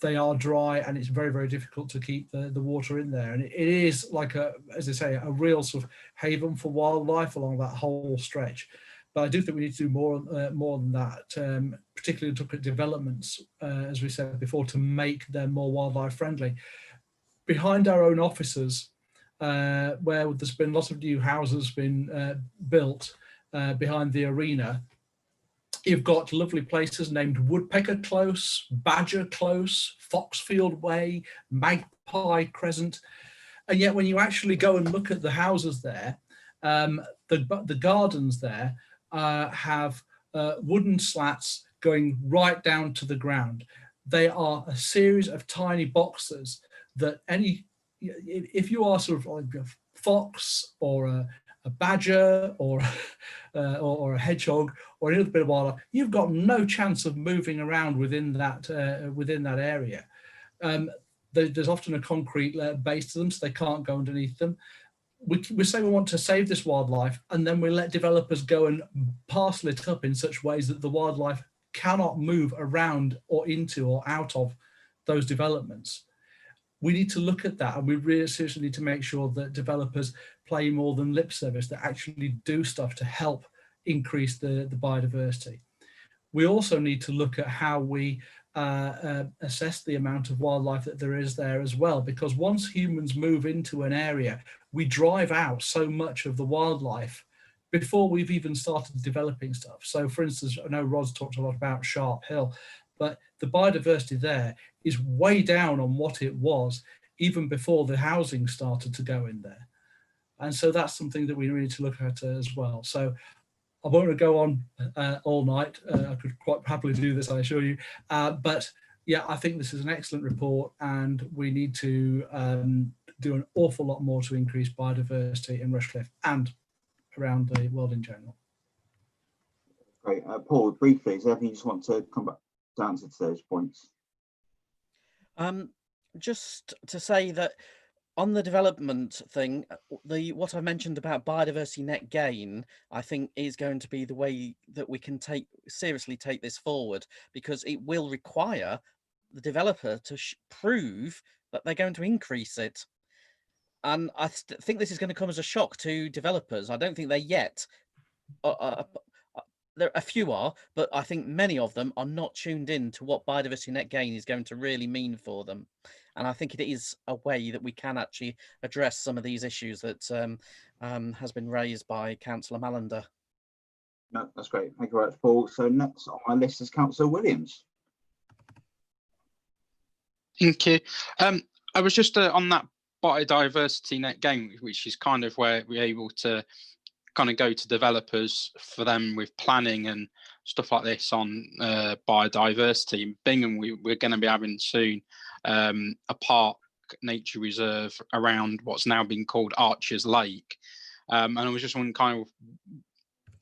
they are dry, and it's very difficult to keep the water in there. And it is like as I say, a real sort of haven for wildlife along that whole stretch. But I do think we need to do more than that, particularly to look at developments, as we said before, to make them more wildlife friendly. Behind our own offices, where there's been lots of new houses been built behind the arena, you've got lovely places named Woodpecker Close, Badger Close, Foxfield Way, Magpie Crescent. And yet when you actually go and look at the houses there, the gardens there have wooden slats going right down to the ground. They are a series of tiny boxes that if you are sort of like a fox or a badger or a hedgehog or any other bit of wildlife, you've got no chance of moving around within that area. There's often a concrete base to them, so they can't go underneath them. We say we want to save this wildlife, and then we let developers go and parcel it up in such ways that the wildlife cannot move around or into or out of those developments. We need to look at that, and we really seriously need to make sure that developers play more than lip service, that actually do stuff to help increase the biodiversity. We also need to look at how we assess the amount of wildlife that there is there as well, because once humans move into an area, we drive out so much of the wildlife before we've even started developing stuff. So for instance, I know Rod's talked a lot about Sharp Hill, but the biodiversity there is way down on what it was even before the housing started to go in there. And so that's something that we need to look at as well. So I won't go on all night. I could quite happily do this, I assure you. But yeah, I think this is an excellent report, and we need to do an awful lot more to increase biodiversity in Rushcliffe and around the world in general. Great. Paul, briefly, is there anything you just want to come back to answer to those points? just to say that on the development thing, what I mentioned about biodiversity net gain, I think is going to be the way that we can seriously take this forward, because it will require the developer to prove that they're going to increase it. And I think this is going to come as a shock to developers. I don't think they're yet. There a few are, but I think many of them are not tuned in to what biodiversity net gain is going to really mean for them. And I think it is a way that we can actually address some of these issues that has been raised by Councillor Mallender. No, that's great. Thank you very much, Paul. So next on my list is Councillor Williams. Thank you. I was just on that biodiversity net gain, which is kind of where we're able to kind of go to developers for them with planning and stuff like this on biodiversity. In Bingham, we're going to be having soon a park nature reserve around what's now been called Archer's Lake. And I was just wondering, kind of,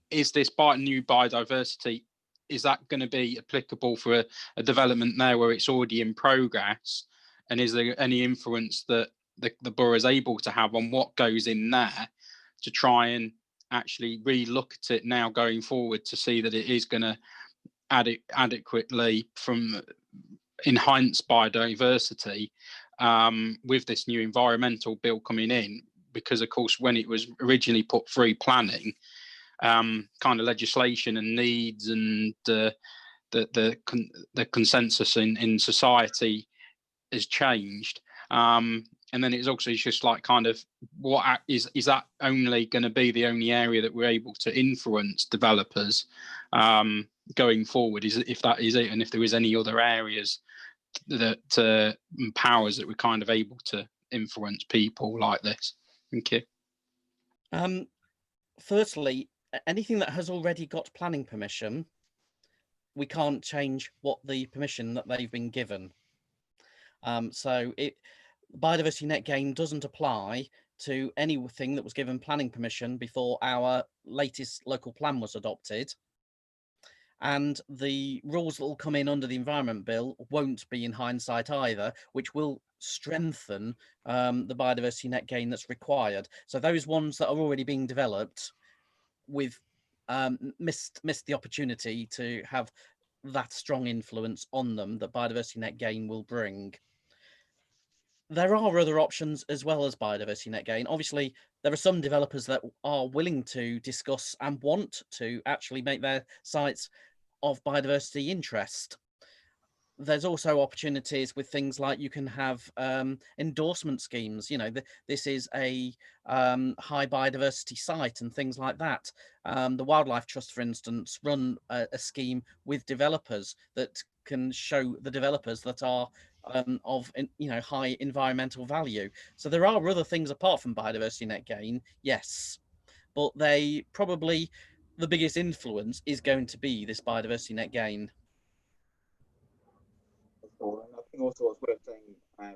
is this new biodiversity, is that going to be applicable for a development there where it's already in progress? And is there any influence that the borough is able to have on what goes in there to try and actually really look at it now going forward to see that it is going to adequately enhance biodiversity with this new environmental bill coming in? Because of course, when it was originally put through planning, kind of legislation and needs and the consensus in society has changed. And then it's also just like kind of what is that only going to be the only area that we're able to influence developers going forward? If that is it, and if there is any other areas that powers that we're kind of able to influence people like this? Thank you. Firstly, anything that has already got planning permission, we can't change what the permission that they've been given. So biodiversity net gain doesn't apply to anything that was given planning permission before our latest local plan was adopted. And the rules that will come in under the Environment Bill won't be in hindsight either, which will strengthen the biodiversity net gain that's required. So those ones that are already being developed with missed the opportunity to have that strong influence on them that biodiversity net gain will bring. There are other options as well as biodiversity net gain. Obviously, there are some developers that are willing to discuss and want to actually make their sites of biodiversity interest. There's also opportunities with things like you can have endorsement schemes. You know, this is a high biodiversity site and things like that. The Wildlife Trust, for instance, run a scheme with developers that can show the developers that are of high environmental value. So there are other things apart from biodiversity net gain, yes, but they probably the biggest influence is going to be this biodiversity net gain. And I think also what's worth saying on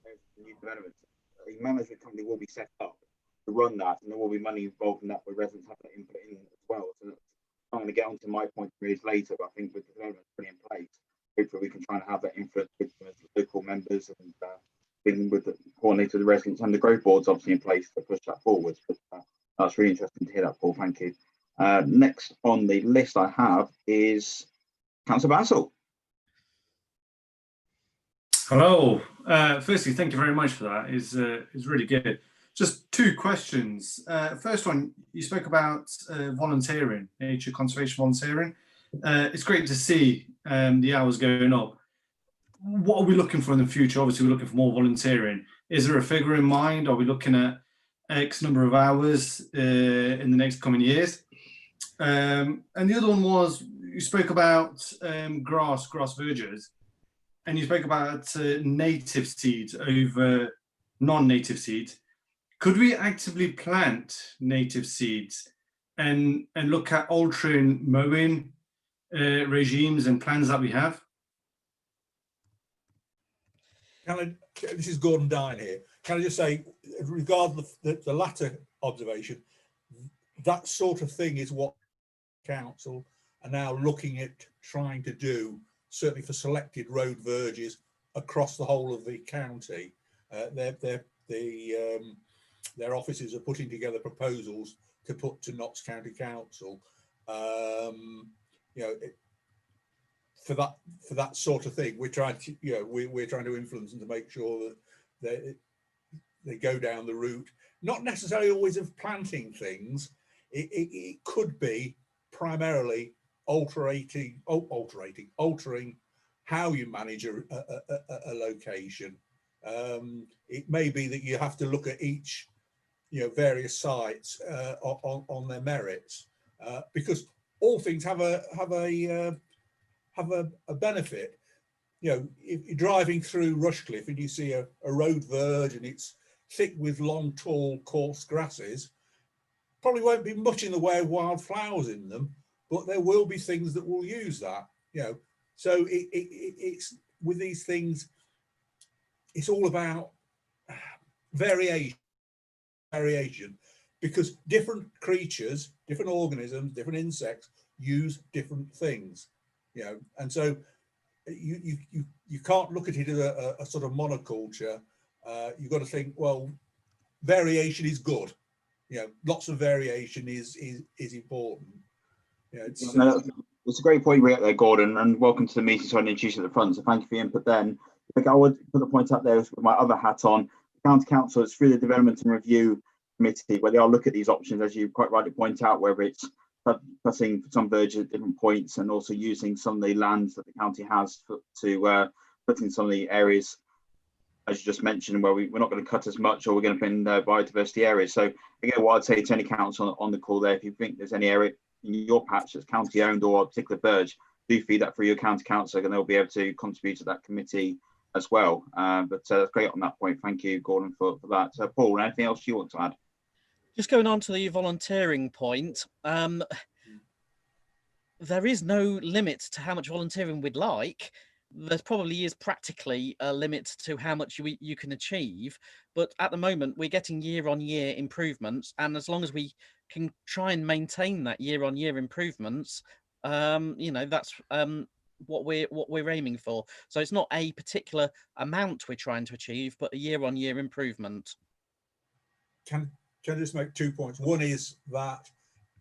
those new developments, a management company will be set up to run that, and there will be money involved in that where residents have that input in as well. So I'm going to get onto my point later, but I think with the development put in place, hopefully we can try and have that influence with local members and being with the coordinator of the residents and the growth boards obviously in place to push that forward. But that's really interesting to hear that, Paul. Thank you. Next on the list I have is Councillor Bassel. Hello. Firstly, thank you very much for that. It's really good. Just two questions. First one, you spoke about volunteering, nature conservation volunteering. It's great to see the hours going up. What are we looking for in the future? Obviously, we're looking for more volunteering. Is there a figure in mind? Are we looking at X number of hours in the next coming years? And the other one was, you spoke about grass verges, and you spoke about native seeds over non-native seeds. Could we actively plant native seeds and look at altering mowing regimes and plans that we have? This is Gordon Dine here. Can I just say, regarding the latter observation, that sort of thing is what council are now looking at trying to do, certainly for selected road verges across the whole of the county. Their offices are putting together proposals to put to Notts County Council. You know, for that sort of thing, we're trying to, you know, we're trying to influence them to make sure that they go down the route, not necessarily always of planting things. It could be primarily altering how you manage a location. It may be that you have to look at each, you know, various sites on their merits, because all things have a benefit. You know, if you're driving through Rushcliffe and you see a road verge and it's thick with long, tall, coarse grasses, probably won't be much in the way of wildflowers in them, but there will be things that will use that. You know, so it's with these things, it's all about variation, because different creatures, different organisms, different insects use different things. You know, and so you can't look at it as a sort of monoculture. You've got to think, well, variation is good. You know, lots of variation is important. You know, it's a great point you bring up there, Gordon, and welcome to the meeting. So I introduced you at the front, so thank you for your input. Then, I would put the point out there with my other hat on. The County Council is through the Development and Review Committee, where they all look at these options, as you quite rightly point out, whether it's cutting some verge at different points and also using some of the lands that the county has to put in some of the areas, as you just mentioned, where we're not going to cut as much, or we're going to put in biodiversity areas. So again, what I'd say to any council on the call there, if you think there's any area in your patch that's county owned or a particular verge, do feed that through your county council, and they'll be able to contribute to that committee as well. But that's great on that point. Thank you, Gordon, for that. Paul, anything else you want to add? Just going on to the volunteering point, there is no limit to how much volunteering we'd like. There probably is practically a limit to how much you can achieve, but at the moment we're getting year-on-year improvements, and as long as we can try and maintain that year-on-year improvements, you know, that's what we're aiming for. So it's not a particular amount we're trying to achieve, but a year-on-year improvement. Can I just make 2 points? One is that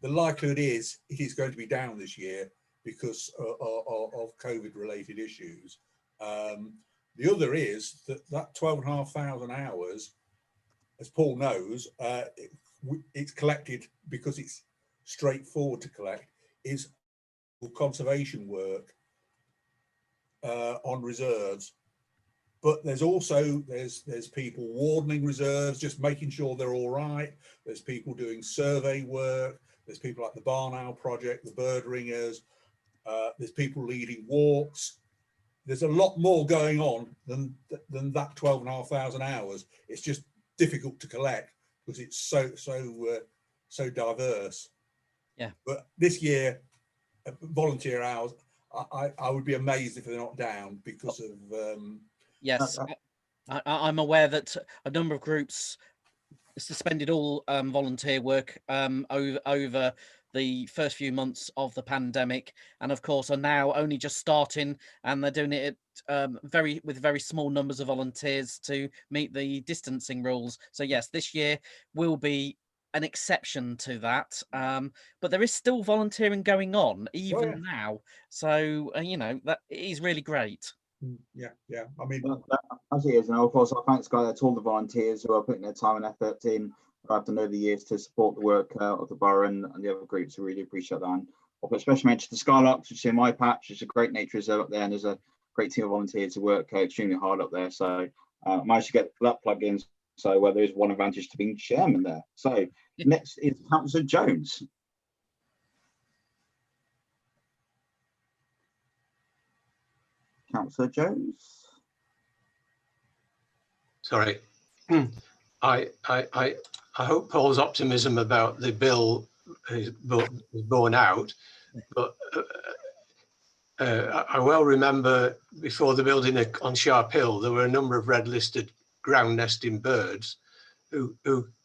the likelihood is it is going to be down this year because of COVID-related issues. The other is that 12,500 hours, as Paul knows, it's collected because it's straightforward to collect, is conservation work on reserves. But there's also there's people wardening reserves, just making sure they're all right. There's people doing survey work. There's people like the Barn Owl Project, the bird ringers. There's people leading walks. There's a lot more going on than that 12,500 hours. It's just difficult to collect because it's so diverse. Yeah. But this year, volunteer hours, I would be amazed if they're not down because of. Yes, I'm aware that a number of groups suspended all volunteer work over the first few months of the pandemic, and of course are now only just starting, and they're doing it with very small numbers of volunteers to meet the distancing rules. So yes, this year will be an exception to that, but there is still volunteering going on even now. So you know, that is really great. Yeah. I mean, as it is, and of course, thanks, guys, to all the volunteers who are putting their time and effort in throughout over the years to support the work of the borough and the other groups. I really appreciate that. And I'll put special mention to Skylarks, which is in my patch. It's a great nature reserve up there, and there's a great team of volunteers who work extremely hard up there. So I managed to get that plug in. So there is one advantage to being chairman there. So next is Councillor Jones. Councillor Jones. Sorry, I hope Paul's optimism about the bill is borne out, but I well remember before the building on Sharp Hill, there were a number of red-listed ground nesting birds who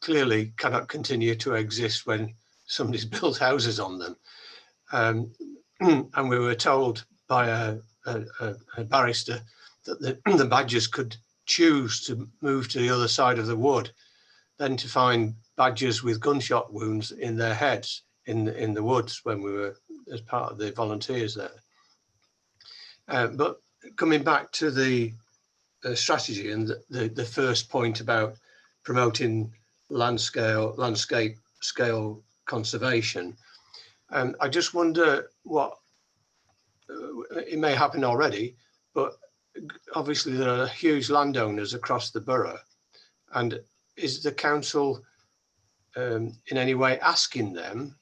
clearly cannot continue to exist when somebody's built houses on them. And we were told by a barrister that the badgers could choose to move to the other side of the wood, than to find badgers with gunshot wounds in their heads in the woods when we were as part of the volunteers there. But coming back to the strategy and the first point about promoting landscape scale conservation, I just wonder what, it may happen already, but obviously there are huge landowners across the borough, and is the council in any way asking them,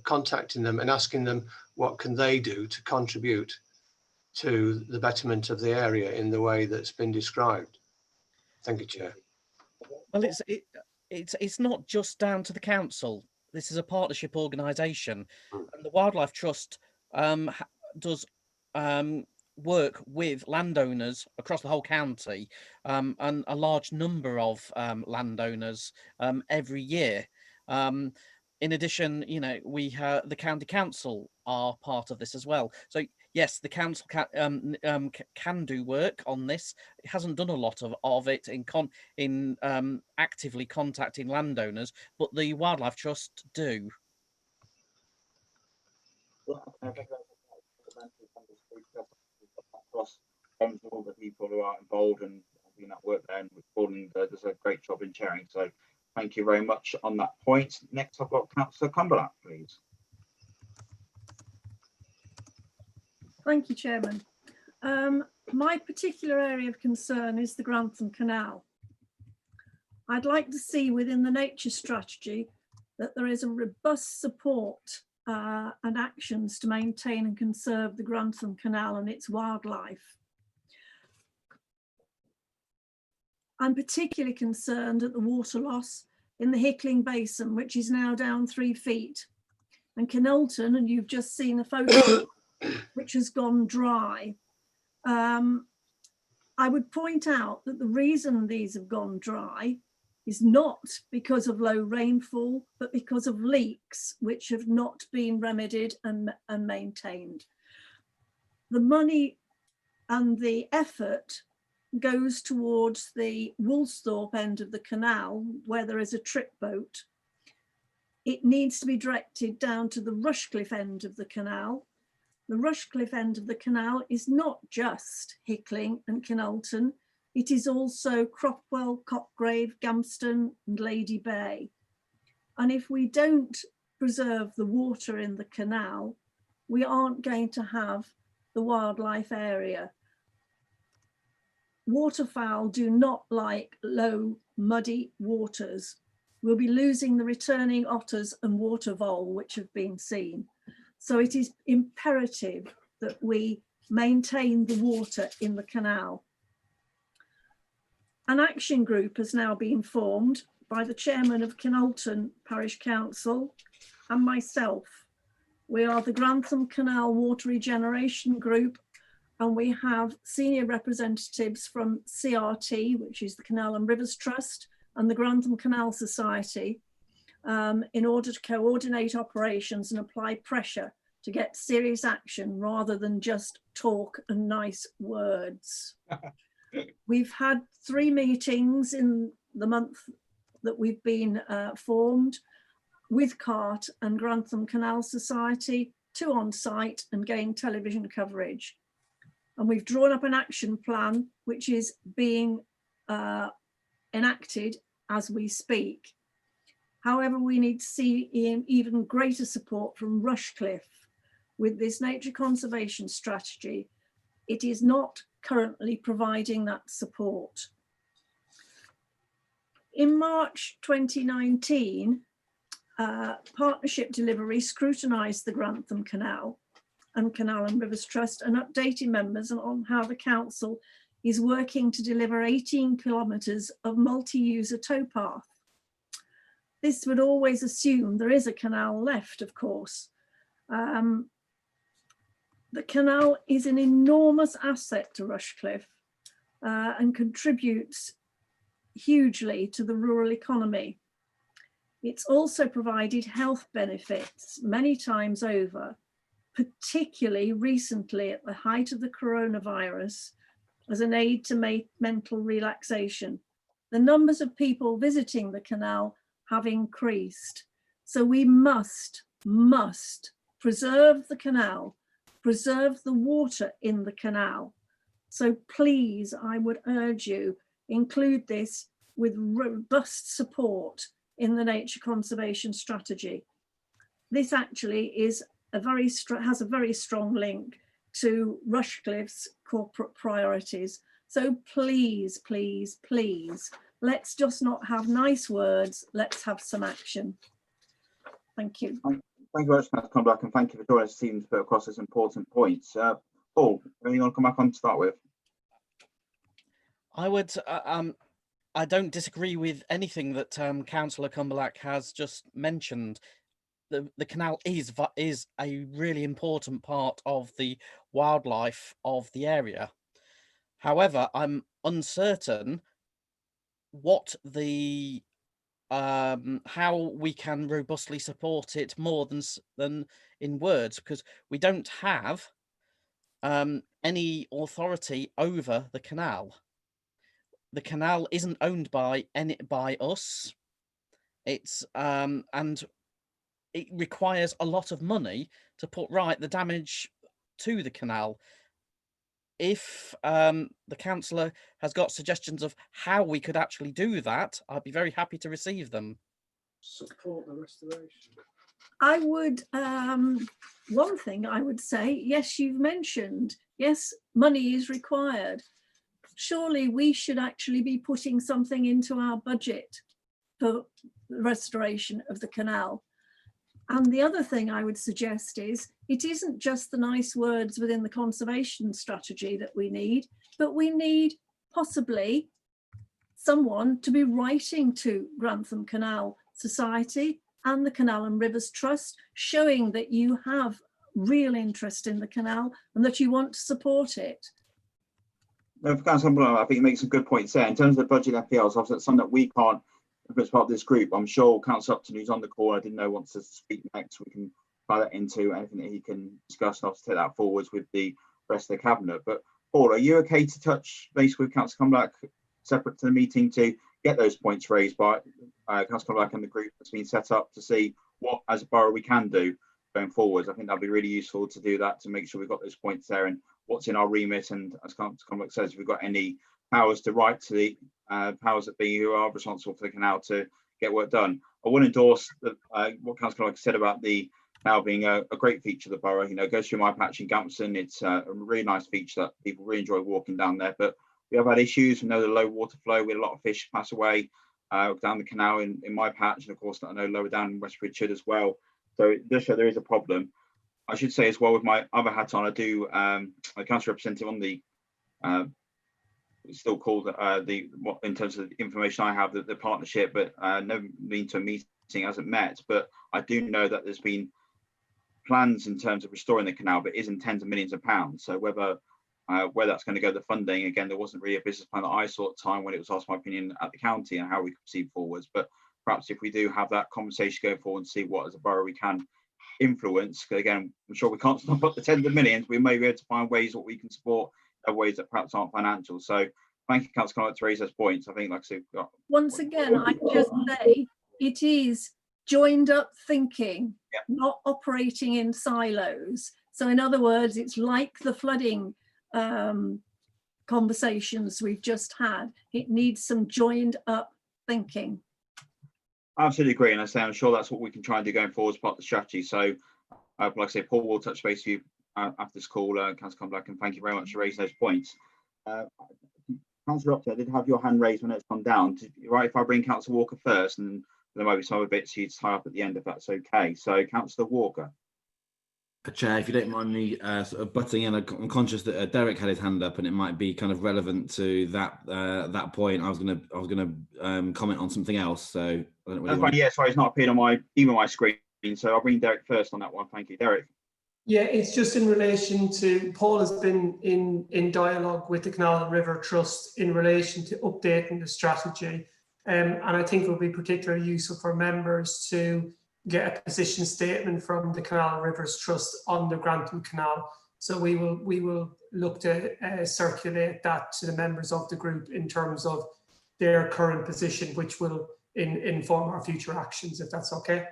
contacting them and asking them what can they do to contribute to the betterment of the area in the way that's been described? Thank you, Chair. Well, it's not just down to the council. This is a partnership organisation, and the Wildlife Trust does work with landowners across the whole county, and a large number of landowners every year. In addition, you know, the county council are part of this as well. So yes, the council can do work on this. It hasn't done a lot of it in actively contacting landowners, but the Wildlife Trust do. Across all the people who are involved and in that work there, and Gordon does a great job in chairing. So thank you very much on that point. Next, I've got Councillor Cumberland, please. Thank you, Chairman. My particular area of concern is the Grantham Canal. I'd like to see within the nature strategy that there is a robust support and actions to maintain and conserve the Grantham Canal and its wildlife. I'm particularly concerned at the water loss in the Hickling Basin, which is now down 3 feet, and Kenilton, and you've just seen a photo, which has gone dry. I would point out that the reason these have gone dry is not because of low rainfall, but because of leaks which have not been remedied and maintained. The money and the effort goes towards the Woolsthorpe end of the canal, where there is a trip boat. It needs to be directed down to the Rushcliffe end of the canal. The Rushcliffe end of the canal is not just Hickling and Kenilton, it is also Cropwell, Copgrave, Gamston and Lady Bay. And if we don't preserve the water in the canal, we aren't going to have the wildlife area. Waterfowl do not like low, muddy waters. We'll be losing the returning otters and water vole which have been seen. So it is imperative that we maintain the water in the canal. An action group has now been formed by the chairman of Kenilton Parish Council and myself. We are the Grantham Canal Water Regeneration Group, and we have senior representatives from CRT, which is the Canal and Rivers Trust, and the Grantham Canal Society, in order to coordinate operations and apply pressure to get serious action rather than just talk and nice words. We've had 3 meetings in the month that we've been formed with CART and Grantham Canal Society, 2 on site and getting television coverage. And we've drawn up an action plan which is being enacted as we speak. However, we need to see even greater support from Rushcliffe with this nature conservation strategy. It is not currently providing that support. In March 2019, Partnership Delivery scrutinised the Grantham Canal and Canal and Rivers Trust and updated members on how the council is working to deliver 18 kilometres of multi-user towpath. This would always assume there is a canal left, of course. The canal is an enormous asset to Rushcliffe and contributes hugely to the rural economy. It's also provided health benefits many times over, particularly recently at the height of the coronavirus. as an aid to mental relaxation. The numbers of people visiting the canal have increased. So we must preserve the canal, preserve the water in the canal. So please, I would urge you, include this with robust support in the nature conservation strategy. This actually is has a very strong link to Rushcliffe's corporate priorities. So please, please, please, let's just not have nice words, let's have some action. Thank you. Thank you very much, Councillor Clumber, and thank you for joining us to put across this important points. Paul, anything you want to come back on to start with? I would, I don't disagree with anything that Councillor Cumberlack has just mentioned. The canal is a really important part of the wildlife of the area. However, I'm uncertain what the how we can robustly support it more than in words, because we don't have any authority over the canal. The canal isn't owned by us. It's and it requires a lot of money to put right the damage to the canal. If the councillor has got suggestions of how we could actually do that, I'd be very happy to receive them. Support the restoration. I would, one thing I would say, yes, you've mentioned, yes, money is required. Surely we should actually be putting something into our budget for the restoration of the canal. And the other thing I would suggest is it isn't just the nice words within the conservation strategy that we need, but we need possibly someone to be writing to Grantham Canal Society and the Canal and Rivers Trust, showing that you have real interest in the canal and that you want to support it. No, for Councillor, I think you make some good points there. In terms of the budget FPLs, obviously it's something that we can't, if it's part of this group. I'm sure Councillor Upton, who's on the call, I didn't know, wants to speak next. We can tie that into anything that he can discuss, and obviously take that forwards with the rest of the cabinet. But Paul, are you okay to touch base with Councillor Cumberlack separate to the meeting to get those points raised by Councillor Cumberlack and the group that's been set up to see what, as a borough, we can do going forwards? I think that'd be really useful to do that, to make sure we've got those points there and what's in our remit. And as Councillor Cumberlack says, if we've got any powers to write to the powers that be who are responsible for the canal to get work done. I will endorse what Councillor Cumberlack said about the canal being a great feature of the borough. You know, it goes through my patch in Gampson. It's a really nice feature that people really enjoy walking down there. But we have had issues. We know the low water flow. We had a lot of fish pass away down the canal in my patch, and of course I know lower down in West Richard as well. So it does show there is a problem. I should say as well, with my other hat on, I do a council representative on the it's still called what in terms of the information I have, the partnership, but never been to a meeting, hasn't met. But I do know that there's been plans in terms of restoring the canal, but it is in tens of millions of pounds. So whether where that's going to go, the funding, again, there wasn't really a business plan that I saw at the time when it was asked my opinion at the county and how we could proceed forwards. But perhaps if we do have that conversation going forward and see what as a borough we can influence, because again, I'm sure we can't stop at the tens of millions. We may be able to find ways what we can support, ways that perhaps aren't financial. So thank you, Councillor Cumberlack, to raise those points. I think, like I said, once again, I just say it is joined up thinking, not operating in silos. So in other words, it's like the flooding conversations we've just had. It needs some joined up thinking. I absolutely agree, and I say I'm sure that's what we can try and do going forward as part of the strategy. So like I say, Paul will touch base with you after this call, Councillor Cumberlack, and thank you very much for raising those points. Councillor Upton, I did have your hand raised when it's gone down. Right, if I bring Councillor Walker first, and there might be some other bits you'd tie up at the end, if that's okay. So Councillor Walker. Chair, if you don't mind me sort of butting in, I'm conscious that Derek had his hand up, and it might be kind of relevant to that that point. I was gonna comment on something else. So I don't really. Want... Yeah, sorry, it's not appeared on my screen. So I'll bring Derek first on that one. Thank you, Derek. Yeah, it's just in relation to, Paul has been in dialogue with the Canal and River Trust in relation to updating the strategy. And I think it will be particularly useful for members to get a position statement from the Canal and Rivers Trust on the Grantham Canal. So we will look to circulate that to the members of the group in terms of their current position, which will inform our future actions, if that's okay.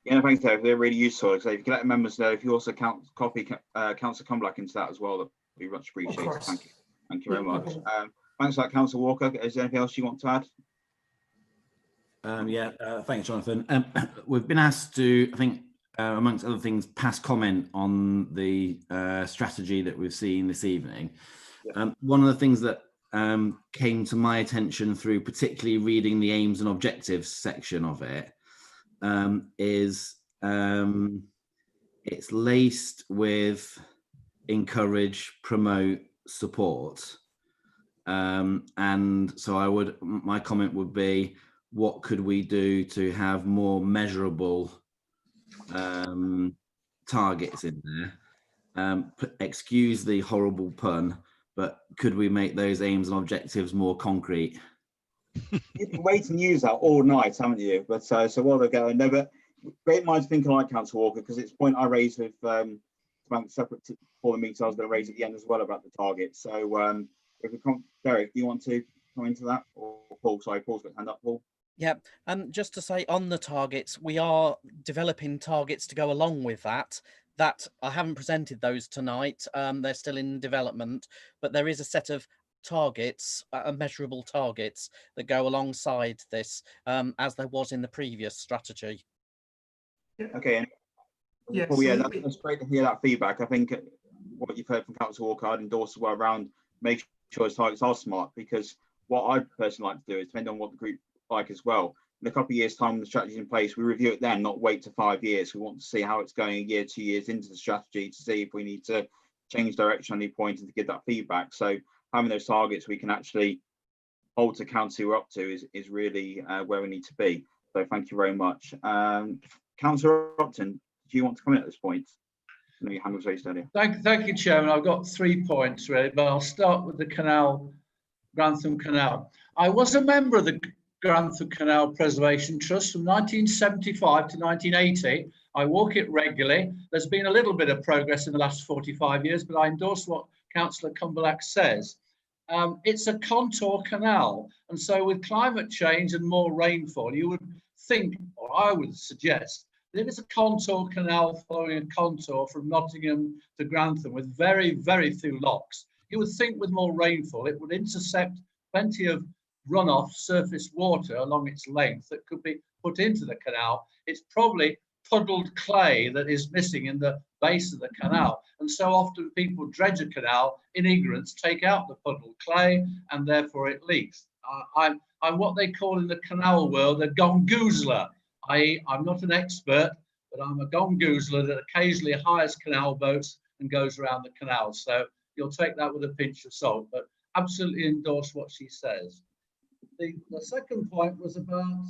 Yeah, thanks, Dave. They're really useful. So if you can let members know, if you also copy Councillor Cumberland into that as well, that'd be much appreciated. Thank you. Thank you very much. Thanks for that, Councillor Walker. Is there anything else you want to add? Thanks, Jonathan. We've been asked to, I think, amongst other things, pass comment on the strategy that we've seen this evening. One of the things that came to my attention through particularly reading the aims and objectives section of it is it's laced with encourage, promote, support. And so my comment would be, what could we do to have more measurable targets in there? Excuse the horrible pun, but could we make those aims and objectives more concrete? You've been waiting to use that all night, haven't you? But so while they're going, no, but great minds think alike, Councillor Walker, because it's a point I raised with separate for the meeting I was going to raise at the end as well about the target. So if we come, Derek, do you want to come into that, or Paul? Sorry, Paul's got his hand up, Paul. Yeah, just to say on the targets, we are developing targets to go along with that. That I haven't presented those tonight. They're still in development, but there is a set of targets, measurable targets that go alongside this, as there was in the previous strategy. Okay, and Paul, yeah, that's great to hear that feedback. I think what you've heard from Councillor Walker, I'd endorse as well around making sure his targets are smart, because what I'd personally like to do is, depending on what the group like as well, in a couple of years' time, when the strategy is in place, we review it then, not wait to 5 years. We want to see how it's going a year, 2 years into the strategy to see if we need to change direction at any point and to give that feedback. So having those targets we can actually hold to account to we're up to is really where we need to be. So thank you very much. Councillor Upton, do you want to come in at this point? I know your hand was raised earlier. Thank you, Chairman. I've got 3 points really, but I'll start with the Grantham Canal. I was a member of the Grantham Canal Preservation Trust from 1975 to 1980. I walk it regularly. There's been a little bit of progress in the last 45 years, but I endorse what Councillor Cumberland says. It's a contour canal, and so with climate change and more rainfall, you would think, or I would suggest, that if it's a contour canal following a contour from Nottingham to Grantham with very, very few locks, you would think with more rainfall it would intercept plenty of runoff surface water along its length that could be put into the canal. It's probably puddled clay that is missing in the base of the canal, and so often people dredge a canal in ignorance, take out the puddled clay, and therefore it leaks. I'm what they call in the canal world a gongoozler, i.e. I'm not an expert, but I'm a gongoozler that occasionally hires canal boats and goes around the canal. So you'll take that with a pinch of salt, but absolutely endorse what she says. The second point was about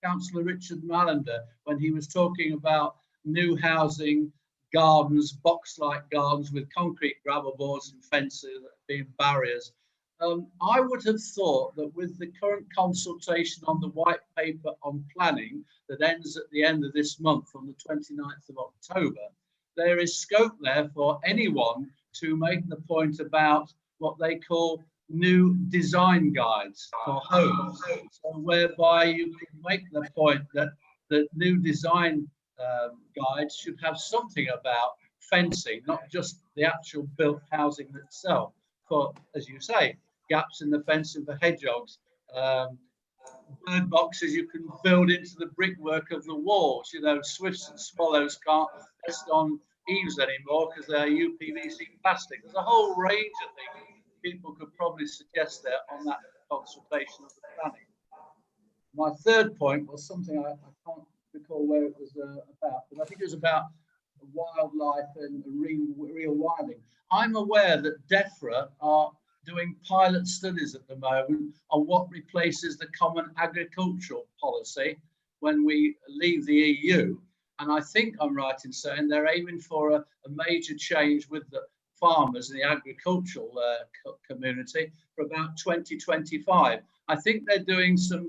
Councillor Richard Mallender, when he was talking about new housing, gardens, box-like gardens with concrete gravel boards and fences being barriers. I would have thought that with the current consultation on the white paper on planning that ends at the end of this month on the 29th of October, there is scope there for anyone to make the point about what they call new design guides for homes, so whereby you can make the point that the new design guides should have something about fencing, not just the actual built housing itself. For, as you say, gaps in the fencing for hedgehogs, bird boxes you can build into the brickwork of the walls. You know, swifts and swallows can't nest on eaves anymore because they're UPVC plastic. There's a whole range of things people could probably suggest there on that consultation of the planning. My third point was something I can't recall where it was about, but I think it was about wildlife and real wilding. I'm aware that DEFRA are doing pilot studies at the moment on what replaces the common agricultural policy when we leave the EU. And I think I'm right in saying they're aiming for a major change with the farmers in the agricultural community for about 2025. I think they're doing some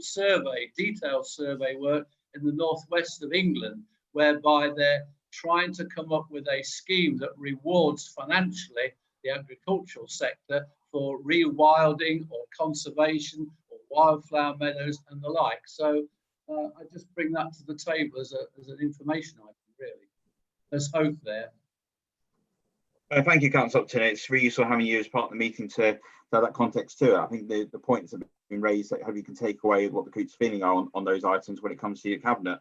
detailed survey work in the northwest of England, whereby they're trying to come up with a scheme that rewards financially the agricultural sector for rewilding or conservation or wildflower meadows and the like. So I just bring that to the table as an information item, really. There's hope there. Thank you, Councillor Upton. It's really useful having you as part of the meeting to have that context too. I think the points that have been raised, that hope you can take away what the group's feeling are on those items when it comes to your cabinet.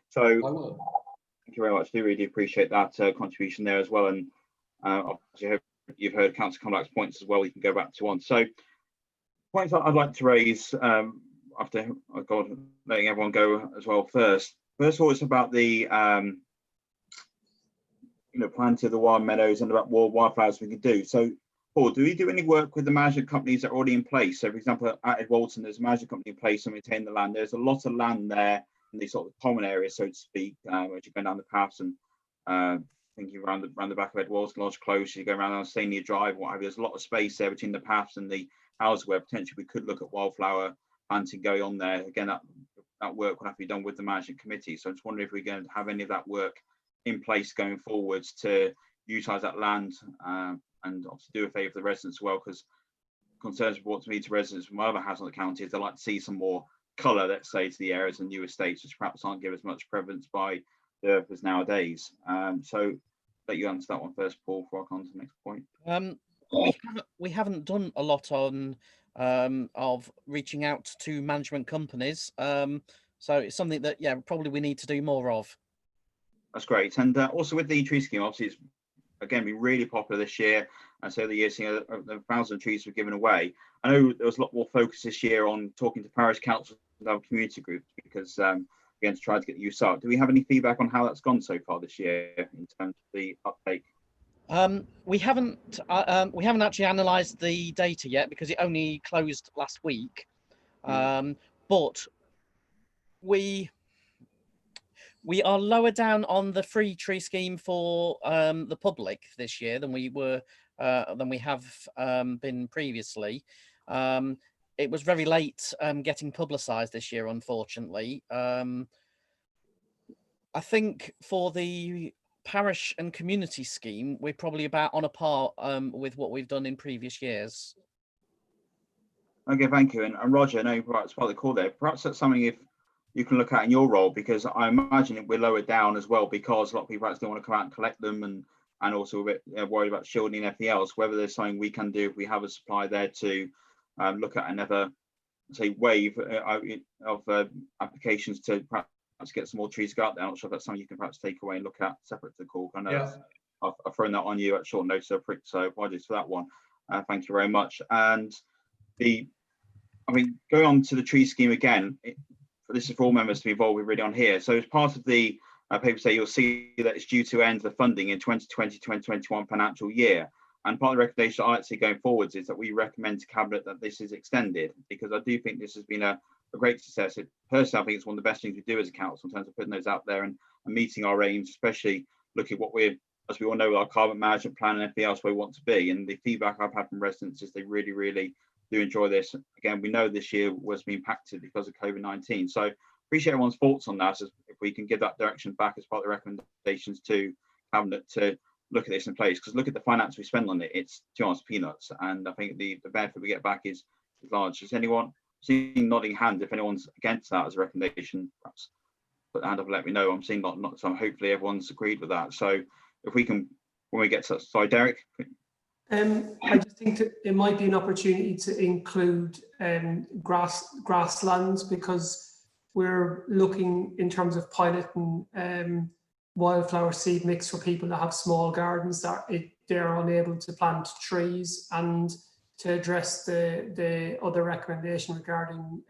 So thank you very much. I do really appreciate that contribution there as well. And obviously, hope you've heard Councillor Conduct's points as well. You can go back to one. So points that I'd like to raise after letting everyone go as well first. First of all, it's about the planting of the wild meadows and about more wildflowers we can do. So, Paul, do we do any work with the management companies that are already in place? So, for example, at Walton, there's a management company in place to maintain the land. There's a lot of land there in these sort of common areas, so to speak, as you go down the paths and thinking around the back of Ed Walton Lodge Close, you go around Stania Drive, what have you. There's a lot of space there between the paths and the houses where potentially we could look at wildflower planting going on there. Again, that work will have to be done with the management committee. So I'm just wondering if we're going to have any of that work in place going forwards to utilise that land and obviously do a favour for the residents as well, because concerns brought to me to residents from my other house on the county is they like to see some more colour, let's say, to the areas and new estates, which perhaps aren't given as much prevalence by developers nowadays. So let you answer that one first, Paul, before I come on to the next point. We haven't done a lot on of reaching out to management companies, so it's something that probably we need to do more of. That's great. And also with the tree scheme, obviously it's again been really popular this year, and so the year seeing 1,000 trees were given away. I know there was a lot more focus this year on talking to parish councils and our community groups, because again, to try to get the use up. Do we have any feedback on how that's gone so far this year in terms of the uptake? We haven't actually analysed the data yet because it only closed last week, but we are lower down on the free tree scheme for the public this year than we have been previously. It was very late getting publicised this year, unfortunately. I think for the parish and community scheme, we're probably about on a par with what we've done in previous years. Okay, thank you. And Roger, I know perhaps part of the call there, perhaps that's something if you can look at in your role, because I imagine we're lower down as well, because a lot of people actually don't want to come out and collect them, and also a bit worried about shielding and everything else. Whether there's something we can do if we have a supply there to look at another, say, wave of applications to perhaps get some more trees to go out there. I'm not sure if that's something you can perhaps take away and look at separate to the call. I know I've thrown that on you at short notice, so apologies for that one. Thank you very much. And going on to the tree scheme again, this is for all members to be involved with really on here. So as part of the paper say, you'll see that it's due to end the funding in 2020-2021 financial year. And part of the recommendation I'd say going forwards is that we recommend to Cabinet that this is extended, because I do think this has been a great success. Personally, I think it's one of the best things we do as a council in terms of putting those out there and meeting our aims, especially looking at what as we all know, our carbon management plan and everything else where we want to be. And the feedback I've had from residents is they really, really do enjoy this. Again, we know this year was being impacted because of COVID-19. So appreciate everyone's thoughts on that, as if we can give that direction back as part of the recommendations to Cabinet to look at this in place, because look at the finance we spend on it, it's to be honest, peanuts. And I think the benefit we get back is large. Is anyone seeing nodding hand? If anyone's against that as a recommendation, perhaps put the hand up and let me know. I'm seeing not, so hopefully everyone's agreed with that. So if we can, when we get to, sorry, Derek. I just think that it might be an opportunity to include grasslands, because we're looking in terms of piloting wildflower seed mix for people that have small gardens that they're unable to plant trees, and to address the other recommendation regarding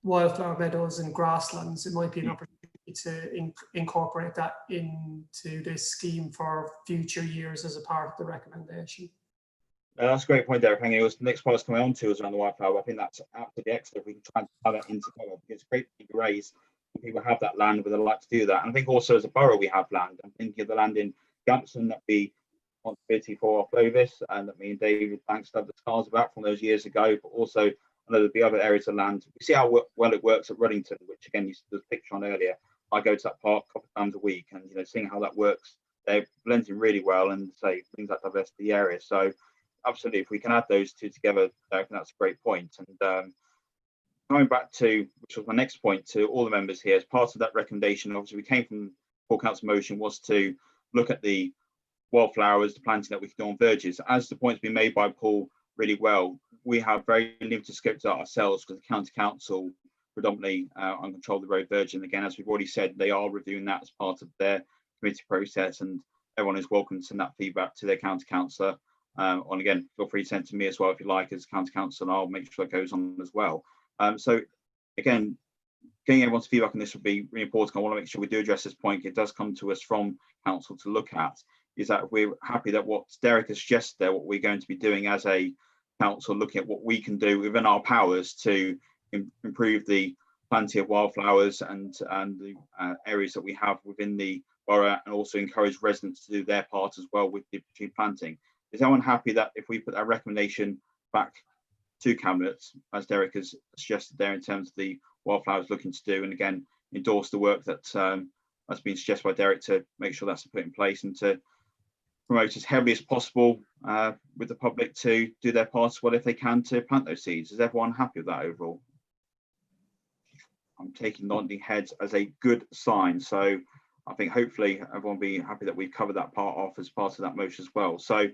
wildflower meadows and grasslands. It might be an opportunity to incorporate that into this scheme for future years as a part of the recommendation. That's a great point, Derek. I think it was the next part I was coming on to was around the wildflower. I think that's absolutely excellent. We can try and tie that into cover, because it's great to raise. People have that land where they like to do that. And I think also as a borough we have land. I'm thinking of the land in Gampson that we want to for off Clovis, and that me and David Banks have the scars about from those years ago. But also I know there'll be other areas of land. We see how well it works at Ruddington, which again you saw the picture on earlier. I go to that park a couple of times a week, and seeing how that works, they're blending really well, and say things like diversity of the area. So absolutely, if we can add those two together, I think that's a great point. And going back to, which was my next point, to all the members here, as part of that recommendation, obviously we came from full council motion, was to look at the wildflowers, the planting that we can do on verges. As the point's been made by Paul really well, we have very limited scope to that ourselves, because the county council predominantly control the road verge. And again, as we've already said, they are reviewing that as part of their committee process, and everyone is welcome to send that feedback to their county councillor. And again, feel free to send it to me as well if you like, as county councillor, and I'll make sure it goes on as well. So again, getting everyone's feedback on this would be really important. I want to make sure we do address this point. It does come to us from council to look at, is that we're happy that what Derek has suggested there, what we're going to be doing as a council, looking at what we can do within our powers to improve the planting of wildflowers and the areas that we have within the borough, and also encourage residents to do their part as well with the tree planting. Is everyone happy that if we put that recommendation back to Cabinet, as Derek has suggested there, in terms of the wildflowers looking to do, and again endorse the work that has been suggested by Derek to make sure that's put in place, and to promote as heavily as possible with the public to do their part as well if they can to plant those seeds? Is everyone happy with that overall? I'm taking nodding heads as a good sign, so I think hopefully everyone will be happy that we've covered that part off as part of that motion as well. So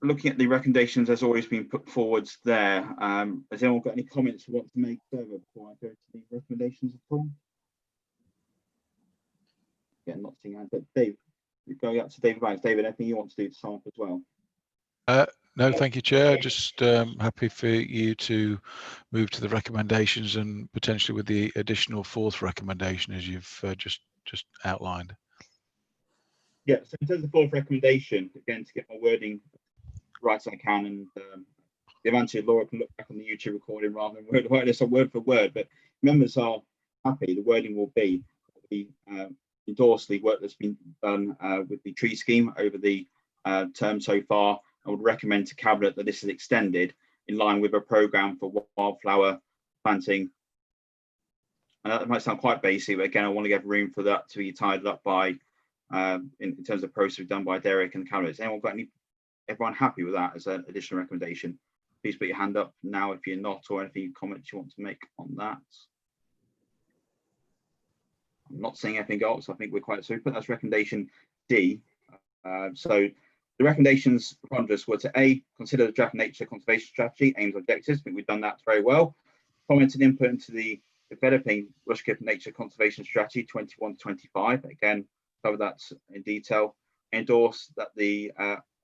looking at the recommendations, there's always been put forwards there. Has anyone got any comments you want to make further before I go to the recommendations at all? Yeah, not seeing hands, but Dave, going up to David Banks. David, anything you want to do to sum up as well? No, thank you, Chair. Just happy for you to move to the recommendations, and potentially with the additional fourth recommendation as you've just outlined. Yeah, so in terms of the fourth recommendation, again, to get my wording right as I can, and eventually Laura can look back on the YouTube recording rather than word this word for word, but members are happy. The wording will be we endorse the work that's been done with the tree scheme over the term so far. I would recommend to Cabinet that this is extended in line with a programme for wildflower planting. And that might sound quite basic, but again, I want to give room for that to be tidied up by, in terms of the process done by Derek and Cabinet. Has everyone happy with that as an additional recommendation? Please put your hand up now if you're not, or any comments you want to make on that. I'm not seeing anything else. I think we're quite, so we put that as recommendation D. So the recommendations from us were to A, consider the draft nature conservation strategy, aims, objectives. I think we've done that very well. Comment and input into the developing Rushcliffe Nature Conservation Strategy 21-25. Again, cover that in detail. Endorse that the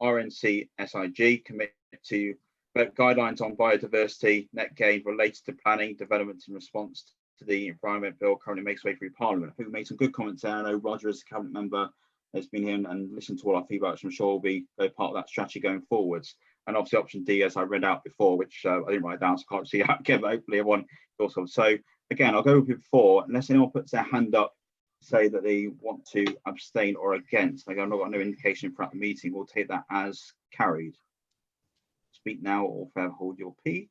RNC SIG commit to guidelines on biodiversity net gain related to planning, development in response to the Environment Bill currently makes way through Parliament. I think we made some good comments there. I know Roger, as a Cabinet member, has been here and listened to all our feedback, which I'm sure will be part of that strategy going forwards. And obviously option D, as I read out before, which I didn't write down, so I can't see how again, but hopefully everyone also. So again, I'll go with before, unless anyone puts their hand up to say that they want to abstain or against. Like I've not got no indication throughout the meeting, we'll take that as carried. Speak now or forever hold your peace.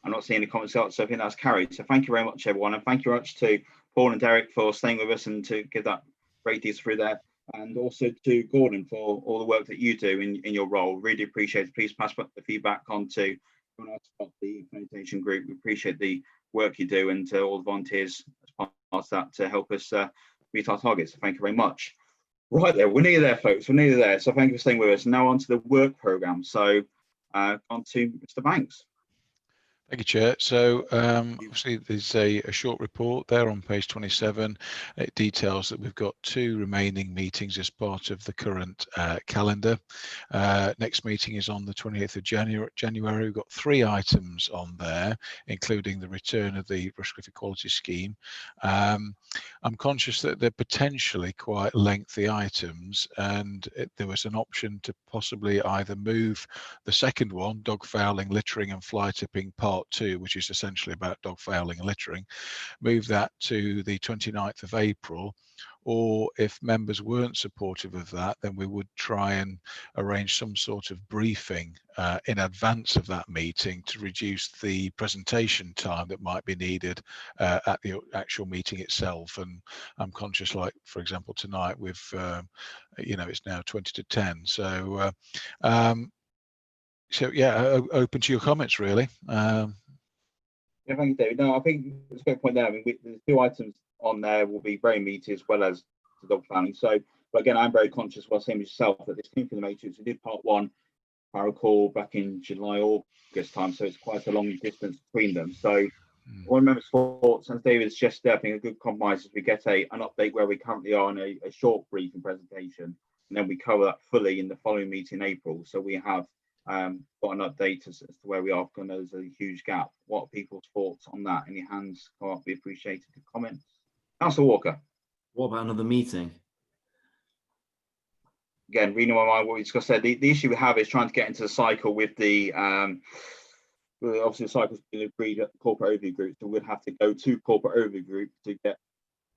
I'm not seeing any comments out, so I think that's carried. So thank you very much, everyone, and thank you very much to Paul and Derek for staying with us and to give that great detail through there, and also to Gordon for all the work that you do in your role. Really appreciate it. Please pass the feedback on to everyone else about the implementation group. We appreciate the work you do, and to all the volunteers as part of that to help us meet our targets. So thank you very much. Right there, we're nearly there, folks. We're nearly there. So thank you for staying with us. Now on to the work programme. So on to Mr. Banks. Thank you, Chair. So obviously there's a short report there on page 27. It details that we've got 2 remaining meetings as part of the current calendar. Next meeting is on the 28th of January. We've got 3 items on there, including the return of the Rushcliffe Equality Scheme. I'm conscious that they're potentially quite lengthy items, and there was an option to possibly either move the second one, dog fouling, littering and fly tipping, part lot 2, which is essentially about dog fouling and littering, move that to the 29th of April. Or if members weren't supportive of that, then we would try and arrange some sort of briefing in advance of that meeting to reduce the presentation time that might be needed at the actual meeting itself. And I'm conscious, like, for example, tonight we've, you know, it's now 20 to 10. So, so yeah, open to your comments, really. Yeah, thank you, David. No, I think it's a great point there. I mean, the 2 items on there will be very meaty as well as the dog fouling. So, but again, I'm very conscious, well, same as yourself, that this came from the matrix. We did part 1, if I recall, back in July, August time. So it's quite a long distance between them. So one member's thoughts, as David suggested, I think a good compromise is we get an update where we currently are on a short briefing presentation, and then we cover that fully in the following meeting in April. So we have got an update as to where we are, because there's a huge gap. What are people's thoughts on that? Any hands go up? Be appreciated. Comments? Councillor Walker. What about another meeting? Again, reading my mind, what we just said, the issue we have is trying to get into the cycle with the obviously the cycle's been agreed at the corporate overview group, so we'd have to go to corporate overview group to get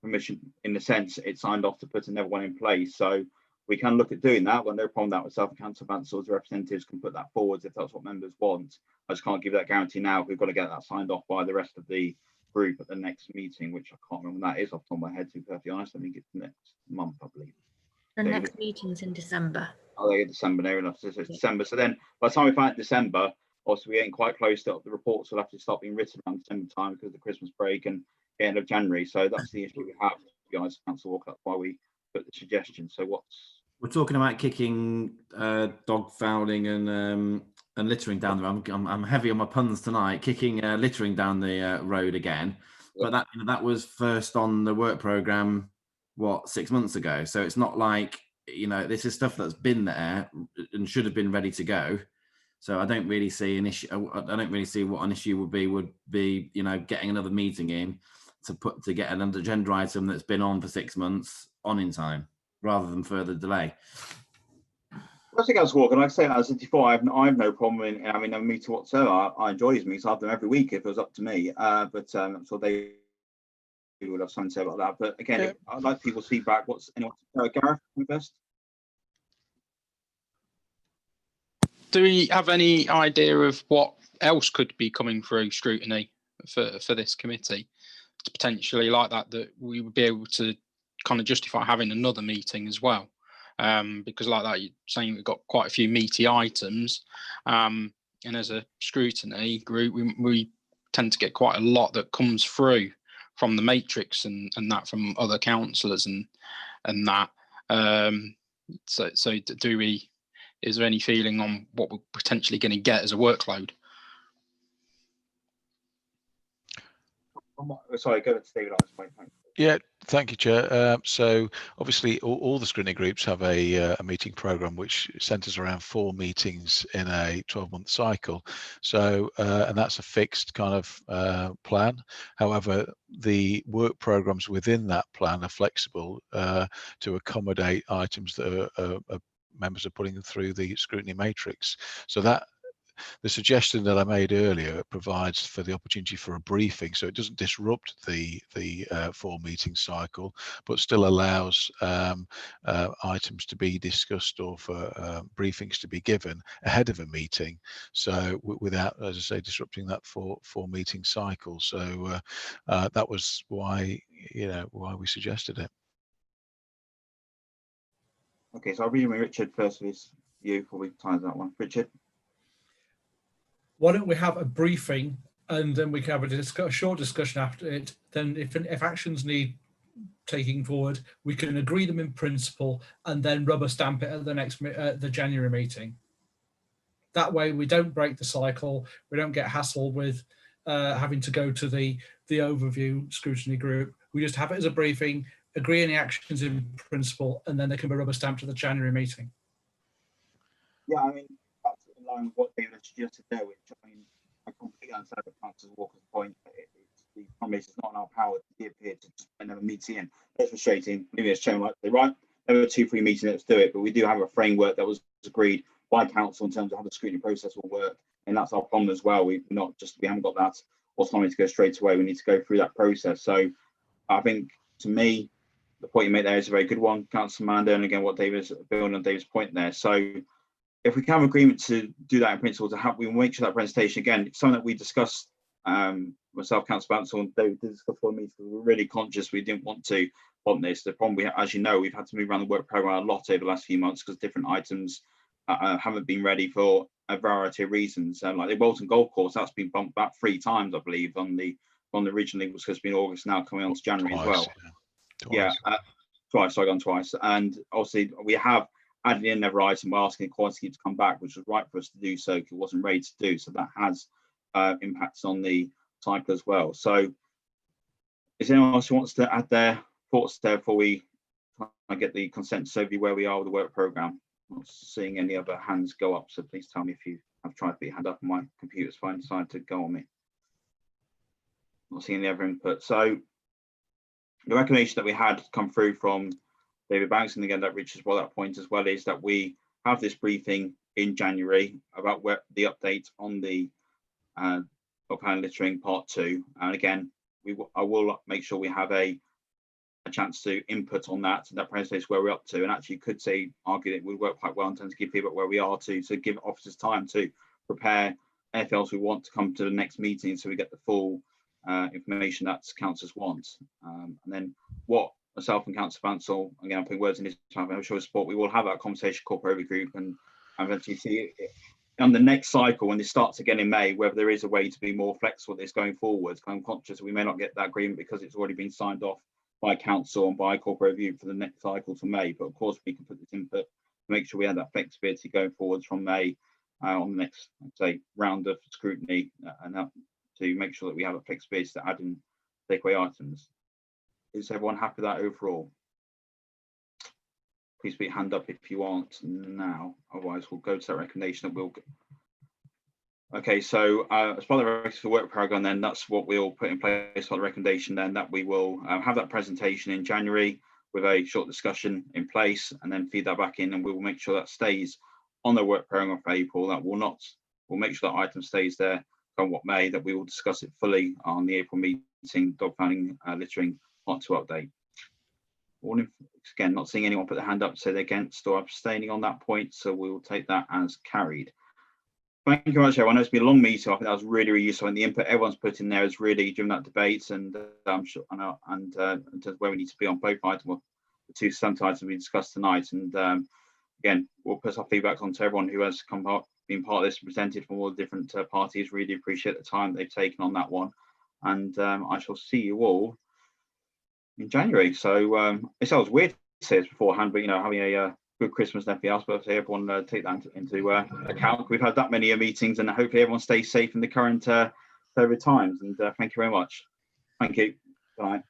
permission, in the sense it's signed off to put another one in place. So we can look at doing that. Well, no problem with that with self-council councils, representatives can put that forward if that's what members want. I just can't give that guarantee now. We've got to get that signed off by the rest of the group at the next meeting, which I can't remember when that is off the top of my head, to be perfectly honest. I think it's next month, I believe. The next meeting's in December. Oh, yeah, December, near enough. So it's December. So then by the time we find December, obviously we're getting quite close to the reports will have to start being written around December time because of the Christmas break and the end of January. So that's the issue we have, guys. Council Walker, that's why we put the suggestion. So we're talking about kicking dog fouling and littering down the road. I'm heavy on my puns tonight. Kicking littering down the road again, but that was first on the work programme, what, 6 months ago. So it's not like, you know, this is stuff that's been there and should have been ready to go. So I don't really see an issue. I don't really see what an issue would be, you know, getting another meeting in to get another agenda item that's been on for 6 months on in time, rather than further delay. I think I was walking, like I say, as I said before, I have no problem in having a meeting whatsoever. I enjoy these meetings. I have them every week if it was up to me. But so they would have something to say about that. But again, I'd like people's feedback. What's anyone? Gareth, first. Do we have any idea of what else could be coming through scrutiny for this committee to potentially like that we would be able to kind of justify having another meeting as well? Because like that, you're saying we've got quite a few meaty items, and as a scrutiny group, we tend to get quite a lot that comes through from the matrix and that from other councillors and that. So do we? Is there any feeling on what we're potentially going to get as a workload? Sorry, go ahead, Stephen. Yeah, thank you, Chair. So obviously all the scrutiny groups have a meeting programme which centres around 4 meetings in a 12-month cycle. So and that's a fixed kind of plan. However, the work programmes within that plan are flexible to accommodate items that are members are putting through the scrutiny matrix. So that the suggestion that I made earlier provides for the opportunity for a briefing, so it doesn't disrupt the 4 meeting cycle, but still allows items to be discussed or for briefings to be given ahead of a meeting, so without, as I say, disrupting that 4 meeting cycle. So that was why, you know, why we suggested it. Okay, so I'll read with Richard first, with you before we time that one. Richard. Why don't we have a briefing and then we can have a short discussion after it? Then if actions need taking forward, we can agree them in principle and then rubber stamp it at the next the January meeting. That way we don't break the cycle, we don't get hassled with having to go to the overview scrutiny group. We just have it as a briefing, agree any actions in principle, and then they can be rubber stamped at the January meeting. Yeah, I mean, that's in line with what David suggested there, which I mean, I completely understand Councillor Walker's point. The promise is not in our power to give here to just another meeting in. It's frustrating. Maybe as chairman, like, right, there were 2 free meetings, let's do it. But we do have a framework that was agreed by council in terms of how the scrutiny process will work. and that's our problem as well. We haven't got that autonomy to go straight away. We need to go through that process. So I think, to me, the point you make there is a very good one, Councillor Mander, and again, what David's building on David's point there. So if we can have agreement to do that in principle, to have, we will make sure that presentation, again, something that we discussed, myself, Councillor Bansal, and David did discuss for me, because we were really conscious we didn't want to on this. The problem, as you know, we've had to move around the work programme a lot over the last few months because different items haven't been ready for a variety of reasons. Like the Bolton Golf Course, that's been bumped back 3 times, I believe, on the originally was supposed to be in August, now coming on to January as well. Twice, I've gone twice. And obviously we have added in another item by asking the quality to come back, which was right for us to do so, because it wasn't ready to do. So that has impacts on the cycle as well. So is there anyone else who wants to add their thoughts there before we get the consensus overview where we are with the work programme? I'm not seeing any other hands go up, so please tell me if you have tried to put your hand up and my computer's fine decided to go on me. Not seeing any other input. So the recommendation that we had come through from David Banks, and again that reaches well that point as well, is that we have this briefing in January about where the update on the dog pound littering part 2, and again I will make sure we have a chance to input on that presentation where we're up to, and actually could say argue that it would work quite well in terms of give feedback where we are to give officers time to prepare anything else we want to come to the next meeting, so we get the full information that councillors want. And then what myself and Councillor Bansal, again, I'm putting words in his time, I'm sure support, we will have that conversation corporate group and eventually see it on the next cycle when this starts again in May, whether there is a way to be more flexible with this going forward. I'm conscious we may not get that agreement because it's already been signed off by council and by corporate review for the next cycle to May, but of course we can put this input to make sure we have that flexibility going forwards from May on the next, say, round of scrutiny, and to make sure that we have a flexibility to add in takeaway items. Is everyone happy with that overall? Please put your hand up if you aren't now, otherwise we'll go to that recommendation that we'll get. Okay, so as part of the work programme, then that's what we'll put in place for the recommendation, then that we will have that presentation in January with a short discussion in place, and then feed that back in, and we will make sure that stays on the work programme for April. That will not, we'll make sure that item stays there come what may, that we will discuss it fully on the April meeting, dog pounding littering part 2 update. Again, not seeing anyone put their hand up to say they're against or abstaining on that point, so we will take that as carried. Thank you very much, everyone. I know it's been a long meeting. I think that was really, really useful, and the input everyone's put in there is really during that debate, and I'm sure, in terms of where we need to be on both items, well, the 2 subject items we discussed tonight. And again, we'll put our feedback on to everyone who has been part of this and presented from all the different parties. Really appreciate the time they've taken on that one, and I shall see you all in January. So it sounds weird to say this beforehand, but you know, having a good Christmas and everything else, but hopefully everyone take that into account. We've had that many meetings, and hopefully everyone stays safe in the current COVID times. And thank you very much. Thank you. Bye.